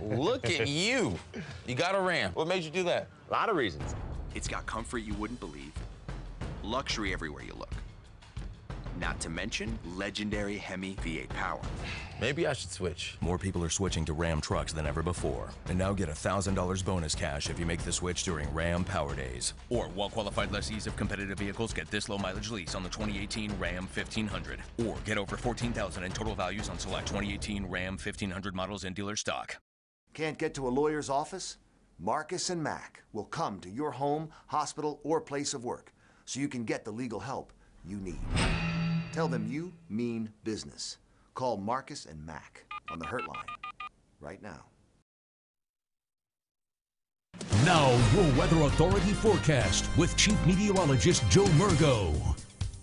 Look at you. You got a Ram. What made you do that? A lot of reasons. It's got comfort you wouldn't believe, luxury everywhere you look. Not to mention legendary Hemi V8 power. Maybe I should switch. More people are switching to Ram trucks than ever before. And now get $1,000 bonus cash if you make the switch during Ram Power Days. Or well-qualified lessees of competitive vehicles get this low mileage lease on the 2018 Ram 1500. Or get over $14,000 in total values on select 2018 Ram 1500 models in dealer stock. Can't get to a lawyer's office? Marcus and Mack will come to your home, hospital, or place of work so you can get the legal help you need. Tell them you mean business. Call Marcus and Mack on the Hurt line right now. Now, your Weather Authority forecast with Chief Meteorologist Joe Murgo.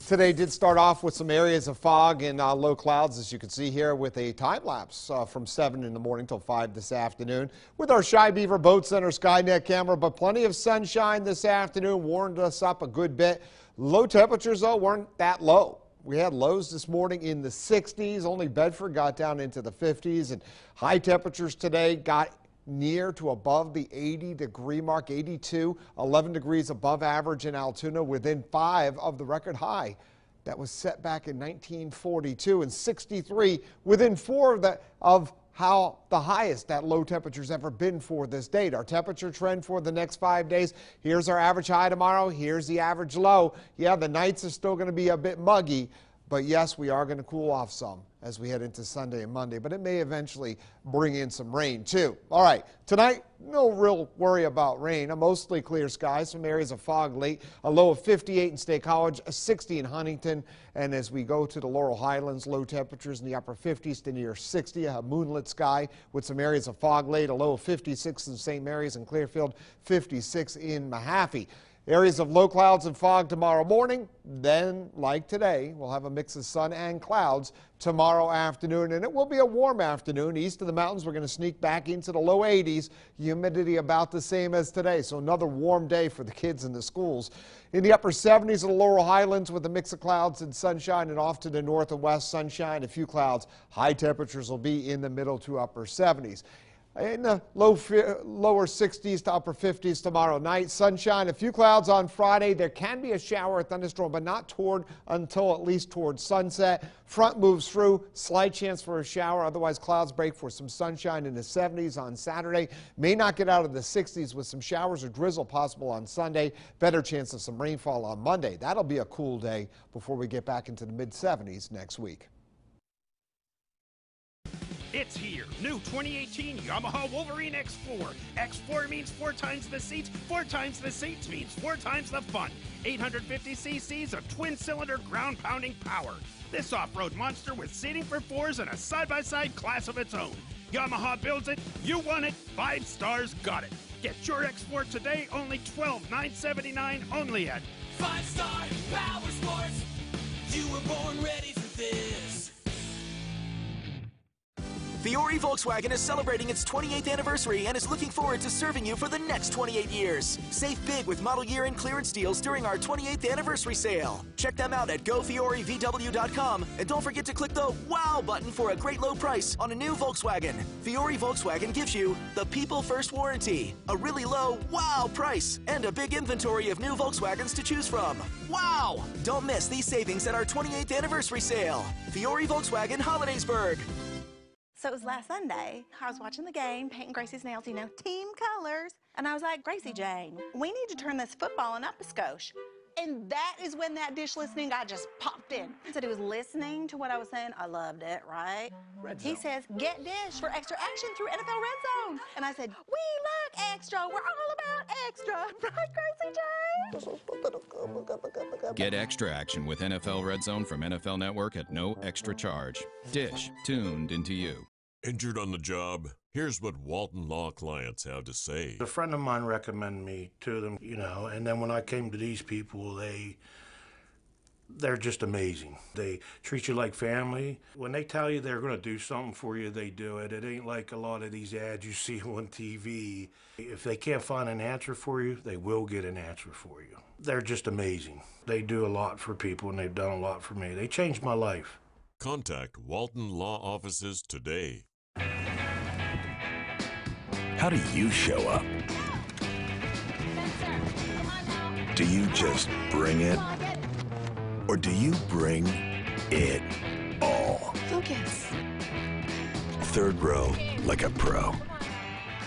Today did start off with some areas of fog and low clouds, as you can see here, with a time lapse from 7 in the morning till 5 this afternoon with our Shy Beaver Boat Center Skynet camera, but plenty of sunshine this afternoon warmed us up a good bit. Low temperatures, though, weren't that low. We had lows this morning in the 60s. Only Bedford got down into the 50s, and high temperatures today got near to above the 80-degree mark, 82, 11 degrees above average in Altoona, within 5 of the record high that was set back in 1942, and 63 within 4 of how the highest that low temperature's ever been for this date. Our temperature trend for the next 5 days. Here's our average high tomorrow. Here's the average low. Yeah, the nights are still going to be a bit muggy, But yes, we are going to cool off some as we head into Sunday and Monday, but it may eventually bring in some rain too. All right, tonight, no real worry about rain. A mostly clear skies, some areas of fog late, a low of 58 in State College, a 60 in Huntington, and as we go to the Laurel Highlands, low temperatures in the upper 50s to near 60, a moonlit sky with some areas of fog late, a low of 56 in St. Mary's and Clearfield, 56 in Mahaffey. Areas of low clouds and fog tomorrow morning. Then, like today, we'll have a mix of sun and clouds tomorrow afternoon, and it will be a warm afternoon. East of the mountains, we're going to sneak back into the low 80s. Humidity about the same as today, so another warm day for the kids in the schools. In the upper 70s of the Laurel Highlands with a mix of clouds and sunshine, and off to the north and west, sunshine, a few clouds. High temperatures will be in the middle to upper 70s. In the lower 60s to upper 50s tomorrow night. Sunshine, a few clouds on Friday. There can be a shower or thunderstorm, but not until at least towards sunset. Front moves through, slight chance for a shower. Otherwise, clouds break for some sunshine in the 70s on Saturday. May not get out of the 60s with some showers or drizzle possible on Sunday. Better chance of some rainfall on Monday. That'll be a cool day before we get back into the mid-70s next week. It's here. New 2018 Yamaha Wolverine X4. X4 means 4 times the seats. 4 times the seats means 4 times the fun. 850 cc's of twin-cylinder ground-pounding power. This off-road monster with seating for 4s and a side-by-side class of its own. Yamaha builds it. You want it. 5 stars got it. Get your X4 today. Only $12,979 only at 5-star Power Sports. You were born ready for this. Fiore Volkswagen is celebrating its 28th anniversary and is looking forward to serving you for the next 28 years. Save big with model year and clearance deals during our 28th anniversary sale. Check them out at GoFioreVW.com and don't forget to click the WOW button for a great low price on a new Volkswagen. Fiore Volkswagen gives you the People First warranty, a really low WOW price, and a big inventory of new Volkswagens to choose from. Wow! Don't miss these savings at our 28th anniversary sale. Fiore Volkswagen Hollidaysburg. So it was last Sunday. I was watching the game, painting Gracie's nails, you know, team colors. And I was like, Gracie Jane, we need to turn this football in up a skosh. And that is when that dish listening guy just popped in. He said he was listening to what I was saying. I loved it, right? He says, get Dish for extra action through NFL Red Zone. And I said, we like extra. We're all about extra. Right, Gracie Jane? Get extra action with NFL Red Zone from NFL Network at no extra charge. Dish, tuned into you. Injured on the job? Here's what Walton Law clients have to say. A friend of mine recommended me to them, you know, and then when I came to these people, they're just amazing. They treat you like family. When they tell you they're going to do something for you, they do it. It ain't like a lot of these ads you see on TV. If they can't find an answer for you, they will get an answer for you. They're just amazing. They do a lot for people, and they've done a lot for me. They changed my life. Contact Walton Law offices today. How do you show up? Do you just bring it? Or do you bring it all? Focus. Third row like a pro.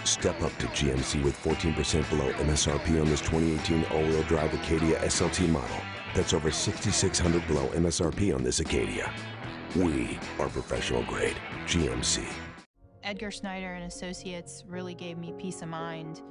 Step up to GMC with 14% below MSRP on this 2018 all-wheel drive Acadia SLT model. That's over $6,600 below MSRP on this Acadia. We are professional grade. GMC. Edgar Snyder and Associates really gave me peace of mind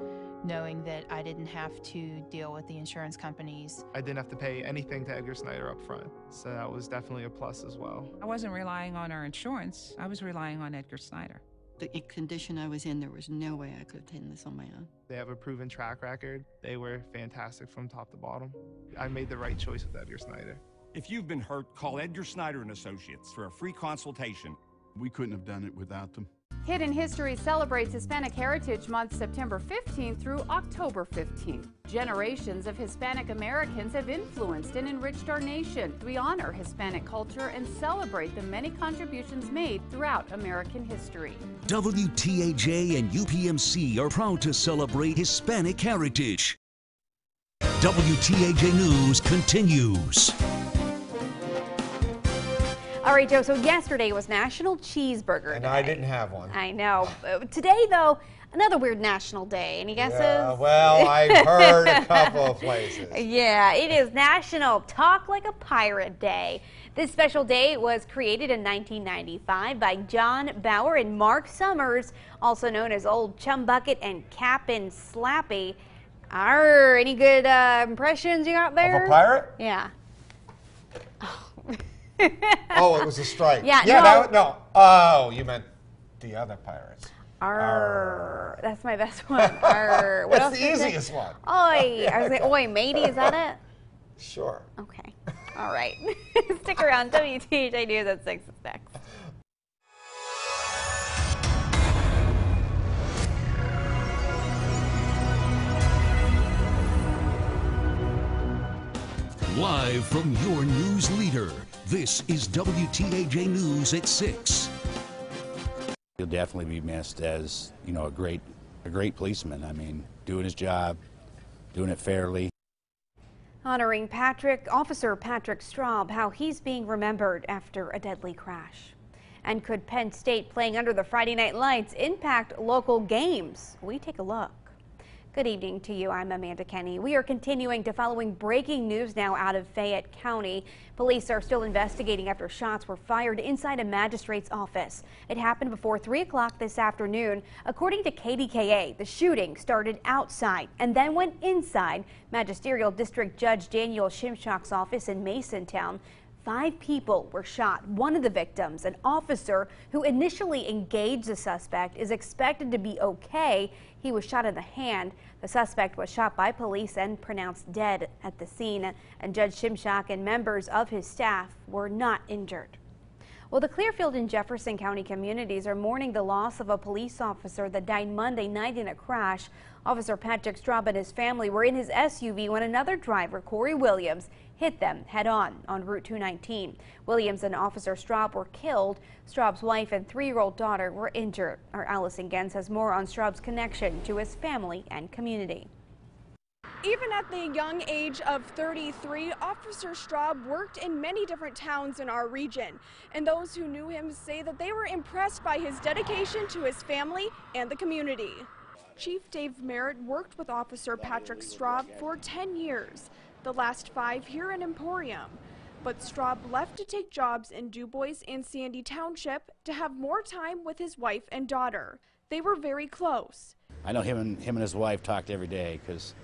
knowing that I didn't have to deal with the insurance companies. I didn't have to pay anything to Edgar Snyder up front, so that was definitely a plus as well. I wasn't relying on our insurance, I was relying on Edgar Snyder. The condition I was in, there was no way I could have taken this on my own. They have a proven track record. They were fantastic from top to bottom. I made the right choice with Edgar Snyder. If you've been hurt, call Edgar Snyder and Associates for a free consultation. We couldn't have done it without them. Hidden History celebrates Hispanic Heritage Month September 15th through October 15th. Generations of Hispanic Americans have influenced and enriched our nation. We honor Hispanic culture and celebrate the many contributions made throughout American history. WTAJ and UPMC are proud to celebrate Hispanic heritage. WTAJ News continues. All right, Joe, so yesterday was National Cheeseburger Day. And I didn't have one. I know. Today, though, Another weird national day. Any guesses? Yeah, well, I've heard a couple of places. Yeah, it is National Talk Like a Pirate Day. This special day was created in 1995 by John Bauer and Mark Summers, also known as Old Chum Bucket and Cap'n Slappy. Arr, any good impressions you got there? Of a pirate? Yeah. Oh, it was a strike. Yeah, no. Oh, you meant the other pirates. Arr. That's my best one. Arr. What That's else the easiest one. Oi. I was like, oi, matey, is that it? Sure. Okay. All right. Stick around. WTAJ News at 6 is next. Live from your news leader, this is WTAJ News at 6. He'll definitely be missed as, you know, a great policeman. I mean, doing his job, doing it fairly. Honoring Officer Patrick Straub, how he's being remembered after a deadly crash. And could Penn State playing under the Friday night lights impact local games? We take a look. Good evening to you. I'm Amanda Kenny. We are continuing to following breaking news now out of Fayette County. Police are still investigating after shots were fired inside a magistrate's office. It happened before 3 o'clock this afternoon. According to KDKA, the shooting started outside and then went inside Magisterial District Judge Daniel Shimshock's office in Masontown. 5 people were shot. One of the victims, an officer who initially engaged the suspect, is expected to be okay. He was shot in the hand. The suspect was shot by police and pronounced dead at the scene, and Judge Shimshock and members of his staff were not injured. Well, the Clearfield and Jefferson County communities are mourning the loss of a police officer that died Monday night in a crash. Officer Patrick Straub and his family were in his SUV when another driver, Corey Williams, hit them head-on Route 219. Williams and Officer Straub were killed. Straub's wife and 3-year-old daughter were injured. Our Allison Gens has more on Straub's connection to his family and community. Even at the young age of 33, Officer Straub worked in many different towns in our region, and those who knew him say that they were impressed by his dedication to his family and the community. Chief Dave Merritt worked with Officer Patrick Straub for 10 years, the last 5 here in Emporium. But Straub left to take jobs in DuBois and Sandy Township to have more time with his wife and daughter. They were very close. I know him and his wife talked every day because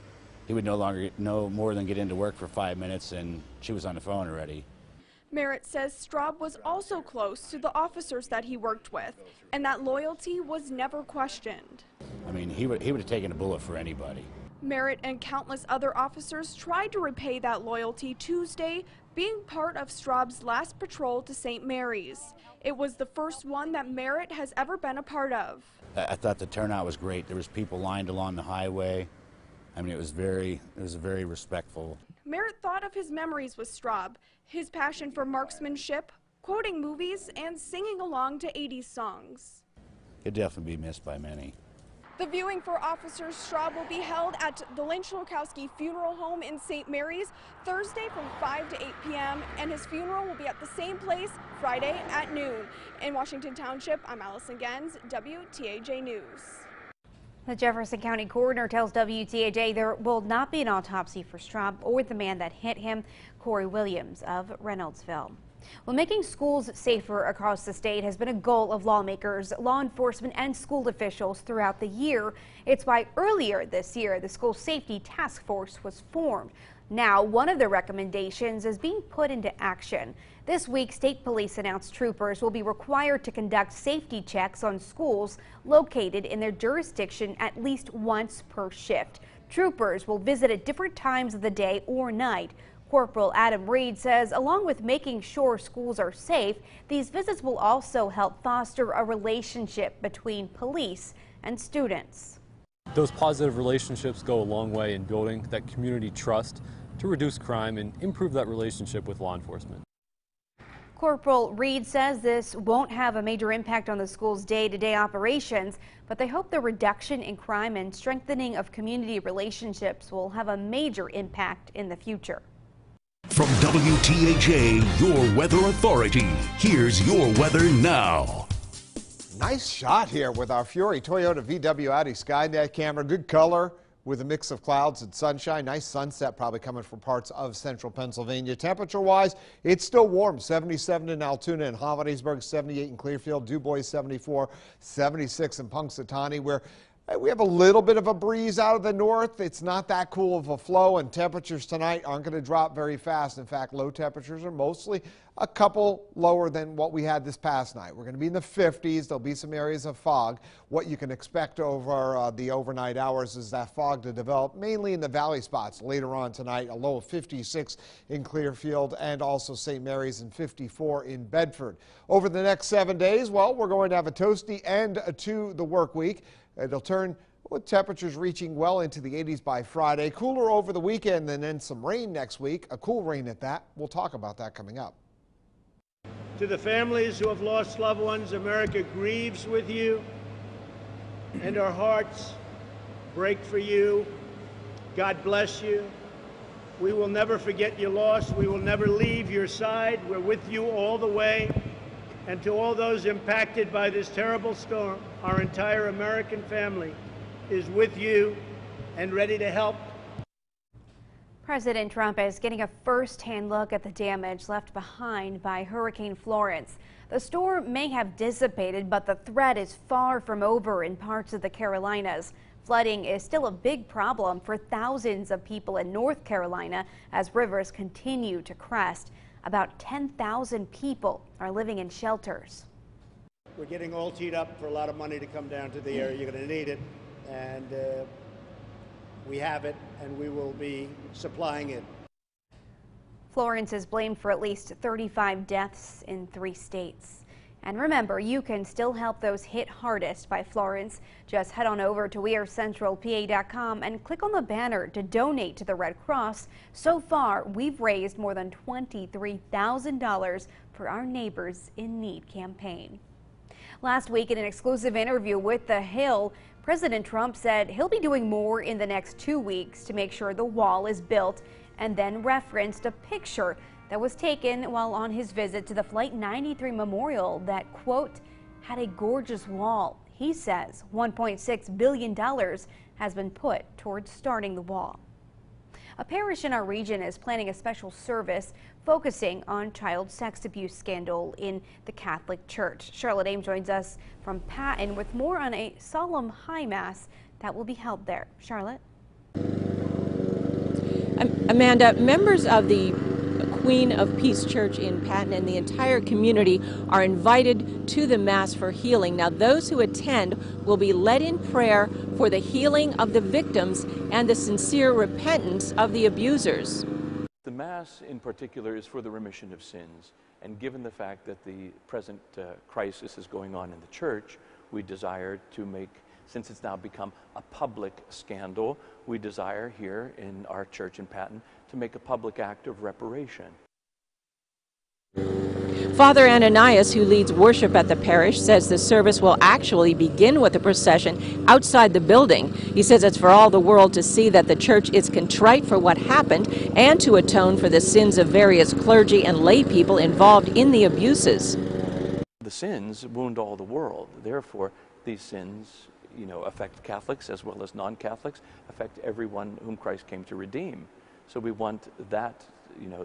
he would no longer know more than get into work for 5 minutes and she was on the phone already. Merritt says Straub was also close to the officers that he worked with, and that loyalty was never questioned. I mean, he would have taken a bullet for anybody. Merritt and countless other officers tried to repay that loyalty Tuesday, being part of Straub's last patrol to St. Mary's. It was the first one that Merritt has ever been a part of. I thought the turnout was great. There was people lined along the highway. I mean, it was very respectful. Merritt thought of his memories with Straub, his passion for marksmanship, quoting movies, and singing along to 80s songs. He'll definitely be missed by many. The viewing for Officer Straub will be held at the Lynch Lukowski Funeral Home in St. Mary's Thursday from 5 to 8 p.m. and his funeral will be at the same place Friday at noon. In Washington Township, I'm Allison Gens, WTAJ News. The Jefferson County coroner tells WTAJ there will not be an autopsy for Straub or the man that hit him, Corey Williams of Reynoldsville. Well, making schools safer across the state has been a goal of lawmakers, law enforcement, and school officials throughout the year. It's why earlier this year, the School Safety Task Force was formed. Now, one of their recommendations is being put into action. This week, state police announced troopers will be required to conduct safety checks on schools located in their jurisdiction at least once per shift. Troopers will visit at different times of the day or night. Corporal Adam Reed says along with making sure schools are safe, these visits will also help foster a relationship between police and students. Those positive relationships go a long way in building that community trust to reduce crime and improve that relationship with law enforcement. Corporal Reed says this won't have a major impact on the school's day-to-day operations, but they hope the reduction in crime and strengthening of community relationships will have a major impact in the future. From WTAJ, your weather authority, here's your weather now. Nice shot here with our Fury Toyota VW Audi Skynet camera. Good color with a mix of clouds and sunshine. Nice sunset probably coming from parts of central Pennsylvania. Temperature-wise, it's still warm. 77 in Altoona and Hollidaysburg, 78 in Clearfield, DuBois 74, 76 in Punxsutawney, where we have a little bit of a breeze out of the north. It's not that cool of a flow, and temperatures tonight aren't going to drop very fast. In fact, low temperatures are mostly a couple lower than what we had this past night. We're going to be in the 50s. There'll be some areas of fog. What you can expect over the overnight hours is that fog to develop mainly in the valley spots later on tonight. A low of 56 in Clearfield and also St. Mary's and 54 in Bedford. Over the next 7 days, well, we're going to have a toasty end to the work week. It'll turn with temperatures reaching well into the 80s by Friday. Cooler over the weekend and then some rain next week. A cool rain at that. We'll talk about that coming up. To the families who have lost loved ones, America grieves with you, and our hearts break for you. God bless you. We will never forget your loss. We will never leave your side. We're with you all the way. And to all those impacted by this terrible storm, our entire American family is with you and ready to help. President Trump is getting a first-hand look at the damage left behind by Hurricane Florence. The storm may have dissipated, but the threat is far from over in parts of the Carolinas. Flooding is still a big problem for thousands of people in North Carolina as rivers continue to crest. About 10,000 people are living in shelters. We're getting all teed up for a lot of money to come down to the area. You're going to need it, and we have it, and we will be supplying it. Florence is blamed for at least 35 deaths in 3 states. And remember, you can still help those hit hardest by Florence. Just head on over to wearecentralpa.com and click on the banner to donate to the Red Cross. So far, we've raised more than $23,000 for our Neighbors in Need campaign. Last week, in an exclusive interview with The Hill, President Trump said he'll be doing more in the next 2 weeks to make sure the wall is built, and then referenced a picture that was taken while on his visit to the Flight 93 memorial that, quote, had a gorgeous wall. He says $1.6 billion has been put towards starting the wall. A parish in our region is planning a special service focusing on child sex abuse scandal in the Catholic Church. Charlotte Ames joins us from Patton with more on a solemn high mass that will be held there. Charlotte? Amanda, members of the Queen of Peace Church in Patton and the entire community are invited to the Mass for healing. Now, those who attend will be led in prayer for the healing of the victims and the sincere repentance of the abusers. The Mass in particular is for the remission of sins, and given the fact that the present crisis is going on in the church, we desire to make, since it's now become a public scandal, we desire here in our church in Patton to make a public act of reparation. Father Ananias, who leads worship at the parish, says the service will actually begin with a procession outside the building. He says it's for all the world to see that the church is contrite for what happened and to atone for the sins of various clergy and lay people involved in the abuses. The sins wound all the world. Therefore, these sins, affect Catholics as well as non-Catholics, affect everyone whom Christ came to redeem. So we want that,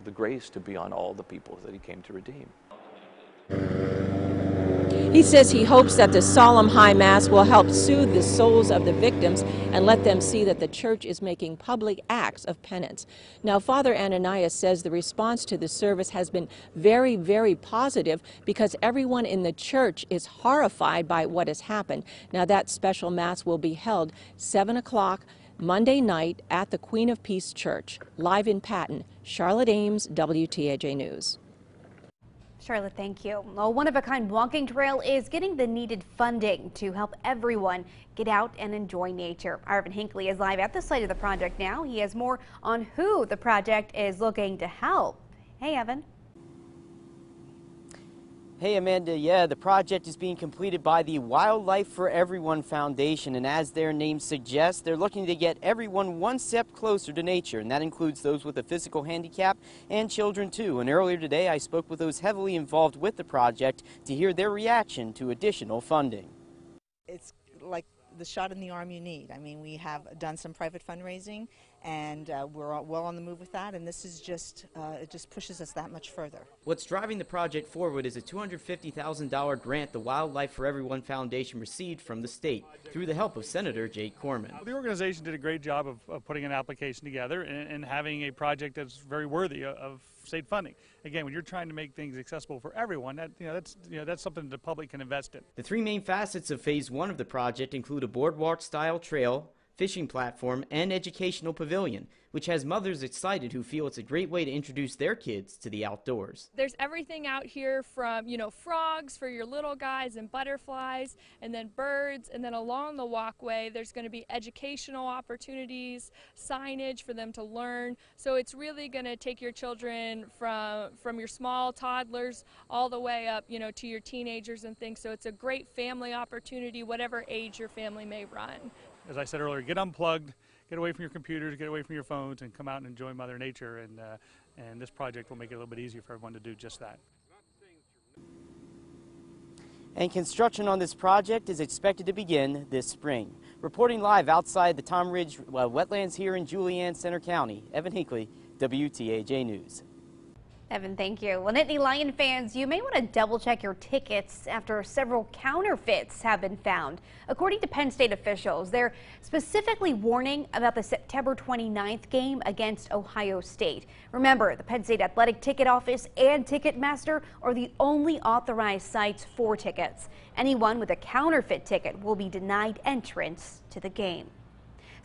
the grace to be on all the people that he came to redeem. He says he hopes that the solemn high mass will help soothe the souls of the victims and let them see that the church is making public acts of penance. Now, Father Ananias says the response to the service has been very, very positive because everyone in the church is horrified by what has happened. Now, that special mass will be held 7 o'clock Monday night at the Queen of Peace Church. Live in Patton, Charlotte Ames, WTAJ News. Charlotte, thank you. A one-of-a-kind walking trail is getting the needed funding to help everyone get out and enjoy nature. Arvin Hinckley is live at the site of the project now. He has more on who the project is looking to help. Hey, Evan. Hey Amanda, yeah, the project is being completed by the Wildlife for Everyone Foundation, and as their name suggests, they're looking to get everyone one step closer to nature, and that includes those with a physical handicap and children too. And earlier today, I spoke with those heavily involved with the project to hear their reaction to additional funding. It's like the shot in the arm you need. I mean, we have done some private fundraising, and we're well on the move with that, and this is just, it just pushes us that much further. What's driving the project forward is a $250,000 grant the Wildlife for Everyone Foundation received from the state through the help of Senator Jake Corman. The organization did a great job of putting an application together and having a project that's very worthy of state funding. Again, when you're trying to make things accessible for everyone, that's something the public can invest in. The three main facets of Phase 1 of the project include a boardwalk-style trail, fishing platform, and educational pavilion, which has mothers excited who feel it's a great way to introduce their kids to the outdoors. There's everything out here from, frogs for your little guys and butterflies, and then birds, and then along the walkway there's going to be educational opportunities, signage for them to learn. So it's really going to take your children from your small toddlers all the way up, to your teenagers and things. So it's a great family opportunity, whatever age your family may run. As I said earlier, get unplugged, get away from your computers, get away from your phones, and come out and enjoy Mother Nature. And this project will make it a little bit easier for everyone to do just that. And construction on this project is expected to begin this spring. Reporting live outside the Tom Ridge wetlands here in Julienne Center County, Evan Hinckley, WTAJ News. Evan, thank you. Well, Nittany Lion fans, you may want to double check your tickets after several counterfeits have been found. According to Penn State officials, they're specifically warning about the September 29th game against Ohio State. Remember, the Penn State Athletic Ticket Office and Ticketmaster are the only authorized sites for tickets. Anyone with a counterfeit ticket will be denied entrance to the game.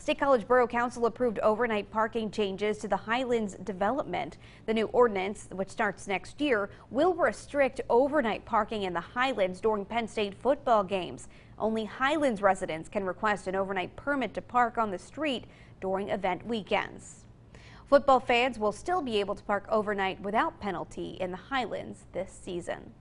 State College Borough Council approved overnight parking changes to the Highlands development. The new ordinance, which starts next year, will restrict overnight parking in the Highlands during Penn State football games. Only Highlands residents can request an overnight permit to park on the street during event weekends. Football fans will still be able to park overnight without penalty in the Highlands this season.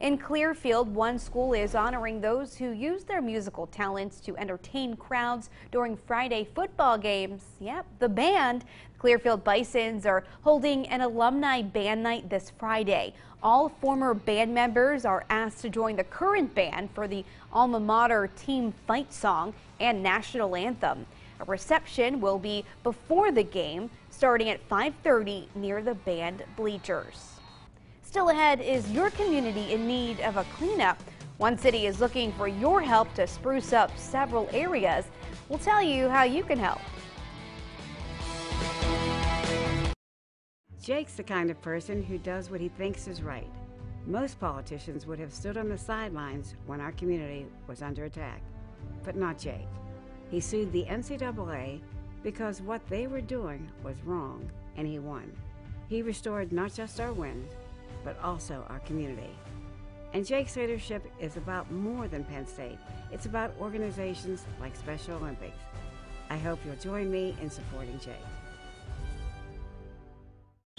In Clearfield, one school is honoring those who use their musical talents to entertain crowds during Friday football games. Yep, the band. Clearfield Bisons are holding an alumni band night this Friday. All former band members are asked to join the current band for the alma mater team fight song and national anthem. A reception will be before the game, starting at 5:30 near the band bleachers. Still ahead, is your community in need of a cleanup? One city is looking for your help to spruce up several areas. We'll tell you how you can help. Jake's the kind of person who does what he thinks is right. Most politicians would have stood on the sidelines when our community was under attack, but not Jake. He sued the NCAA because what they were doing was wrong, and he won. He restored not just our wins, but also our community. And Jake's leadership is about more than Penn State. It's about organizations like Special Olympics. I hope you'll join me in supporting Jake.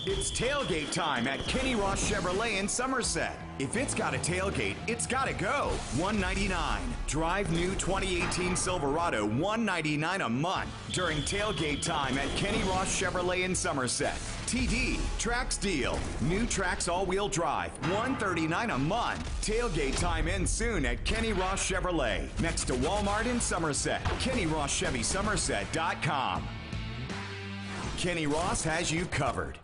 It's tailgate time at Kenny Ross Chevrolet in Somerset. If it's got a tailgate, it's got to go. $199. Drive new 2018 Silverado, $199 a month during tailgate time at Kenny Ross Chevrolet in Somerset. TD, Trax deal. New Trax all-wheel drive, $139 a month. Tailgate time ends soon at Kenny Ross Chevrolet, next to Walmart in Somerset. KennyRossChevySomerset.com. Kenny Ross has you covered.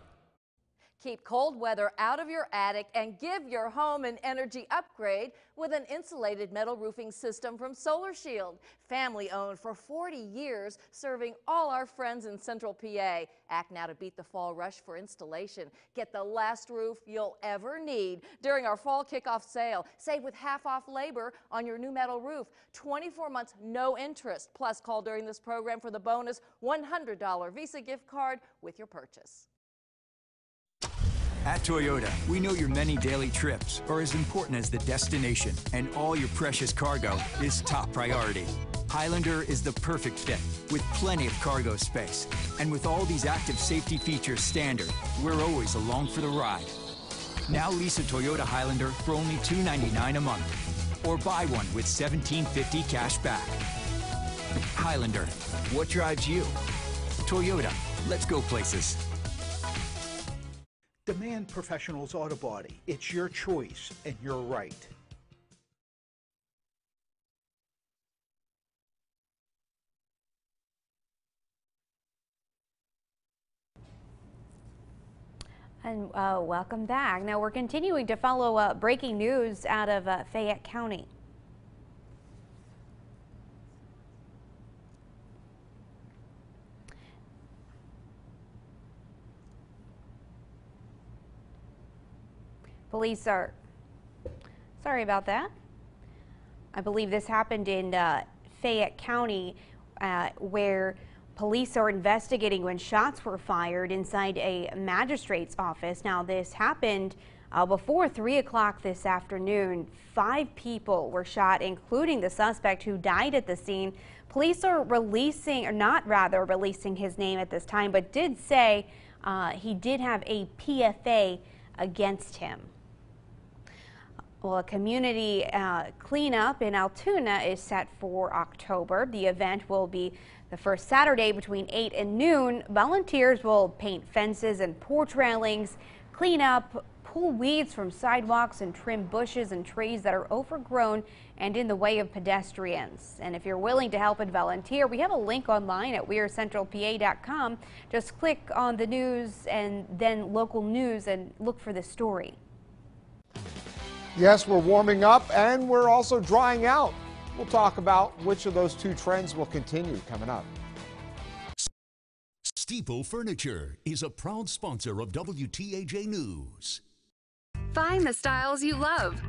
Keep cold weather out of your attic and give your home an energy upgrade with an insulated metal roofing system from Solar Shield. Family owned for 40 years, serving all our friends in Central PA. Act now to beat the fall rush for installation. Get the last roof you'll ever need during our fall kickoff sale. Save with half off labor on your new metal roof. 24 months, no interest. Plus, call during this program for the bonus $100 Visa gift card with your purchase. At Toyota, we know your many daily trips are as important as the destination, and all your precious cargo is top priority. Highlander is the perfect fit, with plenty of cargo space. And with all these active safety features standard, we're always along for the ride. Now lease a Toyota Highlander for only $299 a month. Or buy one with $1,750 cash back. Highlander, what drives you? Toyota, let's go places. Demand Professionals Auto Body. It's your choice and your right. And welcome back. Now we're continuing to follow breaking news out of Fayette County. Police are, sorry about that. I believe this happened in Fayette County where police are investigating when shots were fired inside a magistrate's office. Now this happened before 3 o'clock this afternoon. 5 people were shot, including the suspect who died at the scene. Police are not releasing his name at this time, but did say he did have a PFA against him. Well, a community cleanup in Altoona is set for October. The event will be the first Saturday between 8 and noon. Volunteers will paint fences and porch railings, clean up, pull weeds from sidewalks, and trim bushes and trees that are overgrown and in the way of pedestrians. And if you're willing to help and volunteer, we have a link online at wearecentralpa.com. Just click on the news and then local news and look for the story. Yes, we're warming up and we're also drying out. We'll talk about which of those two trends will continue coming up. Steeple Furniture is a proud sponsor of WTAJ News. Find the styles you love.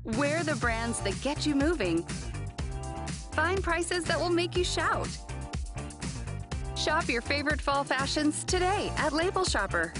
Wear the brands that get you moving. Find prices that will make you shout. Shop your favorite fall fashions today at Label Shopper.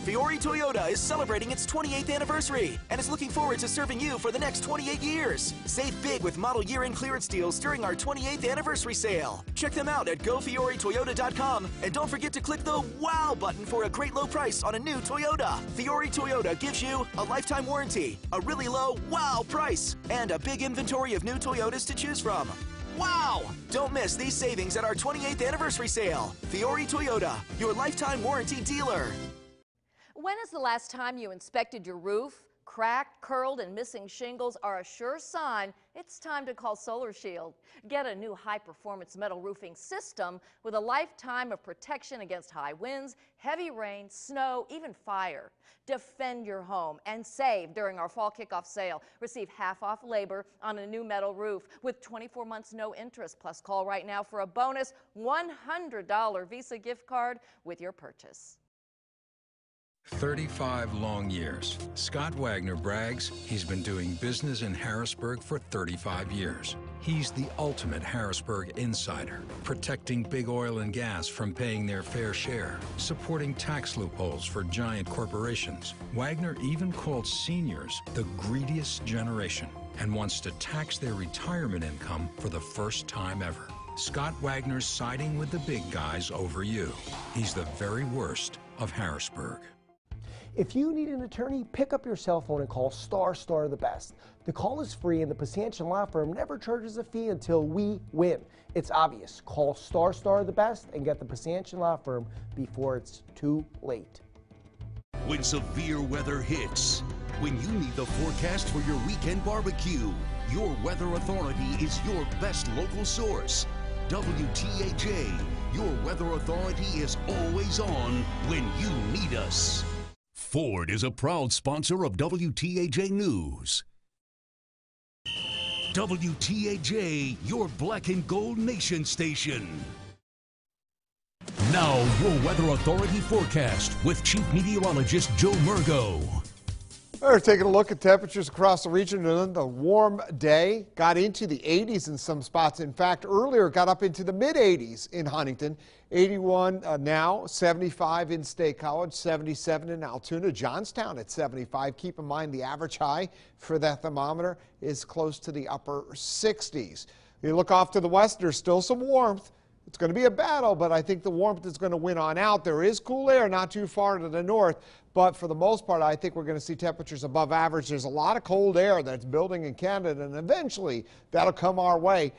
Fiore Toyota is celebrating its 28th anniversary and is looking forward to serving you for the next 28 years. Save big with model year-end clearance deals during our 28th anniversary sale. Check them out at GoFioreToyota.com and don't forget to click the WOW button for a great low price on a new Toyota. Fiore Toyota gives you a lifetime warranty, a really low WOW price, and a big inventory of new Toyotas to choose from. Wow! Don't miss these savings at our 28th anniversary sale. Fiore Toyota, your lifetime warranty dealer. When is the last time you inspected your roof? Cracked, curled, and missing shingles are a sure sign it's time to call Solar Shield. Get a new high-performance metal roofing system with a lifetime of protection against high winds, heavy rain, snow, even fire. Defend your home and save during our fall kickoff sale. Receive half off labor on a new metal roof with 24 months no interest. Plus, call right now for a bonus $100 Visa gift card with your purchase. 35 long years. Scott Wagner brags he's been doing business in Harrisburg for 35 years. He's the ultimate Harrisburg insider, protecting big oil and gas from paying their fair share, supporting tax loopholes for giant corporations. Wagner even called seniors the greediest generation and wants to tax their retirement income for the first time ever. Scott Wagner's siding with the big guys over you. He's the very worst of Harrisburg. If you need an attorney, pick up your cell phone and call Star the Best. The call is free and the Pasantian Law Firm never charges a fee until we win. It's obvious. Call Star the Best and get the Pasantian Law Firm before it's too late. When severe weather hits, when you need the forecast for your weekend barbecue, your weather authority is your best local source. WTAJ, your weather authority is always on when you need us. Ford is a proud sponsor of WTAJ News. WTAJ, your black and gold nation station. Now, your weather authority forecast with Chief Meteorologist Joe Murgo. We're taking a look at temperatures across the region. A warm day got into the 80s in some spots. In fact, earlier got up into the mid 80s in Huntington. 81 now, 75 in State College, 77 in Altoona, Johnstown at 75. Keep in mind the average high for that thermometer is close to the upper 60s. You look off to the west, there's still some warmth. It's going to be a battle, but I think the warmth is going to win on out. There is cool air not too far to the north, but for the most part, I think we're going to see temperatures above average. There's a lot of cold air that's building in Canada, and eventually that'll come our way,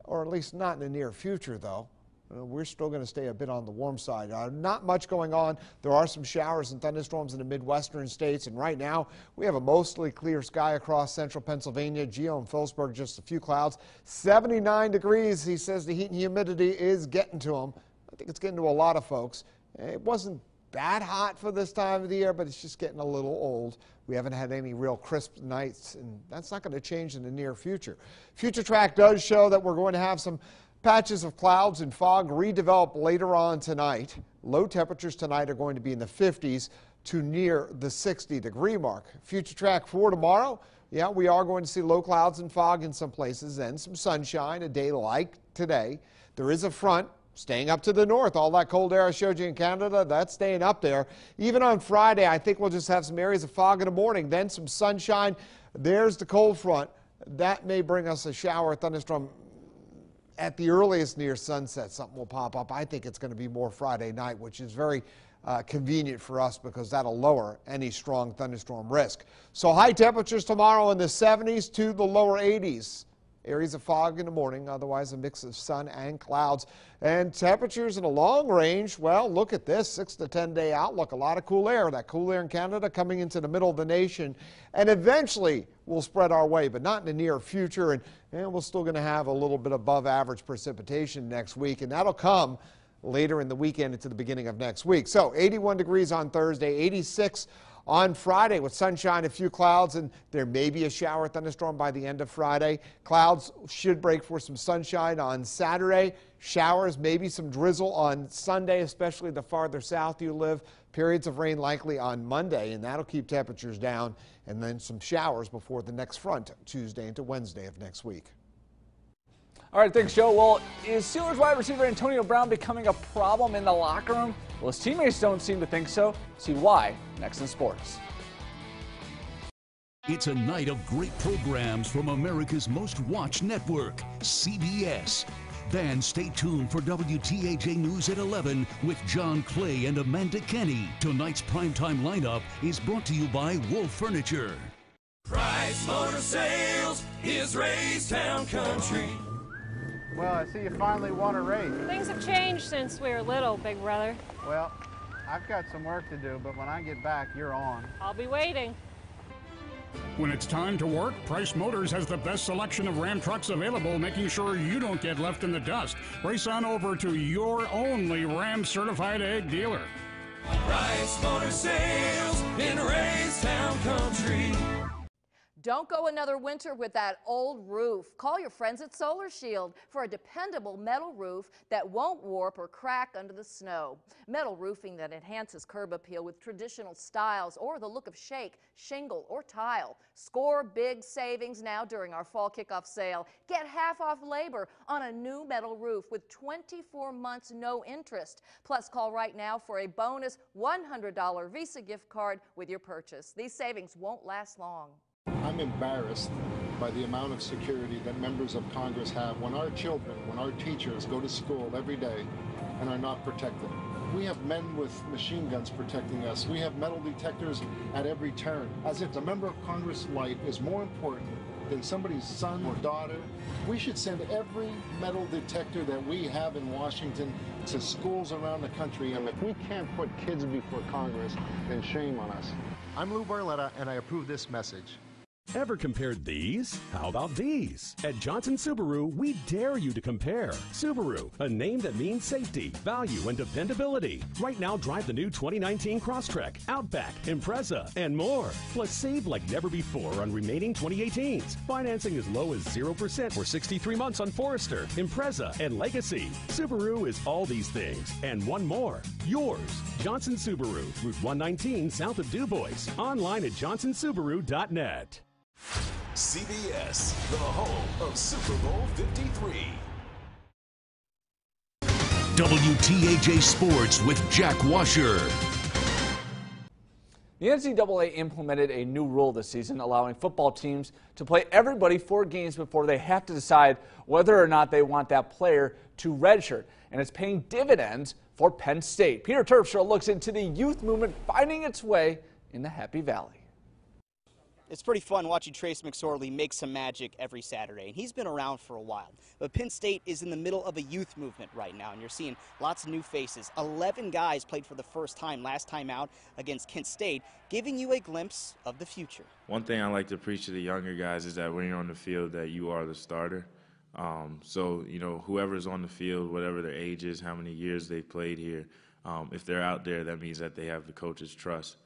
or at least not in the near future, though. We're still going to stay a bit on the warm side. Not much going on. There are some showers and thunderstorms in the Midwestern states, and right now we have a mostly clear sky across central Pennsylvania. Geo and Phillipsburg, just a few clouds. 79 degrees. He says the heat and humidity is getting to him. I think it's getting to a lot of folks. It wasn't that hot for this time of the year, but it's just getting a little old. We haven't had any real crisp nights, and that's not going to change in the near future. Future Track does show that we're going to have some patches of clouds and fog redevelop later on tonight. Low temperatures tonight are going to be in the 50s to near the 60-degree mark. Future Track for tomorrow, yeah, we are going to see low clouds and fog in some places and some sunshine, a day like today. There is a front staying up to the north. All that cold air I showed you in Canada, that's staying up there. Even on Friday, I think we'll just have some areas of fog in the morning, then some sunshine. There's the cold front. That may bring us a shower, thunderstorm at the earliest near sunset. Something will pop up. I think it's going to be more Friday night, which is very convenient for us because that'll lower any strong thunderstorm risk. So high temperatures tomorrow in the 70s to the lower 80s. Areas of fog in the morning, otherwise a mix of sun and clouds. And temperatures in a long range, well, look at this, 6 to 10 day outlook. A lot of cool air. That cool air in Canada coming into the middle of the nation and eventually will spread our way, but not in the near future. And we're still going to have a little bit above average precipitation next week, and that'll come later in the weekend into the beginning of next week. So 81 degrees on Thursday, 86 on Friday with sunshine, a few clouds, and there may be a shower thunderstorm by the end of Friday. Clouds should break for some sunshine on Saturday. Showers, maybe some drizzle on Sunday, especially the farther south you live. Periods of rain likely on Monday, and that'll keep temperatures down. And then some showers before the next front, Tuesday into Wednesday of next week. All right, thanks, Joe. Well, is Steelers wide receiver Antonio Brown becoming a problem in the locker room? Well, his teammates don't seem to think so. See why next in sports. It's a night of great programs from America's most watched network, CBS. Then stay tuned for WTAJ News at 11 with John Clay and Amanda Kenny. Tonight's primetime lineup is brought to you by Wolf Furniture. Price Motor Sales is Raystown Country. Well, I see you finally won a race. Things have changed since we were little, big brother. Well, I've got some work to do, but when I get back, you're on. I'll be waiting. When it's time to work, Price Motors has the best selection of Ram trucks available, making sure you don't get left in the dust. Race on over to your only Ram certified egg dealer. Price Motor Sales in Raystown Country. Don't go another winter with that old roof. Call your friends at Solar Shield for a dependable metal roof that won't warp or crack under the snow. Metal roofing that enhances curb appeal with traditional styles or the look of shake, shingle, or tile. Score big savings now during our fall kickoff sale. Get half off labor on a new metal roof with 24 months no interest. Plus, call right now for a bonus $100 Visa gift card with your purchase. These savings won't last long. I'm embarrassed by the amount of security that members of Congress have when our children, when our teachers go to school every day and are not protected. We have men with machine guns protecting us. We have metal detectors at every turn, as if a member of Congress' life is more important than somebody's son or daughter. We should send every metal detector that we have in Washington to schools around the country. And if we can't put kids before Congress, then shame on us. I'm Lou Barletta, and I approve this message. Ever compared these? How about these? At Johnson Subaru, we dare you to compare. Subaru, a name that means safety, value, and dependability. Right now, drive the new 2019 Crosstrek, Outback, Impreza, and more. Plus, save like never before on remaining 2018s. Financing as low as 0% for 63 months on Forester, Impreza, and Legacy. Subaru is all these things, and one more. Yours, Johnson Subaru, Route 119 south of Du Bois. Online at johnsonsubaru.net. CBS, the home of Super Bowl 53. WTAJ Sports with Jack Washer. The NCAA implemented a new rule this season allowing football teams to play everybody 4 games before they have to decide whether or not they want that player to redshirt. And it's paying dividends for Penn State. Peter Terpstra looks into the youth movement finding its way in the Happy Valley. It's pretty fun watching Trace McSorley make some magic every Saturday, and he's been around for a while. But Penn State is in the middle of a youth movement right now, and you're seeing lots of new faces. 11 guys played for the first time last time out against Kent State, giving you a glimpse of the future. One thing I like to preach to the younger guys is that when you're on the field that you are the starter. So, you know, whoever's on the field, whatever their age is, how many years they've played here, if they're out there, that means that they have the coach's trust.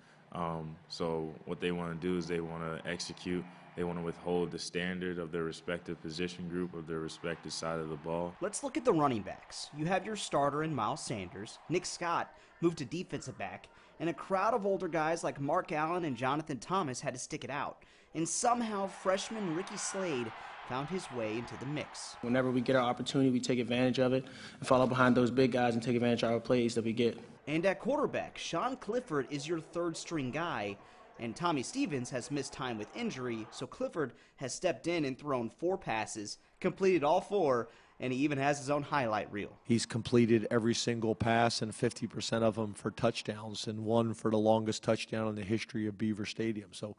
So what they want to do is they want to execute. They want to withhold the standard of their respective position group of their respective side of the ball. Let's look at the running backs. You have your starter in Miles Sanders. Nick Scott moved to defensive back, and a crowd of older guys like Mark Allen and Jonathan Thomas had to stick it out. And somehow freshman Ricky Slade found his way into the mix. Whenever we get our opportunity, we take advantage of it and follow behind those big guys and take advantage of our plays that we get. And at quarterback, Sean Clifford is your third-string guy, and Tommy Stevens has missed time with injury, so Clifford has stepped in and thrown 4 passes, completed all 4, and he even has his own highlight reel. He's completed every single pass and 50% of them for touchdowns, and one for the longest touchdown in the history of Beaver Stadium. So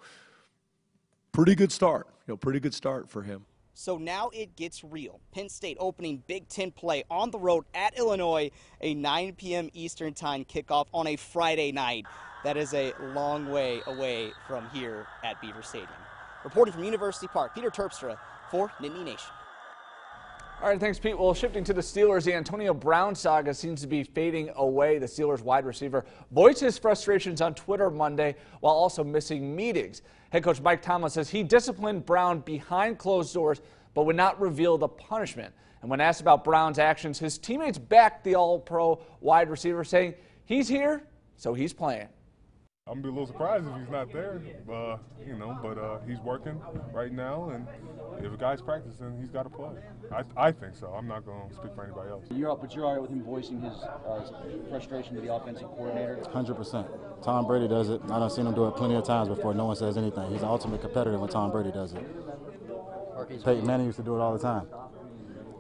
pretty good start, pretty good start for him. So now it gets real. Penn State opening Big Ten play on the road at Illinois, a 9 p.m. Eastern time kickoff on a Friday night. That is a long way away from here at Beaver Stadium. Reporting from University Park, Peter Terpstra for Nittany Nation. All right, thanks, Pete. Well, shifting to the Steelers, the Antonio Brown saga seems to be fading away. The Steelers wide receiver voiced his frustrations on Twitter Monday while also missing meetings. Head coach Mike Tomlin says he disciplined Brown behind closed doors but would not reveal the punishment. And when asked about Brown's actions, his teammates backed the All-Pro wide receiver, saying he's here, so he's playing. I'm going to be a little surprised if he's not there, but he's working right now, and if a guy's practicing, he's got to play. I think so. I'm not going to speak for anybody else. You're all right with him voicing his frustration to the offensive coordinator? 100%. Tom Brady does it. I've seen him do it plenty of times before no one says anything. He's an ultimate competitor when Tom Brady does it. Peyton Manning used to do it all the time.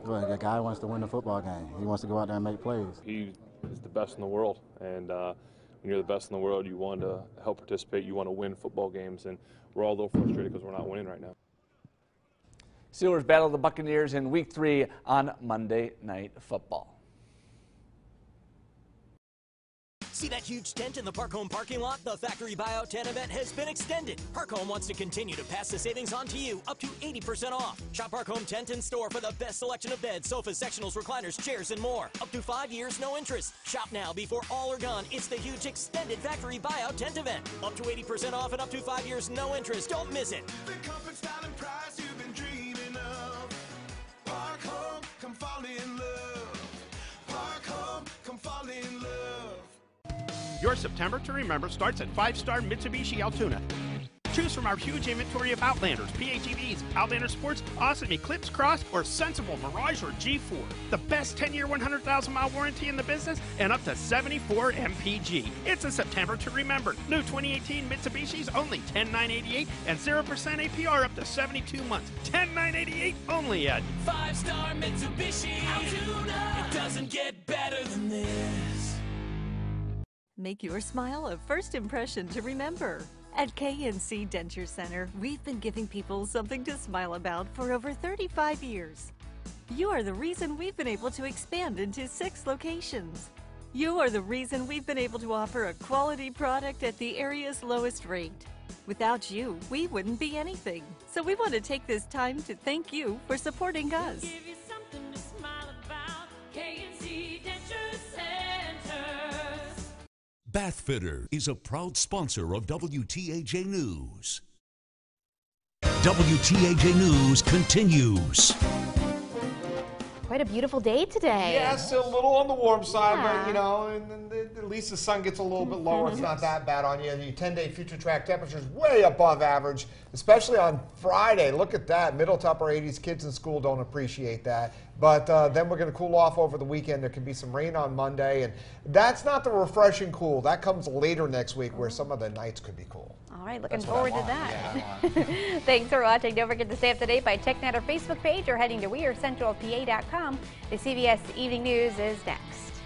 A guy wants to win the football game. He wants to go out there and make plays. He is the best in the world, and when you're the best in the world, you want to help participate, you want to win football games, and we're all a little frustrated because we're not winning right now. Steelers battle the Buccaneers in Week 3 on Monday Night Football. See that huge tent in the Park Home parking lot? The Factory Buyout Tent event has been extended. Park Home wants to continue to pass the savings on to you, up to 80% off. Shop Park Home Tent in store for the best selection of beds, sofas, sectionals, recliners, chairs, and more. Up to 5 years, no interest. Shop now before all are gone. It's the huge extended Factory Buyout Tent event. Up to 80% off and up to 5 years, no interest. Don't miss it. The comfort, style, and price you've been dreaming of. Park Home, come fall in love. Park Home, come fall in love. Your September to remember starts at 5-star Mitsubishi Altoona. Choose from our huge inventory of Outlanders, PHEVs, Outlander Sports, Awesome Eclipse Cross, or Sensible Mirage or G4. The best 10-year, 100,000-mile warranty in the business and up to 74 MPG. It's a September to remember. New 2018 Mitsubishis only $10,988 and 0% APR up to 72 months. $10,988 only at 5-star Mitsubishi Altoona. It doesn't get better than this. Make your smile a first impression to remember. At K&C Denture Center, we've been giving people something to smile about for over 35 years. You are the reason we've been able to expand into 6 locations. You are the reason we've been able to offer a quality product at the area's lowest rate. Without you, we wouldn't be anything. So we want to take this time to thank you for supporting us. Give you something to smile about. K&C Denture Centers. Bathfitter is a proud sponsor of WTAJ News. WTAJ News continues. Quite a beautiful day today. Yes, a little on the warm side, but you know, and at least the sun gets a little bit lower. It's not that bad on you. The 10-day future track temperatures way above average, especially on Friday. Look at that, middle to upper 80s. Kids in school don't appreciate that. But then we're going to cool off over the weekend. There can be some rain on Monday, and that's not the refreshing cool. That comes later next week, where some of the nights could be cool. All right, looking forward to that. Yeah, thanks for watching. Don't forget to stay up to date by checking out our Facebook page or heading to wearecentralpa.com. The CBS Evening News is next.